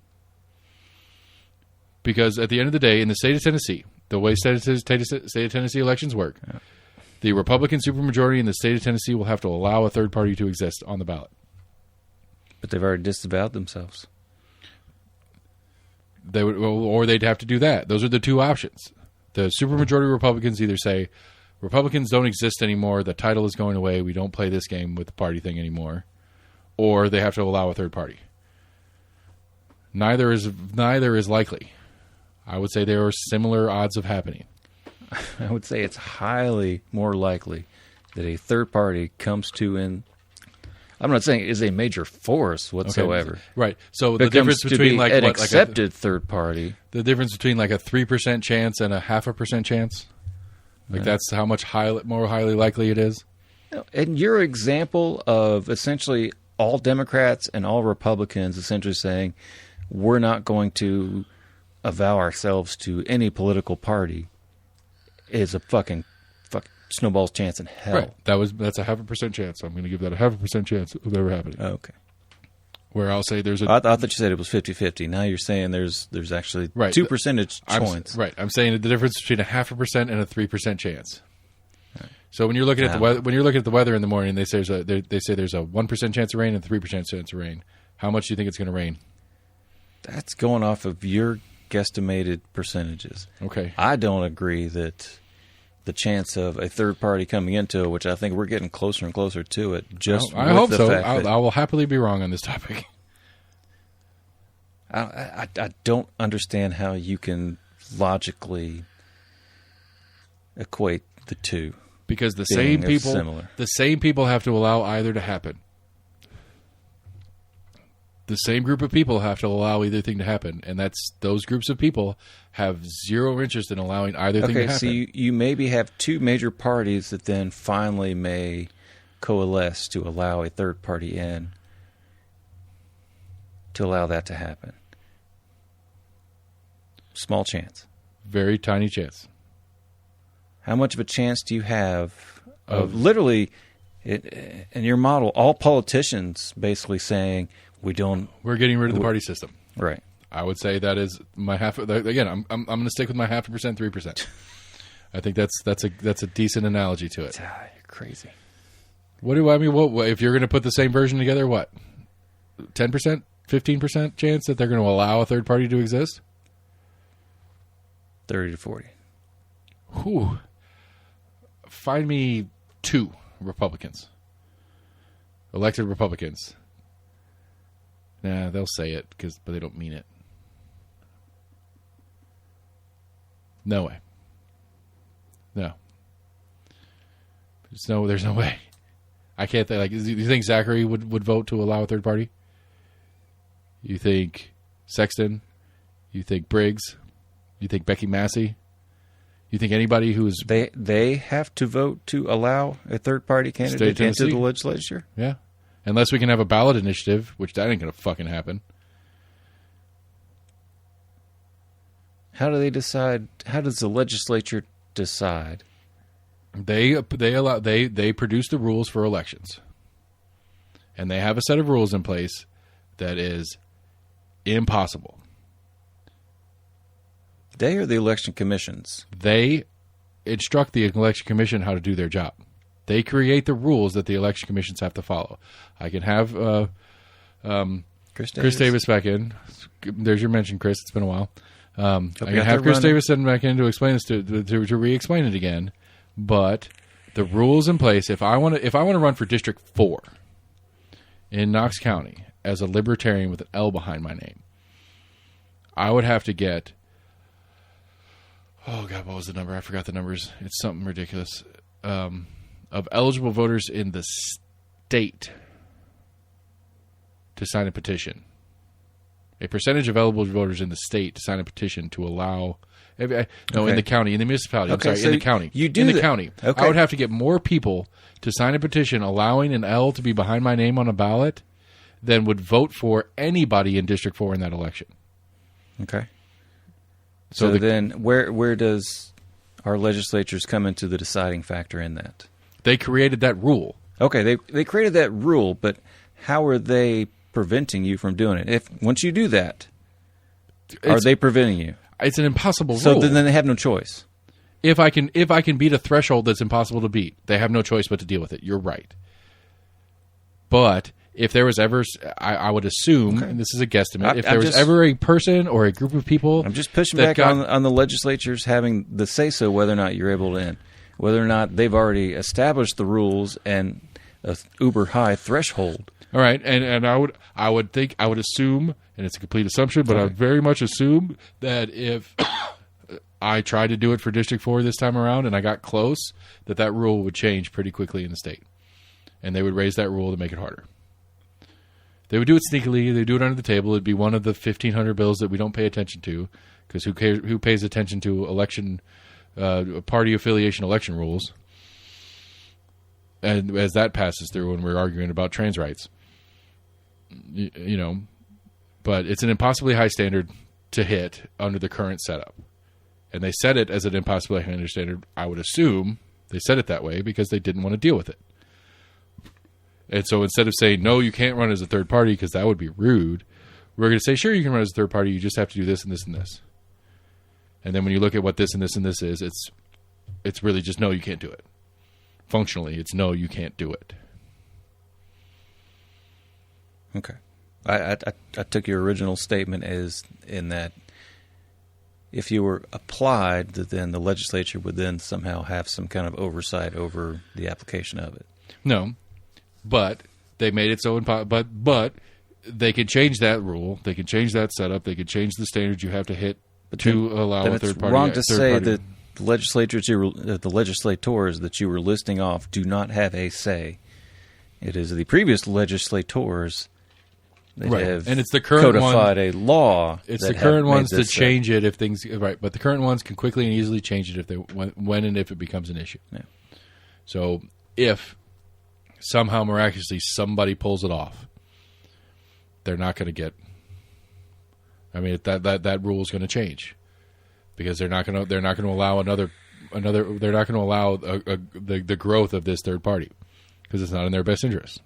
S1: Because at the end of the day, in the state of Tennessee, the way state of Tennessee elections work, the Republican supermajority in the state of Tennessee will have to allow a third party to exist on the ballot.
S2: But they've already disavowed themselves.
S1: Or they'd have to do that. Those are the two options. The supermajority Republicans either say, Republicans don't exist anymore, the title is going away, we don't play this game with the party thing anymore, or they have to allow a third party. Neither is likely. I would say there are similar odds of happening.
S2: I would say it's highly more likely that a third party comes to in. I'm not saying it is a major force whatsoever.
S1: Okay. Right. So the difference between
S2: an accepted third party.
S1: The difference between a 3% chance and a 0.5% chance. That's how much more highly likely it is.
S2: And your example of essentially all Democrats and all Republicans essentially saying we're not going to avow ourselves to any political party is a fucking snowball's chance in hell.
S1: Right. That's a 0.5% chance. So I'm going to give that a 0.5% chance of ever happening.
S2: Okay.
S1: Where I'll say there's
S2: I thought you said it was 50-50. Now you're saying there's actually 2 percentage points.
S1: I'm saying the difference between a 0.5% and a 3% chance. Right. So when you're looking at the weather, in the morning, they say there's a 1% chance of rain and a 3% chance of rain. How much do you think it's going to rain?
S2: That's going off of your guesstimated percentages.
S1: Okay.
S2: I don't agree that the chance of a third party coming into it, which I think we're getting closer and closer to it.
S1: I hope so. I will happily be wrong on this topic.
S2: I don't understand how you can logically equate the two.
S1: Because the same people have to allow either to happen. The same group of people have to allow either thing to happen, and those groups of people have zero interest in allowing either thing to happen.
S2: So you maybe have two major parties that then finally may coalesce to allow a third party in to allow that to happen. Small chance.
S1: Very tiny chance.
S2: How much of a chance do you have of literally, in your model, all politicians basically saying, we're
S1: getting rid of the party system.
S2: Right.
S1: I would say that is my half. Again, I'm going to stick with my 0.5%, 3%. I think that's a decent analogy to it.
S2: You're crazy.
S1: What if you're going to put the same version together? What, 10%, 15% chance that they're going to allow a third party to exist?
S2: 30 to 40.
S1: Whew. Find me 2 Republicans, elected Republicans. Nah, they'll say it, but they don't mean it. No way. No. There's no way. I can't think. Do you think Zachary would vote to allow a third party? You think Sexton? You think Briggs? You think Becky Massey? You think anybody who's...
S2: They have to vote to allow a third party candidate into the legislature?
S1: Yeah. Unless we can have a ballot initiative, which that ain't going to fucking happen.
S2: How do they decide? How does the legislature decide?
S1: They produce the rules for elections. And they have a set of rules in place that is impossible.
S2: They are the election commissions.
S1: They instruct the election commission how to do their job. They create the rules that the election commissions have to follow. I can have Chris Davis back in. There's your mention, Chris. It's been a while. I can have Chris Davis back in to explain this to re-explain it again. But the rules in place. If I want to run for District 4 in Knox County as a libertarian with an L behind my name, I would have to get. Oh God, what was the number? I forgot the numbers. It's something ridiculous. Of eligible voters in the state to sign a petition. A percentage of eligible voters in the state to sign a petition to allow... in the county, in the municipality.
S2: Okay,
S1: I'm sorry, in the county.
S2: In the
S1: county.
S2: Okay.
S1: I would have to get more people to sign a petition allowing an L to be behind my name on a ballot than would vote for anybody in District 4 in that election.
S2: Okay. So then where does our legislatures come into the deciding factor in that?
S1: They created that rule.
S2: Okay, they created that rule, but how are they preventing you from doing it? Once you do that, are they preventing you?
S1: It's an impossible rule.
S2: So then they have no choice.
S1: If I can beat a threshold that's impossible to beat, they have no choice but to deal with it. You're right. But if there was ever, I would assume, and this is a guesstimate, if there was ever a person or a group of people...
S2: I'm just pushing back on the legislatures having the say-so whether or not you're able to end. Whether or not they've already established the rules and a uber high threshold.
S1: All right, and I would assume, and it's a complete assumption, but I would very much assume that if I tried to do it for District 4 this time around and I got close, that rule would change pretty quickly in the state. And they would raise that rule to make it harder. They would do it sneakily. They would do it under the table. It would be one of the 1,500 bills that we don't pay attention to, because who pays attention to election party affiliation election rules? And as that passes through, when we're arguing about trans rights, but it's an impossibly high standard to hit under the current setup. And they said it as an impossibility standard. I would assume they said it that way because they didn't want to deal with it. And so instead of saying, no, you can't run as a third party because that would be rude, we're going to say, sure, you can run as a third party. You just have to do this and this and this. And then when you look at what this and this and this is, it's really just, no, you can't do it. Functionally, it's no, you can't do it.
S2: Okay. I took your original statement as in that if you were applied, that then the legislature would then somehow have some kind of oversight over the application of it.
S1: No, but they made it so but they can change that rule. They can change that setup. They can change the standards you have to hit to allow a third party.
S2: It's wrong to say that the legislators that you were listing off do not have a say. It is the previous legislators that have
S1: and it's the current
S2: codified a law.
S1: It's the current ones that change it if things right, but the current ones can quickly and easily change it if they when and if it becomes an issue.
S2: Yeah.
S1: So if somehow miraculously somebody pulls it off, they're not going to get. I mean that rule is going to change because they're not going to allow another. They're not going to allow the growth of this third party because it's not in their best interest.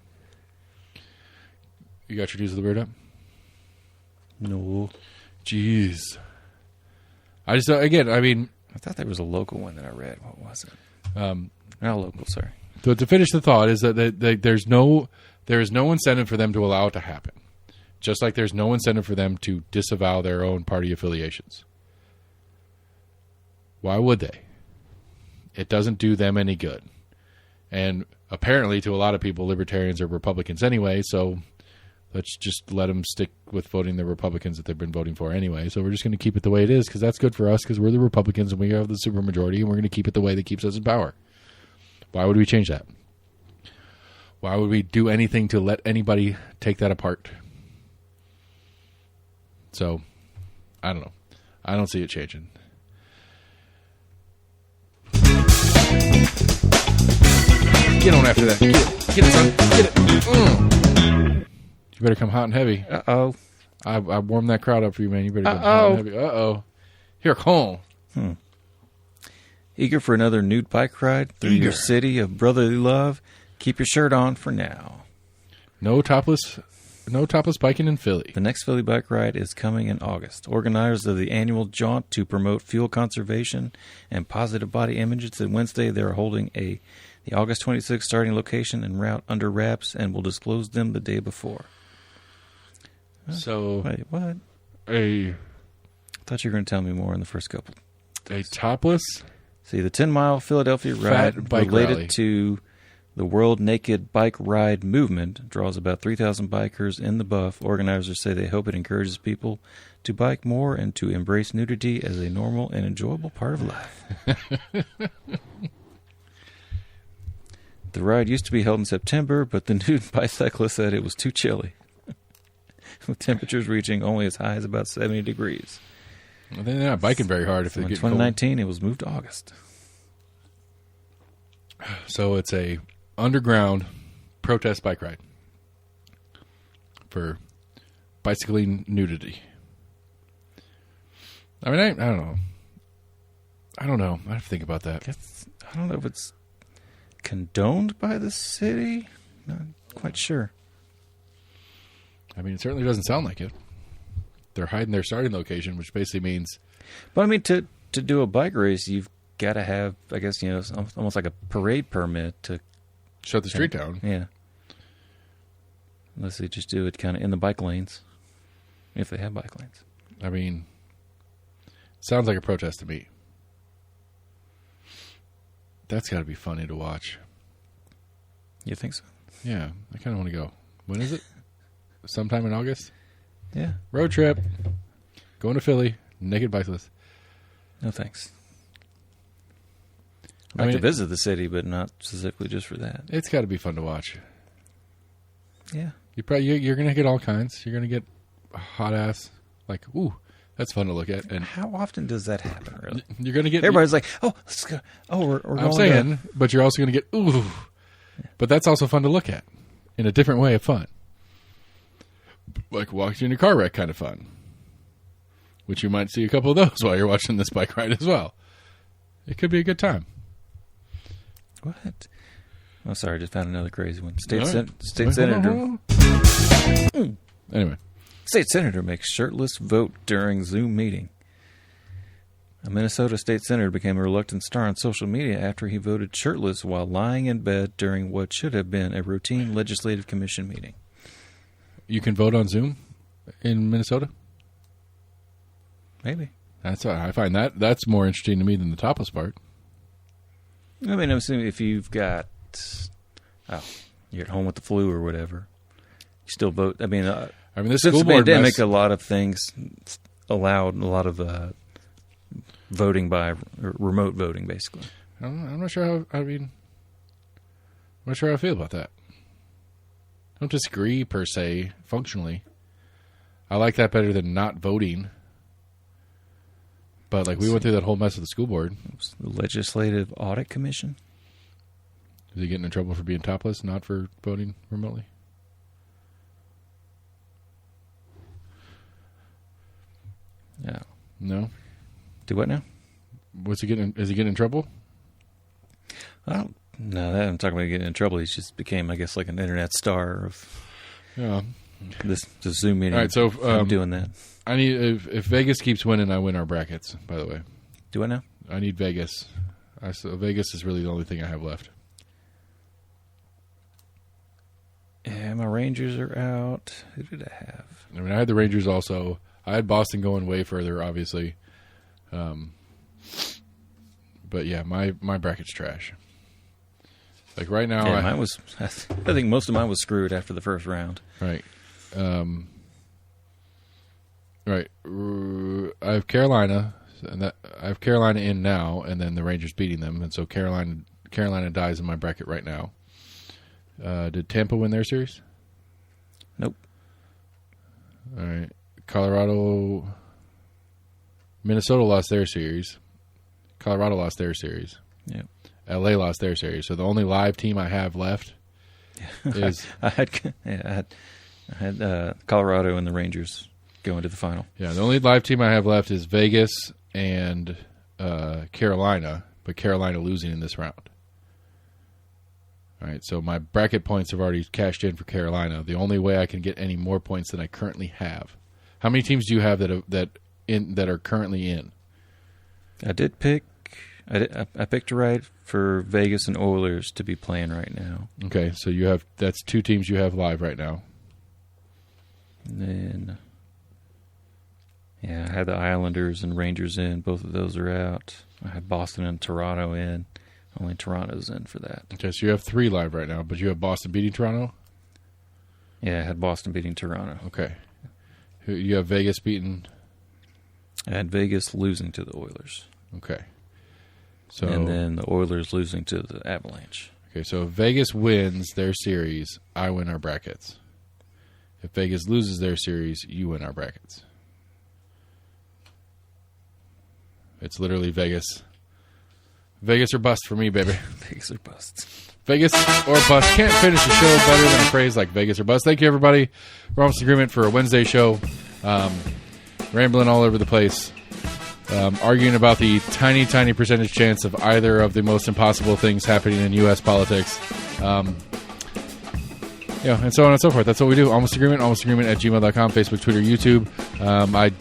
S1: You got your news of the weird up?
S2: No.
S1: Jeez. I just again. I mean,
S2: I thought there was a local one that I read. What was it? Not local. Sorry.
S1: So to finish the thought is that there is no incentive for them to allow it to happen. Just like there's no incentive for them to disavow their own party affiliations. Why would they? It doesn't do them any good. And apparently to a lot of people, libertarians are Republicans anyway, so let's just let them stick with voting the Republicans that they've been voting for anyway. So we're just going to keep it the way it is because that's good for us because we're the Republicans and we have the supermajority and we're going to keep it the way that keeps us in power. Why would we change that? Why would we do anything to let anybody take that apart? So, I don't know. I don't see it changing. Get on after that. Get it, son. Get it. You better come hot and heavy.
S2: Uh-oh.
S1: I warmed that crowd up for you, man. You better come hot and heavy. Uh-oh. Here, come.
S2: Eager for another nude bike ride through your city of brotherly love? Keep your shirt on for now.
S1: No topless biking in Philly.
S2: The next Philly bike ride is coming in August. Organizers of the annual jaunt to promote fuel conservation and positive body images said Wednesday they are holding the August 26th starting location and route under wraps and will disclose them the day before.
S1: So,
S2: wait, what?
S3: I
S2: thought you were going to tell me more in the first couple.
S1: A topless?
S2: See, the 10-mile Philadelphia ride
S1: bike
S2: related
S1: rally
S2: to the World Naked Bike Ride movement draws about 3,000 bikers in the buff. Organizers say they hope it encourages people to bike more and to embrace nudity as a normal and enjoyable part of life. The ride used to be held in September, but the nude bicyclist said it was too chilly, with temperatures reaching only as high as about 70 degrees.
S1: Well, they're not biking very hard if they get cold.
S2: In 2019, it was moved to August.
S1: So it's a underground protest bike ride for bicycling nudity. I mean, I don't know. I have to think about that.
S2: I don't know if it's condoned by the city. Not quite sure.
S1: I mean, it certainly doesn't sound like it. They're hiding their starting location, which basically means...
S2: But I mean, to do a bike race, you've got to have, I guess, it's almost like a parade permit to...
S1: Shut the street down.
S2: Yeah. Unless they just do it kind of in the bike lanes, if they have bike lanes.
S1: I mean, sounds like a protest to me. That's got to be funny to watch.
S2: You think so?
S1: Yeah, I kind of want to go. When is it? Sometime in August?
S2: Yeah.
S1: Road trip. Going to Philly. Naked bicyclist.
S2: No thanks. I'd like to visit the city, but not specifically just for that.
S1: It's got to be fun to watch.
S2: Yeah.
S1: You're going to get all kinds. You're going to get hot ass, like, ooh, that's fun to look at. And
S2: how often does that happen, really?
S1: You're going to get...
S2: Everybody's like, oh, let's go. Oh, we're going
S1: I'm saying, but you're also going to get, ooh. Yeah. But that's also fun to look at in a different way of fun. Like walking in a car wreck kind of fun. which you might see a couple of those while you're watching this bike ride as well. It could be a good time.
S2: What? Oh, sorry, I just found another crazy one.
S1: Anyway.
S2: State senator makes shirtless vote during Zoom meeting. A Minnesota state senator became a reluctant star on social media after he voted shirtless while lying in bed during what should have been a routine legislative commission meeting.
S1: You can vote on Zoom in Minnesota?
S2: Maybe.
S1: I find that's more interesting to me than the topless part.
S2: I mean, I'm assuming if you've got, you're at home with the flu or whatever, you still vote. I mean,
S1: this
S2: since
S1: school
S2: the
S1: board
S2: pandemic, a lot of things allowed a lot of voting by remote voting, basically.
S1: I'm not sure how. I'm not sure how I feel about that. I don't disagree per se, functionally. I like that better than not voting. But we went through that whole mess with the school board.
S2: The Legislative Audit Commission.
S1: Is he getting in trouble for being topless, not for voting remotely?
S2: Yeah.
S1: No.
S2: Do what now?
S1: Is he getting in trouble?
S2: I don't know. That I'm talking about getting in trouble. He's just became, I guess, like an internet star of this Zoom meeting.
S1: All right, so
S2: I'm doing that.
S1: I need if Vegas keeps winning, I win our brackets. By the way,
S2: do I know?
S1: I need Vegas. So Vegas is really the only thing I have left.
S2: Yeah, my Rangers are out. Who did I have?
S1: I mean, I had the Rangers also. I had Boston going way further, obviously. But yeah, my bracket's trash. Right now,
S2: yeah, mine was. I think most of mine was screwed after the first round.
S1: Right. Right. I have Carolina, and I have Carolina in now, and then the Rangers beating them, and so Carolina dies in my bracket right now. Did Tampa win their series?
S2: Nope.
S1: All right. Minnesota lost their series. Colorado lost their series.
S2: Yeah.
S1: LA lost their series. So the only live team I have left is
S2: I had Colorado and the Rangers going to the final.
S1: Yeah, the only live team I have left is Vegas and Carolina, but Carolina losing in this round. All right, so my bracket points have already cashed in for Carolina. The only way I can get any more points than I currently have. How many teams do you have that are currently in?
S2: I did pick. I picked right for Vegas and Oilers to be playing right now.
S1: Okay, so that's two teams you have live right now.
S2: And then, I had the Islanders and Rangers in. Both of those are out. I had Boston and Toronto in. Only Toronto's in for that.
S1: Okay, so you have three live right now, but you have Boston beating Toronto?
S2: Yeah, I had Boston beating Toronto.
S1: Okay. You have Vegas beating?
S2: I had Vegas losing to the Oilers.
S1: Okay. So,
S2: and then the Oilers losing to the Avalanche.
S1: Okay, so if Vegas wins their series, I win our brackets. If Vegas loses their series, you win our brackets. It's literally Vegas. Vegas or bust for me, baby.
S2: Vegas or bust.
S1: Vegas or bust. Can't finish a show better than a phrase like Vegas or bust. Thank you, everybody. We're almost in agreement for a Wednesday show. Rambling all over the place. Arguing about the tiny, tiny percentage chance of either of the most impossible things happening in U.S. politics. And so on and so forth. That's what we do. Almost agreement at gmail.com, Facebook, Twitter, YouTube. I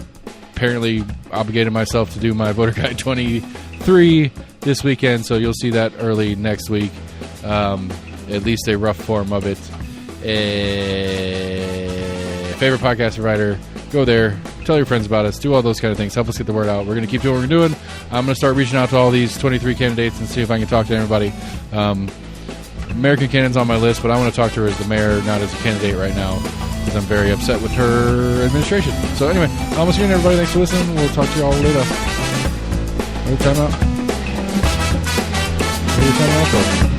S1: apparently obligated myself to do my Voter Guide 23 this weekend, so you'll see that early next week. At least a rough form of it. Favorite podcast provider. Go there. Tell your friends about us. Do all those kind of things. Help us get the word out. We're going to keep doing what we're doing. I'm going to start reaching out to all these 23 candidates and see if I can talk to everybody. American Cannon's on my list, but I want to talk to her as the mayor, not as a candidate right now, because I'm very upset with her administration. So anyway, almost again, everybody. Thanks for listening. We'll talk to you all later. Any time out? Any time out, though?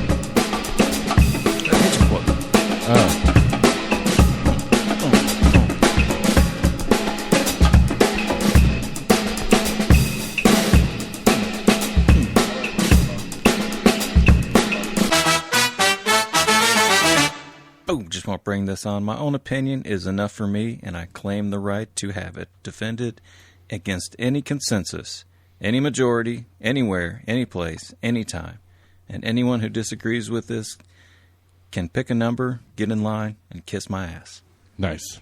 S1: Oh.
S2: Just want to bring this on. My own opinion is enough for me, and I claim the right to have it defended against any consensus, any majority, anywhere, any place, anytime. And anyone who disagrees with this can pick a number, get in line, and kiss my ass.
S1: Nice.